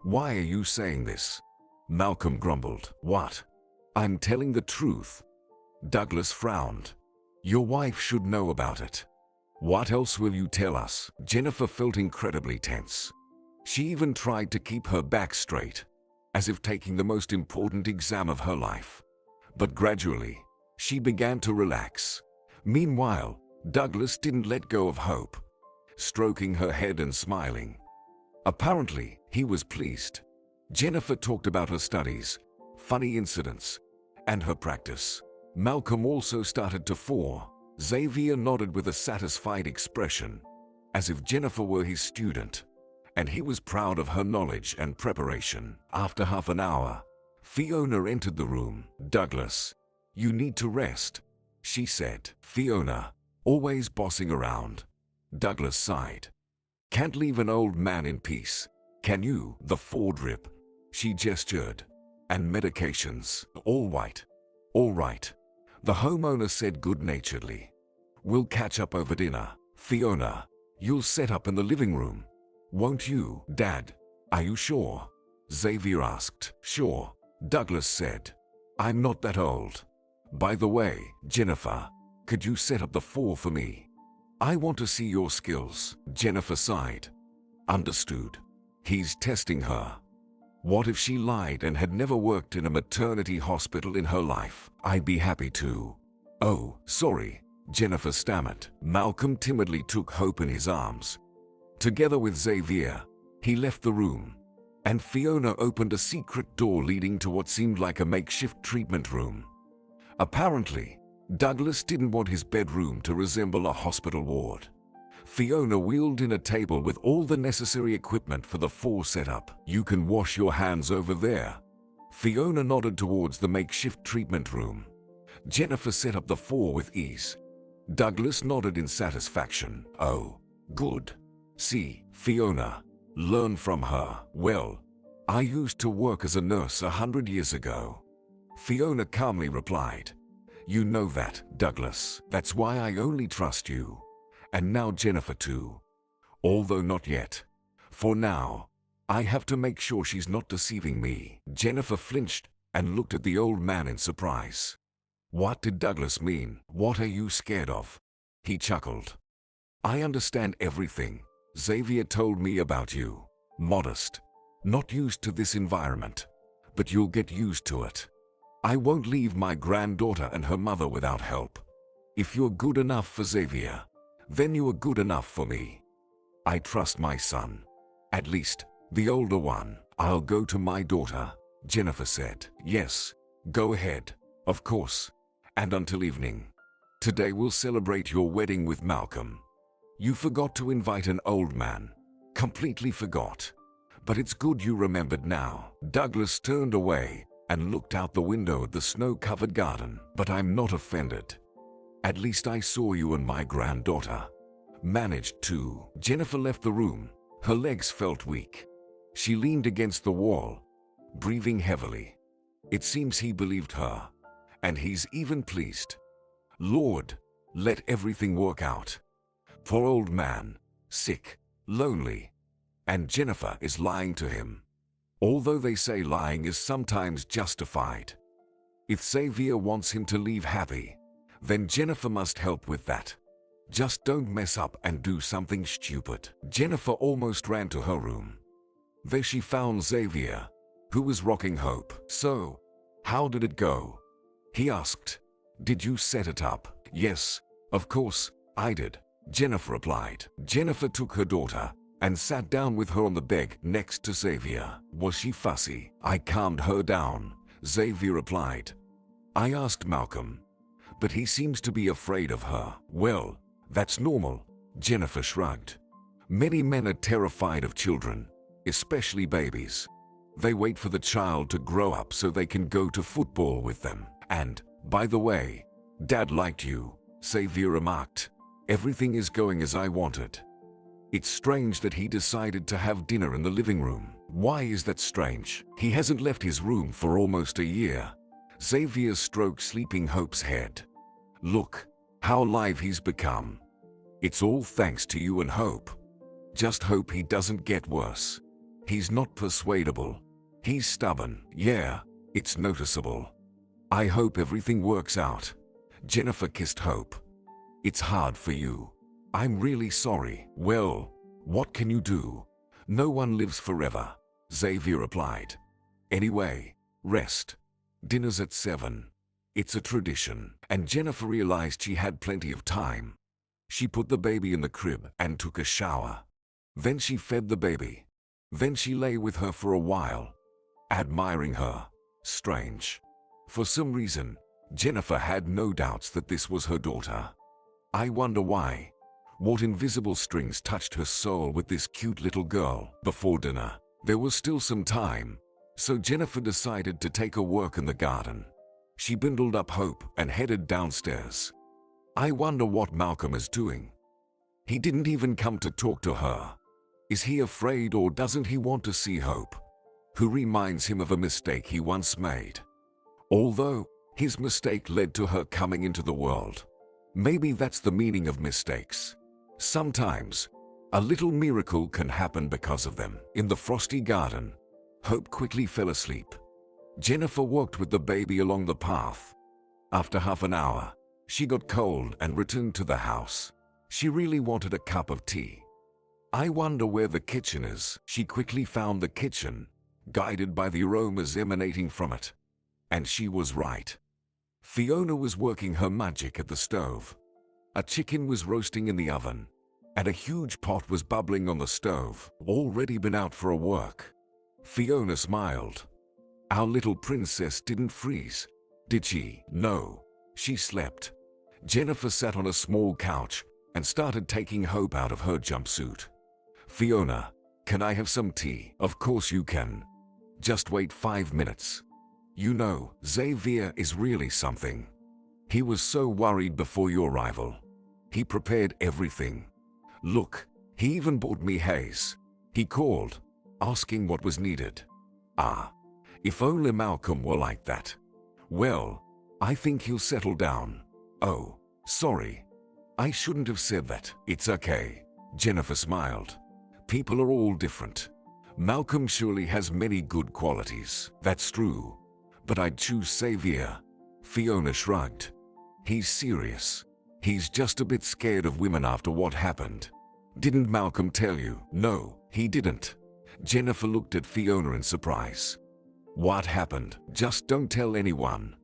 Why are you saying this? Malcolm grumbled. What? I'm telling the truth. Douglas frowned. Your wife should know about it. What else will you tell us? Jennifer felt incredibly tense. She even tried to keep her back straight, as if taking the most important exam of her life. But gradually, she began to relax. Meanwhile, Douglas didn't let go of Hope, stroking her head and smiling. Apparently, he was pleased. Jennifer talked about her studies, funny incidents, and her practice. Malcolm also started to fall. Xavier nodded with a satisfied expression, as if Jennifer were his student, and he was proud of her knowledge and preparation. After half an hour, Fiona entered the room. Douglas, you need to rest, she said. Fiona, always bossing around. Douglas sighed. Can't leave an old man in peace, can you? The Ford drip, she gestured. And medications, all white. All right, the homeowner said good-naturedly. We'll catch up over dinner. Fiona, you'll set up in the living room, won't you? Dad, are you sure? Xavier asked. Sure, Douglas said. I'm not that old. By the way, Jennifer, could you set up the 4 for me? I want to see your skills, Jennifer sighed. Understood. He's testing her. What if she lied and had never worked in a maternity hospital in her life? I'd be happy to. Oh, sorry, Jennifer stammered. Malcolm timidly took Hope in his arms. Together with Xavier, he left the room, and Fiona opened a secret door leading to what seemed like a makeshift treatment room. Apparently, Douglas didn't want his bedroom to resemble a hospital ward. Fiona wheeled in a table with all the necessary equipment for the 4 setup. You can wash your hands over there. Fiona nodded towards the makeshift treatment room. Jennifer set up the 4 with ease. Douglas nodded in satisfaction. Oh, good. See, Fiona, learn from her. Well, I used to work as a nurse 100 years ago. Fiona calmly replied. You know that, Douglas. That's why I only trust you. And now Jennifer too. Although not yet. For now, I have to make sure she's not deceiving me. Jennifer flinched and looked at the old man in surprise. What did Douglas mean? What are you scared of? He chuckled. I understand everything. Xavier told me about you. Modest. Not used to this environment. But you'll get used to it. I won't leave my granddaughter and her mother without help. If you're good enough for Xavier, then you are good enough for me. I trust my son. At least, the older one. I'll go to my daughter, Jennifer said. Yes, go ahead, of course. And until evening. Today we'll celebrate your wedding with Malcolm. You forgot to invite an old man. Completely forgot. But it's good you remembered now. Douglas turned away and looked out the window at the snow-covered garden. But I'm not offended. At least I saw you and my granddaughter. Managed to. Jennifer left the room. Her legs felt weak. She leaned against the wall, breathing heavily. It seems he believed her. And he's even pleased. Lord, let everything work out. Poor old man, sick, lonely. And Jennifer is lying to him. Although they say lying is sometimes justified. If Xavier wants him to leave happy, then Jennifer must help with that. Just don't mess up and do something stupid. Jennifer almost ran to her room. There she found Xavier, who was rocking Hope. So, how did it go? He asked. Did you set it up? Yes, of course, I did, Jennifer replied. Jennifer took her daughter and sat down with her on the bed next to Xavier. Was she fussy? I calmed her down, Xavier replied. I asked Malcolm, but he seems to be afraid of her. Well, that's normal, Jennifer shrugged. Many men are terrified of children, especially babies. They wait for the child to grow up so they can go to football with them. And, by the way, Dad liked you, Xavier remarked. Everything is going as I wanted. It's strange that he decided to have dinner in the living room. Why is that strange? He hasn't left his room for almost a year. Xavier stroked sleeping Hope's head. Look, how alive he's become. It's all thanks to you and Hope. Just hope he doesn't get worse. He's not persuadable. He's stubborn. Yeah, it's noticeable. I hope everything works out. Jennifer kissed Hope. It's hard for you. I'm really sorry. Well, what can you do? No one lives forever, Xavier replied. Anyway, rest. Dinner's at 7. It's a tradition. And Jennifer realized she had plenty of time. She put the baby in the crib and took a shower. Then she fed the baby. Then she lay with her for a while, admiring her. Strange. For some reason, Jennifer had no doubts that this was her daughter. I wonder why. What invisible strings touched her soul with this cute little girl? Before dinner, there was still some time, so Jennifer decided to take a walk in the garden. She bundled up Hope and headed downstairs. I wonder what Malcolm is doing. He didn't even come to talk to her. Is he afraid or doesn't he want to see Hope, who reminds him of a mistake he once made? Although, his mistake led to her coming into the world. Maybe that's the meaning of mistakes. Sometimes, a little miracle can happen because of them. In the frosty garden, Hope quickly fell asleep. Jennifer walked with the baby along the path. After half an hour, she got cold and returned to the house. She really wanted a cup of tea. I wonder where the kitchen is. She quickly found the kitchen, guided by the aromas emanating from it. And she was right. Fiona was working her magic at the stove. A chicken was roasting in the oven, and a huge pot was bubbling on the stove, already been out for a work. Fiona smiled. Our little princess didn't freeze, did she? No, she slept. Jennifer sat on a small couch and started taking hope out of her jumpsuit. Fiona, can I have some tea? Of course you can. Just wait 5 minutes. You know, Xavier is really something. He was so worried before your arrival. He prepared everything. Look, he even bought me haze. He called, asking what was needed. Ah, if only Malcolm were like that. Well, I think he'll settle down. Oh, sorry. I shouldn't have said that. It's okay. Jennifer smiled. People are all different. Malcolm surely has many good qualities. That's true. But I'd choose Xavier. Fiona shrugged. He's serious. He's just a bit scared of women after what happened. Didn't Malcolm tell you? No, he didn't. Jennifer looked at Fiona in surprise. What happened? Just don't tell anyone.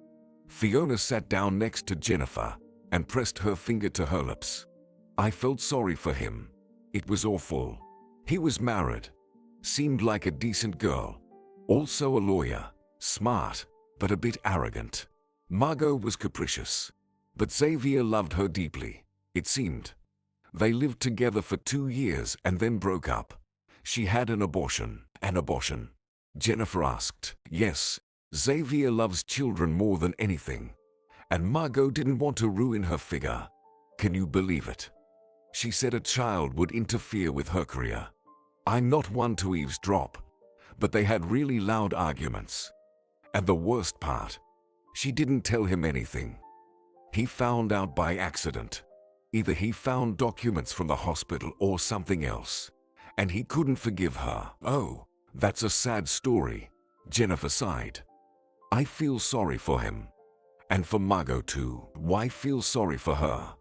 Fiona sat down next to Jennifer and pressed her finger to her lips. I felt sorry for him. It was awful. He was married. Seemed like a decent girl. Also a lawyer. Smart, but a bit arrogant. Margot was capricious. But Xavier loved her deeply, it seemed. They lived together for 2 years and then broke up. She had an abortion. An abortion? Jennifer asked. Yes, Xavier loves children more than anything. And Margot didn't want to ruin her figure. Can you believe it? She said a child would interfere with her career. I'm not one to eavesdrop, but they had really loud arguments. And the worst part, she didn't tell him anything. He found out by accident. Either he found documents from the hospital or something else, and he couldn't forgive her. Oh, that's a sad story, Jennifer sighed. I feel sorry for him. And for Margot too. Why feel sorry for her?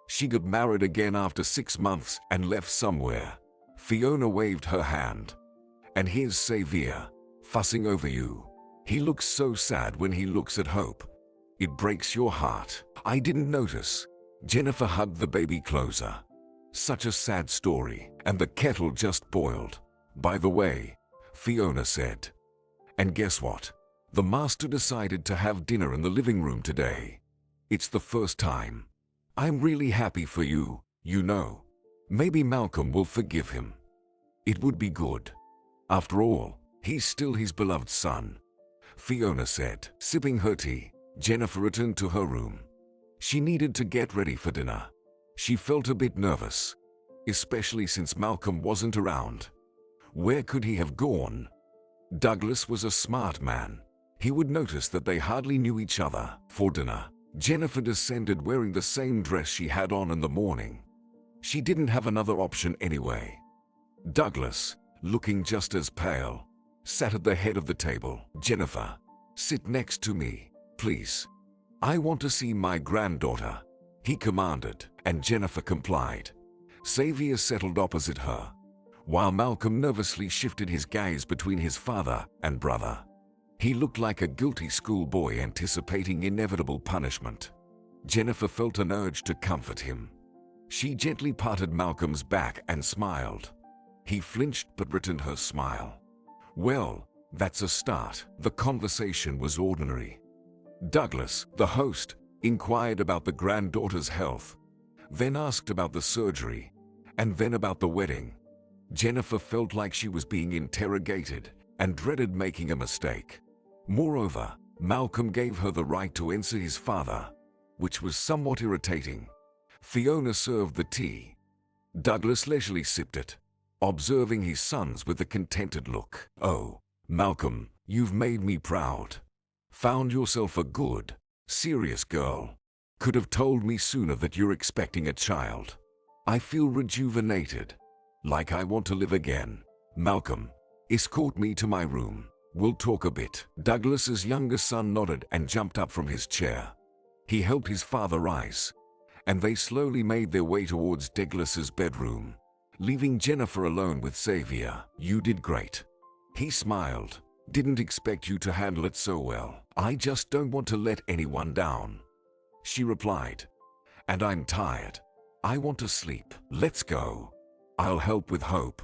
She got married again after 6 months and left somewhere. Fiona waved her hand. And here's Xavier, fussing over you. He looks so sad when he looks at Hope. It breaks your heart. I didn't notice. Jennifer hugged the baby closer. Such a sad story, and the kettle just boiled. By the way, Fiona said. And guess what? The master decided to have dinner in the living room today. It's the first time. I'm really happy for you, you know. Maybe Malcolm will forgive him. It would be good. After all, he's still his beloved son. Fiona said, sipping her tea. Jennifer returned to her room. She needed to get ready for dinner. She felt a bit nervous, especially since Malcolm wasn't around. Where could he have gone? Douglas was a smart man. He would notice that they hardly knew each other. For dinner, Jennifer descended wearing the same dress she had on in the morning. She didn't have another option anyway. Douglas, looking just as pale, sat at the head of the table. Jennifer, sit next to me, please. I want to see my granddaughter, he commanded, and Jennifer complied. Xavier settled opposite her, while Malcolm nervously shifted his gaze between his father and brother. He looked like a guilty schoolboy anticipating inevitable punishment. Jennifer felt an urge to comfort him. She gently patted Malcolm's back and smiled. He flinched but returned her smile. Well, that's a start. The conversation was ordinary. Douglas, the host, inquired about the granddaughter's health, then asked about the surgery, and then about the wedding. Jennifer felt like she was being interrogated and dreaded making a mistake. Moreover, Malcolm gave her the right to answer his father, which was somewhat irritating. Fiona served the tea. Douglas leisurely sipped it, observing his sons with a contented look. Oh, Malcolm, you've made me proud. Found yourself a good, serious girl. Could have told me sooner that you're expecting a child. I feel rejuvenated, like I want to live again. Malcolm, escort me to my room. We'll talk a bit. Douglas's younger son nodded and jumped up from his chair. He helped his father rise, and they slowly made their way towards Douglas's bedroom, leaving Jennifer alone with Xavier. "You did great." He smiled. "Didn't expect you to handle it so well. I just don't want to let anyone down," she replied. "And I'm tired. I want to sleep. Let's go. I'll help with Hope."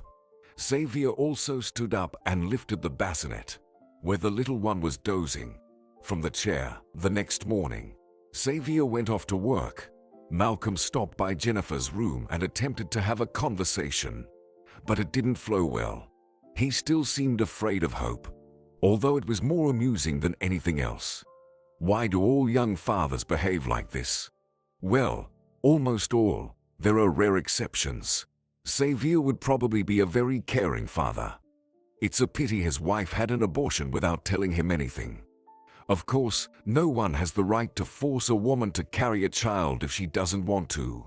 Xavier also stood up and lifted the bassinet, where the little one was dozing, from the chair. The next morning, Xavier went off to work. Malcolm stopped by Jennifer's room and attempted to have a conversation, but it didn't flow well. He still seemed afraid of Hope, although it was more amusing than anything else. Why do all young fathers behave like this? Well, almost all. There are rare exceptions. Xavier would probably be a very caring father. It's a pity his wife had an abortion without telling him anything. Of course, no one has the right to force a woman to carry a child if she doesn't want to.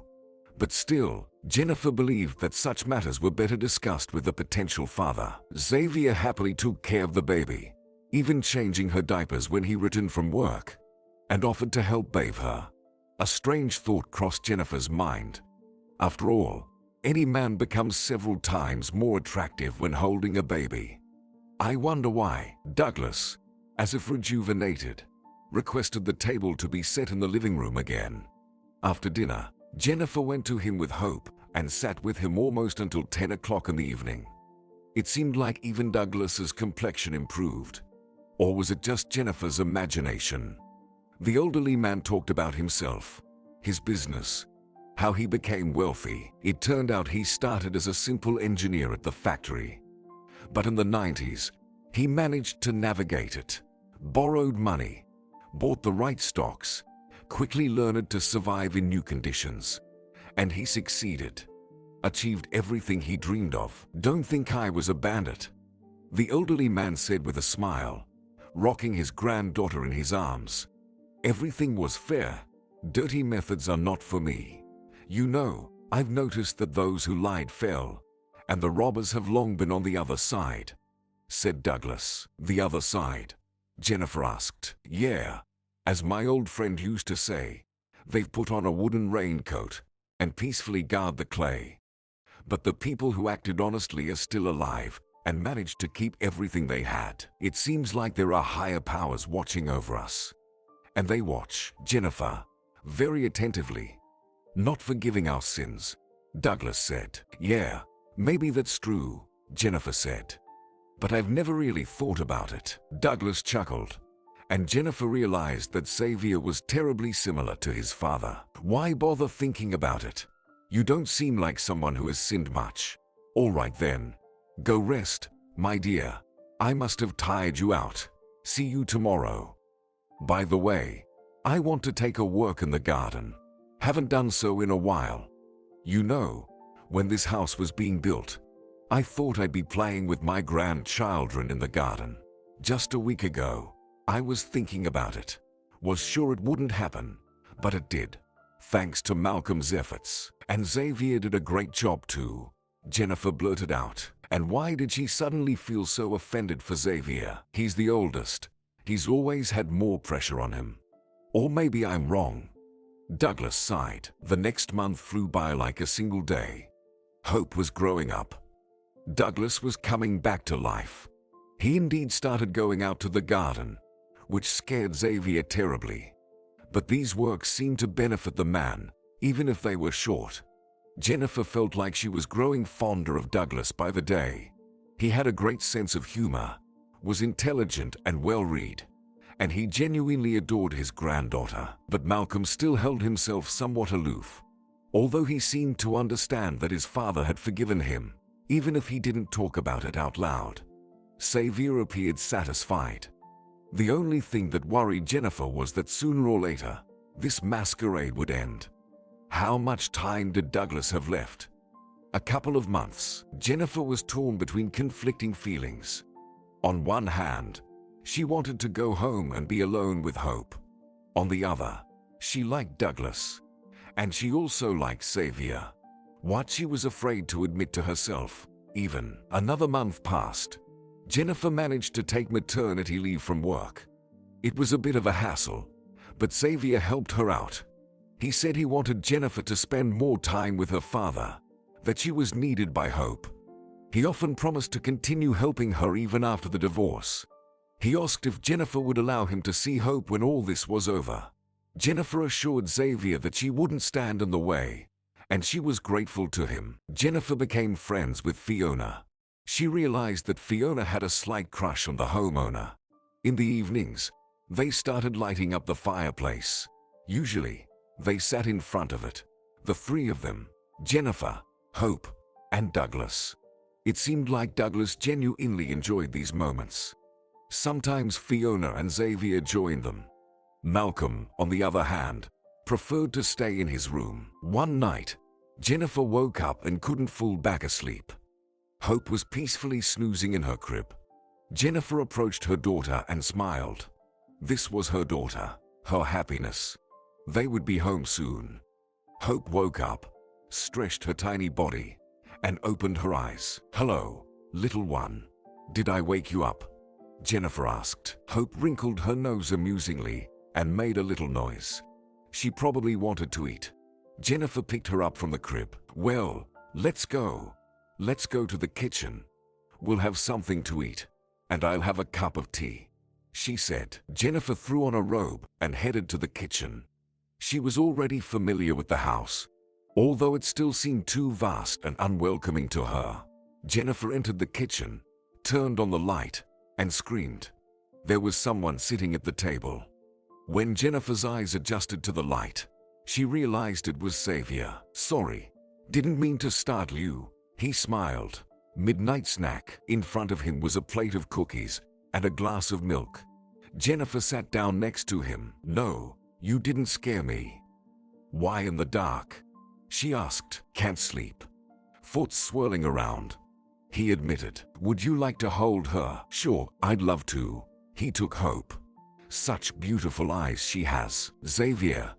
But still, Jennifer believed that such matters were better discussed with the potential father. Xavier happily took care of the baby, even changing her diapers when he returned from work, and offered to help bathe her. A strange thought crossed Jennifer's mind. After all, any man becomes several times more attractive when holding a baby. I wonder why. Douglas, as if rejuvenated, requested the table to be set in the living room again. After dinner, Jennifer went to him with Hope and sat with him almost until 10 o'clock in the evening. It seemed like even Douglas's complexion improved. Or was it just Jennifer's imagination? The elderly man talked about himself, his business, how he became wealthy. It turned out he started as a simple engineer at the factory. But in the 90s, he managed to navigate it, borrowed money, bought the right stocks, quickly learned to survive in new conditions, and he succeeded. Achieved everything he dreamed of. "Don't think I was a bandit," the elderly man said with a smile, rocking his granddaughter in his arms. "Everything was fair. Dirty methods are not for me. You know, I've noticed that those who lied fell, and the robbers have long been on the other side," said Douglas. "The other side?" Jennifer asked. "Yeah, as my old friend used to say, they've put on a wooden raincoat and peacefully guard the clay. But the people who acted honestly are still alive and managed to keep everything they had. It seems like there are higher powers watching over us. And they watch Jennifer very attentively, not forgiving our sins," Douglas said. "Yeah, maybe that's true," Jennifer said. "But I've never really thought about it." Douglas chuckled, and Jennifer realized that Xavier was terribly similar to his father. "Why bother thinking about it? You don't seem like someone who has sinned much. All right then. Go rest, my dear. I must have tired you out. See you tomorrow. By the way, I want to take a walk in the garden. Haven't done so in a while. You know, when this house was being built, I thought I'd be playing with my grandchildren in the garden. Just a week ago, I was thinking about it. Was sure it wouldn't happen, but it did. Thanks to Malcolm's efforts. And Xavier did a great job too," Jennifer blurted out. And why did she suddenly feel so offended for Xavier? He's the oldest. He's always had more pressure on him. Or maybe I'm wrong. Douglas sighed. The next month flew by like a single day. Hope was growing up. Douglas was coming back to life. He indeed started going out to the garden, which scared Xavier terribly. But these works seemed to benefit the man, even if they were short. Jennifer felt like she was growing fonder of Douglas by the day. He had a great sense of humor, was intelligent and well-read, and he genuinely adored his granddaughter. But Malcolm still held himself somewhat aloof, although he seemed to understand that his father had forgiven him, even if he didn't talk about it out loud. Xavier appeared satisfied. The only thing that worried Jennifer was that sooner or later, this masquerade would end. How much time did Douglas have left? A couple of months. Jennifer was torn between conflicting feelings. On one hand, she wanted to go home and be alone with Hope. On the other, she liked Douglas, and she also liked Xavier. What she was afraid to admit to herself, even. Another month passed. Jennifer managed to take maternity leave from work. It was a bit of a hassle, but Xavier helped her out. He said he wanted Jennifer to spend more time with her father, that she was needed by Hope. He often promised to continue helping her even after the divorce. He asked if Jennifer would allow him to see Hope when all this was over. Jennifer assured Xavier that she wouldn't stand in the way, and she was grateful to him. Jennifer became friends with Fiona. She realized that Fiona had a slight crush on the homeowner. In the evenings, they started lighting up the fireplace. Usually, they sat in front of it, the three of them, Jennifer, Hope, and Douglas. It seemed like Douglas genuinely enjoyed these moments. Sometimes Fiona and Xavier joined them. Malcolm, on the other hand, preferred to stay in his room. One night, Jennifer woke up and couldn't fall back asleep. Hope was peacefully snoozing in her crib. Jennifer approached her daughter and smiled. This was her daughter, her happiness. They would be home soon. Hope woke up, stretched her tiny body, and opened her eyes. "Hello, little one. Did I wake you up?" Jennifer asked. Hope wrinkled her nose amusingly and made a little noise. She probably wanted to eat. Jennifer picked her up from the crib. "Well, let's go. Let's go to the kitchen. We'll have something to eat, and I'll have a cup of tea," she said. Jennifer threw on a robe and headed to the kitchen. She was already familiar with the house, although it still seemed too vast and unwelcoming to her. Jennifer entered the kitchen, turned on the light, and screamed. There was someone sitting at the table. When Jennifer's eyes adjusted to the light, she realized it was Xavier. "Sorry, didn't mean to startle you," he smiled. Midnight snack. In front of him was a plate of cookies and a glass of milk. Jennifer sat down next to him. "No, you didn't scare me." "Why in the dark?" she asked. "Can't sleep. Thoughts swirling around." He admitted. "Would you like to hold her?" "Sure, I'd love to." He took Hope. "Such beautiful eyes she has." "Xavier,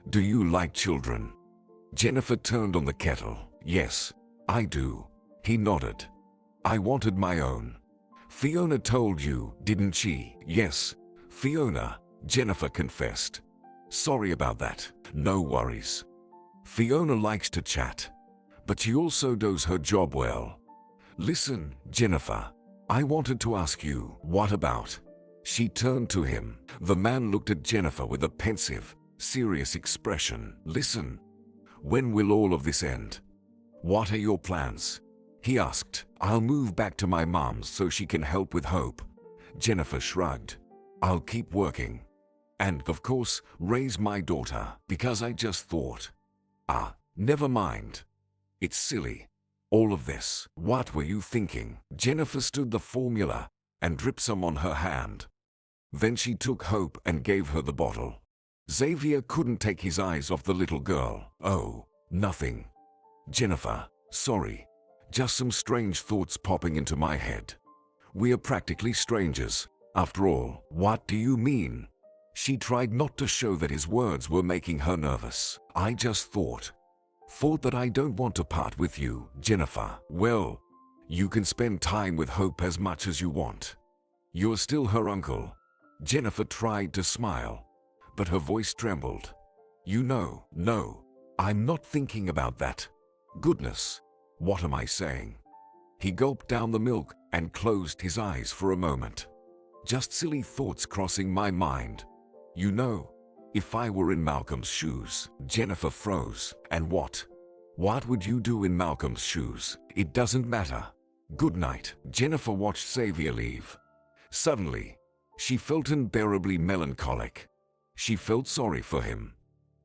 do you like children?" Jennifer turned on the kettle. "Yes, I do." He nodded. "I wanted my own." "Fiona told you, didn't she?" "Yes, Fiona," Jennifer confessed. "Sorry about that." "No worries. Fiona likes to chat, but she also does her job well." "Listen, Jennifer, I wanted to ask you." "What about?" She turned to him. The man looked at Jennifer with a pensive, serious expression. "Listen, when will all of this end? What are your plans?" he asked. "I'll move back to my mom's so she can help with Hope." Jennifer shrugged. "I'll keep working. And, of course, raise my daughter, because I just thought." Never mind. It's silly. All of this. What were you thinking?" Jennifer stood the formula and dripped some on her hand. Then she took Hope and gave her the bottle. Xavier couldn't take his eyes off the little girl. "Oh, nothing. Jennifer, sorry. Just some strange thoughts popping into my head. We are practically strangers, after all." "What do you mean?" She tried not to show that his words were making her nervous. "I just thought that I don't want to part with you, Jennifer." "Well, you can spend time with Hope as much as you want. You're still her uncle." Jennifer tried to smile, but her voice trembled. No, I'm not thinking about that." "Goodness, what am I saying?" He gulped down the milk and closed his eyes for a moment. "Just silly thoughts crossing my mind. If I were in Malcolm's shoes." Jennifer froze. "And what? What would you do in Malcolm's shoes?" "It doesn't matter. Good night." Jennifer watched Xavier leave. Suddenly, she felt unbearably melancholic. She felt sorry for him.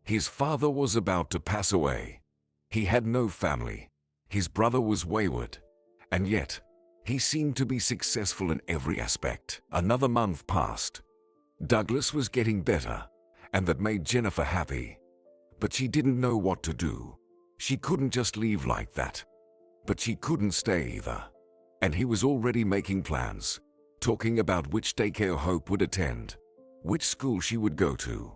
His father was about to pass away. He had no family. His brother was wayward. And yet, he seemed to be successful in every aspect. Another month passed. Douglas was getting better, and that made Jennifer happy. But she didn't know what to do. She couldn't just leave like that. But she couldn't stay either. And he was already making plans, talking about which daycare Hope would attend, which school she would go to.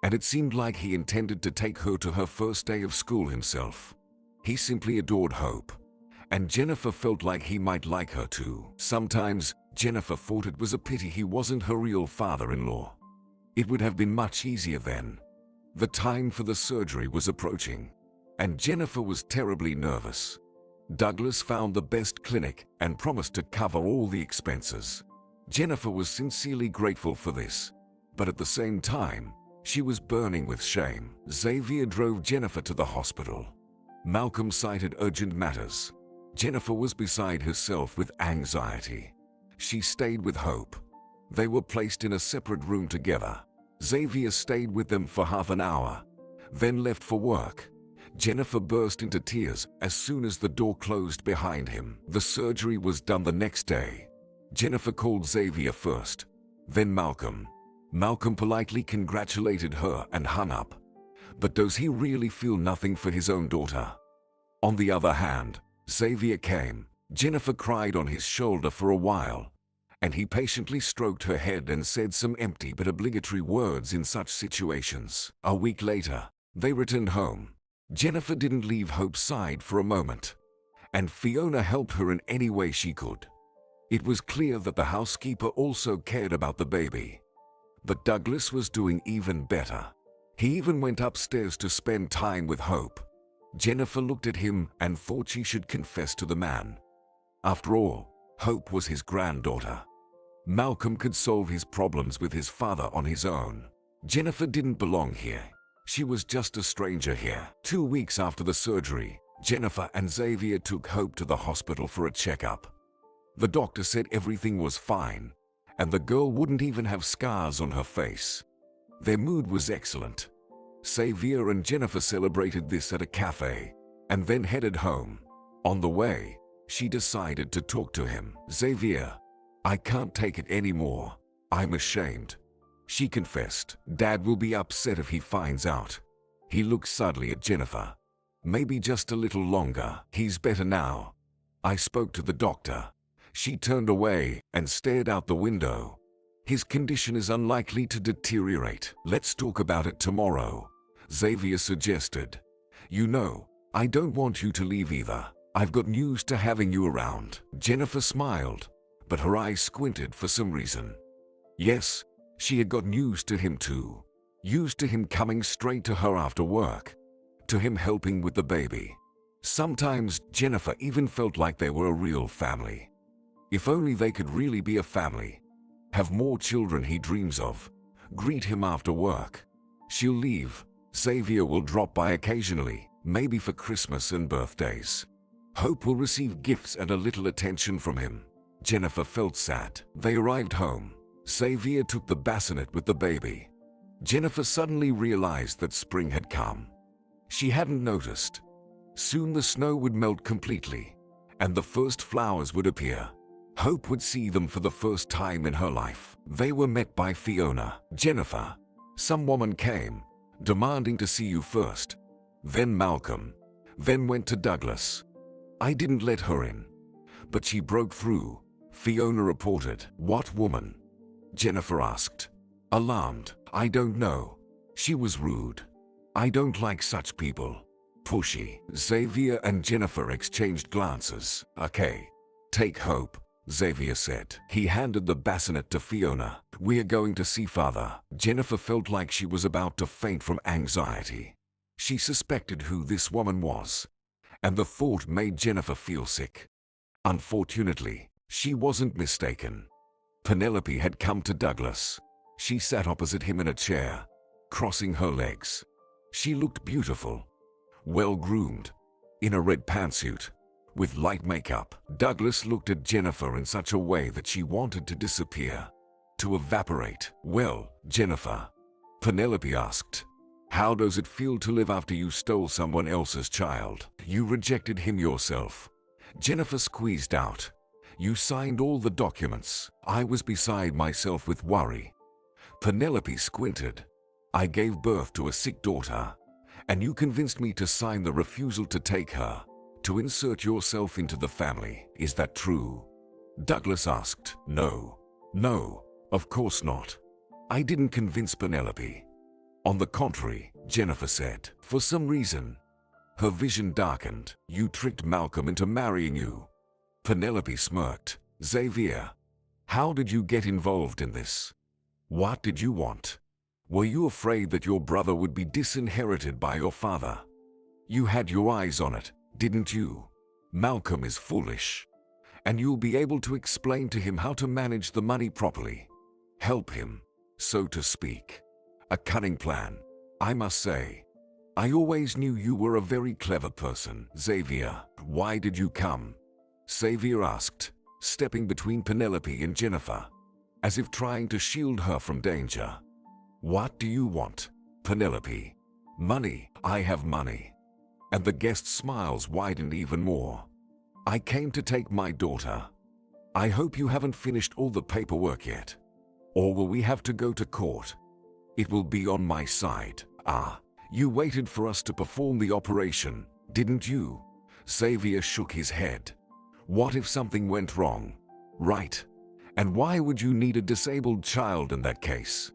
And it seemed like he intended to take her to her first day of school himself. He simply adored Hope, and Jennifer felt like he might like her too. Sometimes, Jennifer thought it was a pity he wasn't her real father-in-law. It would have been much easier then. The time for the surgery was approaching, and Jennifer was terribly nervous. Douglas found the best clinic and promised to cover all the expenses. Jennifer was sincerely grateful for this, but at the same time, she was burning with shame. Xavier drove Jennifer to the hospital. Malcolm cited urgent matters. Jennifer was beside herself with anxiety. She stayed with Hope. They were placed in a separate room together. Xavier stayed with them for half an hour, then left for work. Jennifer burst into tears as soon as the door closed behind him. The surgery was done the next day. Jennifer called Xavier first, then Malcolm. Malcolm politely congratulated her and hung up. But does he really feel nothing for his own daughter? On the other hand, Xavier came. Jennifer cried on his shoulder for a while, and he patiently stroked her head and said some empty but obligatory words in such situations. A week later, they returned home. Jennifer didn't leave Hope's side for a moment, and Fiona helped her in any way she could. It was clear that the housekeeper also cared about the baby. But Douglas was doing even better. He even went upstairs to spend time with Hope. Jennifer looked at him and thought she should confess to the man. After all, Hope was his granddaughter. Malcolm could solve his problems with his father on his own. Jennifer didn't belong here. She was just a stranger here. 2 weeks after the surgery, Jennifer and Xavier took Hope to the hospital for a checkup. The doctor said everything was fine, and the girl wouldn't even have scars on her face. Their mood was excellent. Xavier and Jennifer celebrated this at a cafe, and then headed home. On the way, she decided to talk to him. "Xavier, I can't take it anymore. I'm ashamed," she confessed. "Dad will be upset if he finds out." He looked sadly at Jennifer. "Maybe just a little longer. He's better now. I spoke to the doctor." She turned away and stared out the window. "His condition is unlikely to deteriorate. Let's talk about it tomorrow," Xavier suggested. "You know, I don't want you to leave either. I've got used to having you around." Jennifer smiled, but her eyes squinted for some reason. Yes, she had gotten used to him too. Used to him coming straight to her after work. To him helping with the baby. Sometimes Jennifer even felt like they were a real family. If only they could really be a family. Have more children he dreams of. Greet him after work. She'll leave. Xavier will drop by occasionally, maybe for Christmas and birthdays. Hope will receive gifts and a little attention from him. Jennifer felt sad. They arrived home. Xavier took the bassinet with the baby. Jennifer suddenly realized that spring had come. She hadn't noticed. Soon the snow would melt completely, and the first flowers would appear. Hope would see them for the first time in her life. They were met by Fiona. "Jennifer, some woman came, demanding to see you first. Then Malcolm. Then went to Douglas. I didn't let her in, but she broke through," Fiona reported. "What woman?" Jennifer asked, alarmed. "I don't know. She was rude. I don't like such people. Pushy." Xavier and Jennifer exchanged glances. "Okay, take Hope," Xavier said. He handed the bassinet to Fiona. "We're going to see Father." Jennifer felt like she was about to faint from anxiety. She suspected who this woman was, and the thought made Jennifer feel sick. Unfortunately, she wasn't mistaken. Penelope had come to Douglas. She sat opposite him in a chair, crossing her legs. She looked beautiful, well-groomed, in a red pantsuit, with light makeup. Douglas looked at Jennifer in such a way that she wanted to disappear, to evaporate. "Well, Jennifer," Penelope asked, "how does it feel to live after you stole someone else's child? You rejected him yourself." Jennifer squeezed out. "You signed all the documents." "I was beside myself with worry." Penelope squinted. "I gave birth to a sick daughter, and you convinced me to sign the refusal to take her, to insert yourself into the family. Is that true?" Douglas asked. No, of course not. I didn't convince Penelope." "On the contrary," Jennifer said. For some reason, her vision darkened. "You tricked Malcolm into marrying you." Penelope smirked. "Xavier, how did you get involved in this? What did you want?" Were you afraid that your brother would be disinherited by your father? You had your eyes on it, didn't you? Malcolm is foolish, and you'll be able to explain to him how to manage the money properly. Help him, so to speak. A cunning plan, I must say. I always knew you were a very clever person, Xavier. Why did you come? Xavier asked, stepping between Penelope and Jennifer, as if trying to shield her from danger. What do you want, Penelope? Money. I have money. And the guest's smiles widened even more. I came to take my daughter. I hope you haven't finished all the paperwork yet. Or will we have to go to court? It will be on my side. Ah, you waited for us to perform the operation, didn't you? Xavier shook his head. What if something went wrong? Right. And why would you need a disabled child in that case?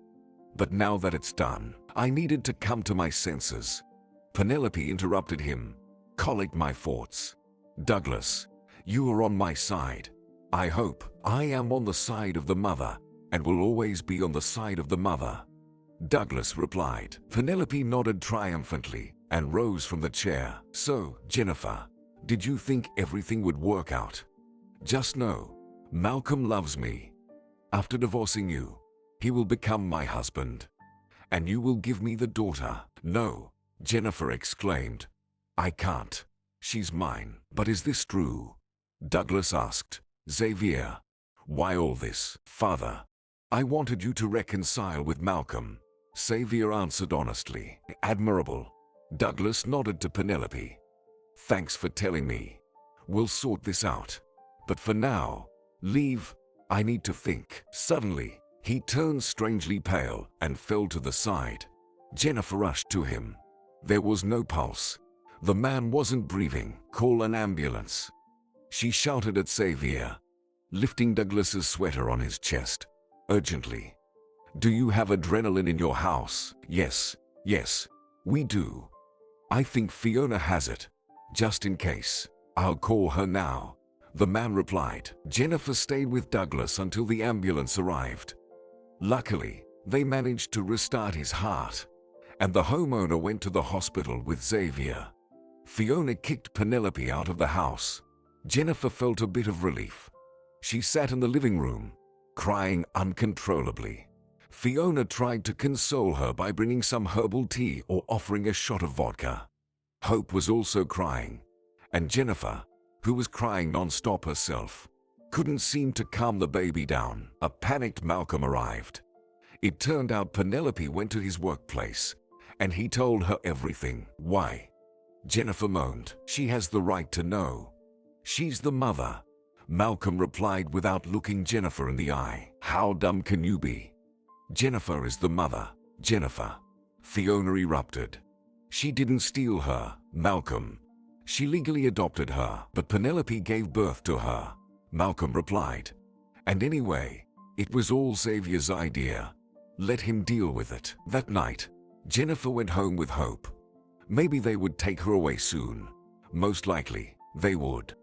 But now that it's done, I needed to come to my senses. Penelope interrupted him. Collect my thoughts. Douglas, you are on my side. I hope. I am on the side of the mother, and will always be on the side of the mother. Douglas replied. Penelope nodded triumphantly and rose from the chair. So, Jennifer, did you think everything would work out? Just know, Malcolm loves me. After divorcing you, he will become my husband. And you will give me the daughter. No, Jennifer exclaimed. I can't. She's mine. But is this true? Douglas asked. Xavier, why all this? Father, I wanted you to reconcile with Malcolm. Xavier answered honestly. Admirable. Douglas nodded to Penelope. Thanks for telling me. We'll sort this out. But for now, leave. I need to think. Suddenly, he turned strangely pale and fell to the side. Jennifer rushed to him. There was no pulse. The man wasn't breathing. Call an ambulance. She shouted at Xavier, lifting Douglas's sweater on his chest. Urgently. Do you have adrenaline in your house? Yes, we do. I think Fiona has it. Just in case. I'll call her now. The man replied. Jennifer stayed with Douglas until the ambulance arrived. Luckily, they managed to restart his heart, and the homeowner went to the hospital with Xavier. Fiona kicked Penelope out of the house. Jennifer felt a bit of relief. She sat in the living room, crying uncontrollably. Fiona tried to console her by bringing some herbal tea or offering a shot of vodka. Hope was also crying, and Jennifer, who was crying non-stop herself, couldn't seem to calm the baby down. A panicked Malcolm arrived. It turned out Penelope went to his workplace, and he told her everything. Why? Jennifer moaned. She has the right to know. She's the mother. Malcolm replied without looking Jennifer in the eye. How dumb can you be? Jennifer is the mother. Jennifer. Fiona erupted. She didn't steal her, Malcolm. She legally adopted her, but Penelope gave birth to her. Malcolm replied. And anyway, it was all Xavier's idea. Let him deal with it. That night, Jennifer went home with hope. Maybe they would take her away soon. Most likely, they would.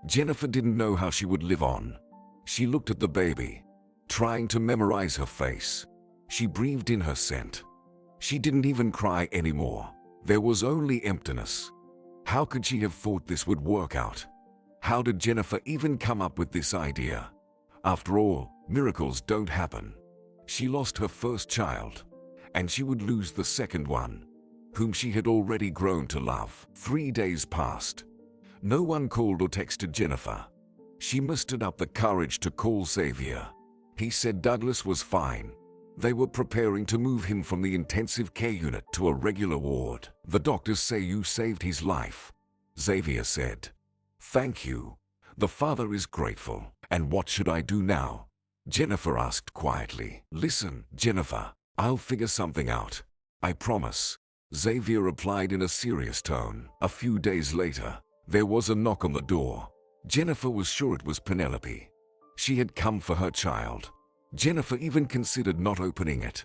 Jennifer didn't know how she would live on. She looked at the baby, trying to memorize her face. She breathed in her scent. She didn't even cry anymore. There was only emptiness. How could she have thought this would work out? How did Jennifer even come up with this idea? After all, miracles don't happen. She lost her first child, and she would lose the second one, whom she had already grown to love. 3 days passed. No one called or texted Jennifer. She mustered up the courage to call Xavier. He said Douglas was fine. They were preparing to move him from the intensive care unit to a regular ward. The doctors say you saved his life, Xavier said. Thank you. The father is grateful. And what should I do now? Jennifer asked quietly. Listen, Jennifer, I'll figure something out. I promise. Xavier replied in a serious tone. A few days later, there was a knock on the door. Jennifer was sure it was Penelope. She had come for her child. Jennifer even considered not opening it,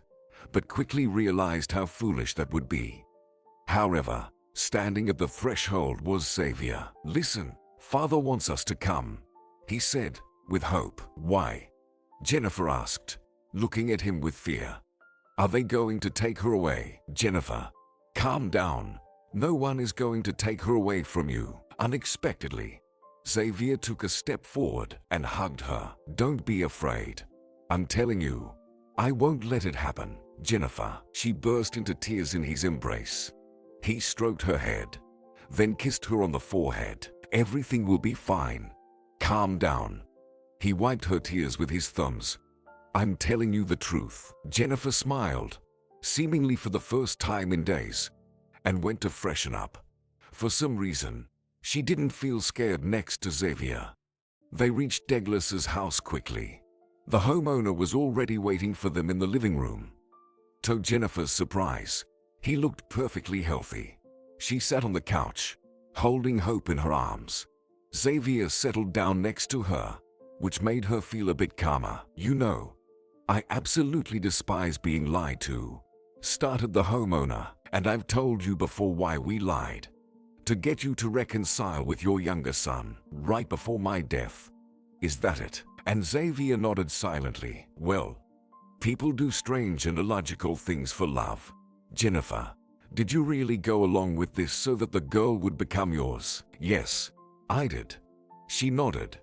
but quickly realized how foolish that would be. However, standing at the threshold was Xavier. Listen, Father wants us to come, he said, with hope. Why? Jennifer asked, looking at him with fear. Are they going to take her away? Jennifer, calm down. No one is going to take her away from you. Unexpectedly, Xavier took a step forward and hugged her. Don't be afraid. I'm telling you, I won't let it happen. Jennifer, she burst into tears in his embrace. He stroked her head, then kissed her on the forehead. Everything will be fine. Calm down. He wiped her tears with his thumbs. I'm telling you the truth. Jennifer smiled, seemingly for the first time in days, and went to freshen up. For some reason, she didn't feel scared next to Xavier. They reached Douglas's house quickly. The homeowner was already waiting for them in the living room. To Jennifer's surprise, he looked perfectly healthy. She sat on the couch, holding Hope in her arms. Xavier settled down next to her, which made her feel a bit calmer. You know, I absolutely despise being lied to, started the homeowner, and I've told you before why we lied. To get you to reconcile with your younger son, right before my death. Is that it? And Xavier nodded silently. Well, people do strange and illogical things for love. Jennifer, did you really go along with this so that the girl would become yours? Yes, I did. She nodded.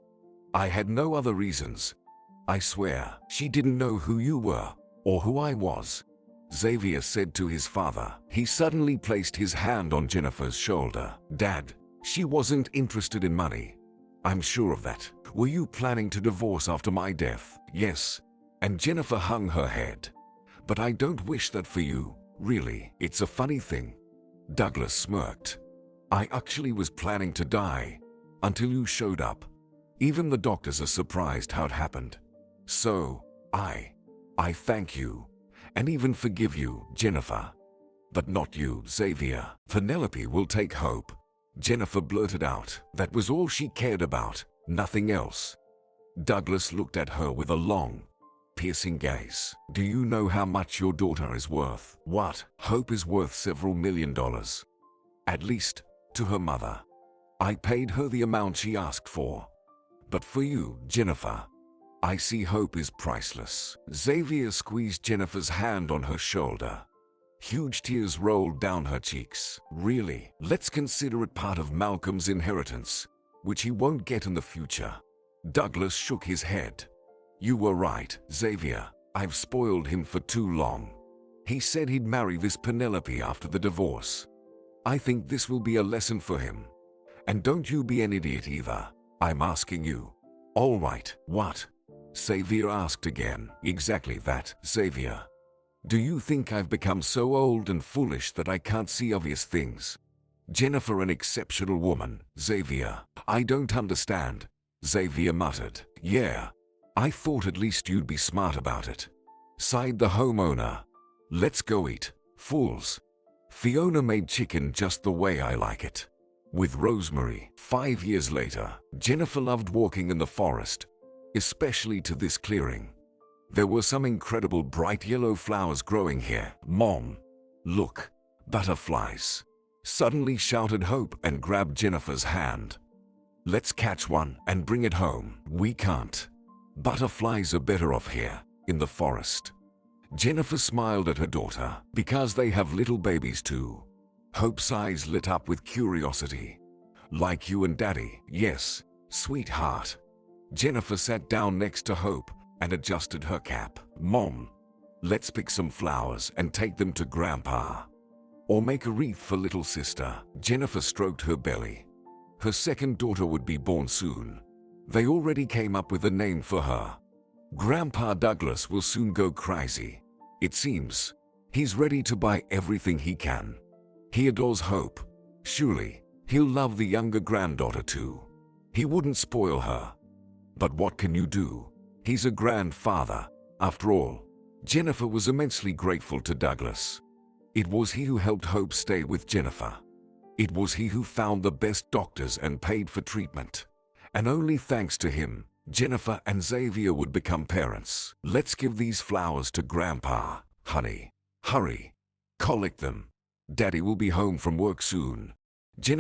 I had no other reasons. I swear, she didn't know who you were, or who I was. Xavier said to his father. He suddenly placed his hand on Jennifer's shoulder. Dad, she wasn't interested in money. I'm sure of that. Were you planning to divorce after my death? Yes. And Jennifer hung her head. But I don't wish that for you, really. It's a funny thing. Douglas smirked. I actually was planning to die until you showed up. Even the doctors are surprised how it happened. So, I thank you, and even forgive you, Jennifer. But not you, Xavier. Penelope will take Hope. Jennifer blurted out. That was all she cared about, nothing else. Douglas looked at her with a long, piercing gaze. Do you know how much your daughter is worth? What? Hope is worth several $1 million. At least, to her mother. I paid her the amount she asked for. But for you, Jennifer, I see Hope is priceless. Xavier squeezed Jennifer's hand on her shoulder. Huge tears rolled down her cheeks. Really, let's consider it part of Malcolm's inheritance, which he won't get in the future. Douglas shook his head. You were right, Xavier. I've spoiled him for too long. He said he'd marry this Penelope after the divorce. I think this will be a lesson for him. And don't you be an idiot either. I'm asking you. All right, what? Xavier asked again. Exactly that, Xavier. Do you think I've become so old and foolish that I can't see obvious things? Jennifer, an exceptional woman, Xavier. I don't understand, Xavier muttered. Yeah, I thought at least you'd be smart about it, sighed the homeowner. Let's go eat, fools. Fiona made chicken just the way I like it, with rosemary. 5 years later, Jennifer loved walking in the forest, especially to this clearing. There were some incredible bright yellow flowers growing here. Mom, look, butterflies, suddenly shouted Hope and grabbed Jennifer's hand. Let's catch one and bring it home. We can't. Butterflies are better off here, in the forest. Jennifer smiled at her daughter. Because they have little babies too. Hope's eyes lit up with curiosity. Like you and Daddy. Yes, sweetheart. Jennifer sat down next to Hope and adjusted her cap. Mom, let's pick some flowers and take them to Grandpa. Or make a wreath for little sister. Jennifer stroked her belly. Her second daughter would be born soon. They already came up with a name for her. Grandpa Douglas will soon go crazy. It seems he's ready to buy everything he can. He adores Hope. Surely, he'll love the younger granddaughter too. He wouldn't spoil her. But what can you do? He's a grandfather, after all. Jennifer was immensely grateful to Douglas. It was he who helped Hope stay with Jennifer. It was he who found the best doctors and paid for treatment. And only thanks to him, Jennifer and Xavier would become parents. Let's give these flowers to Grandpa, honey. Hurry. Collect them. Daddy will be home from work soon.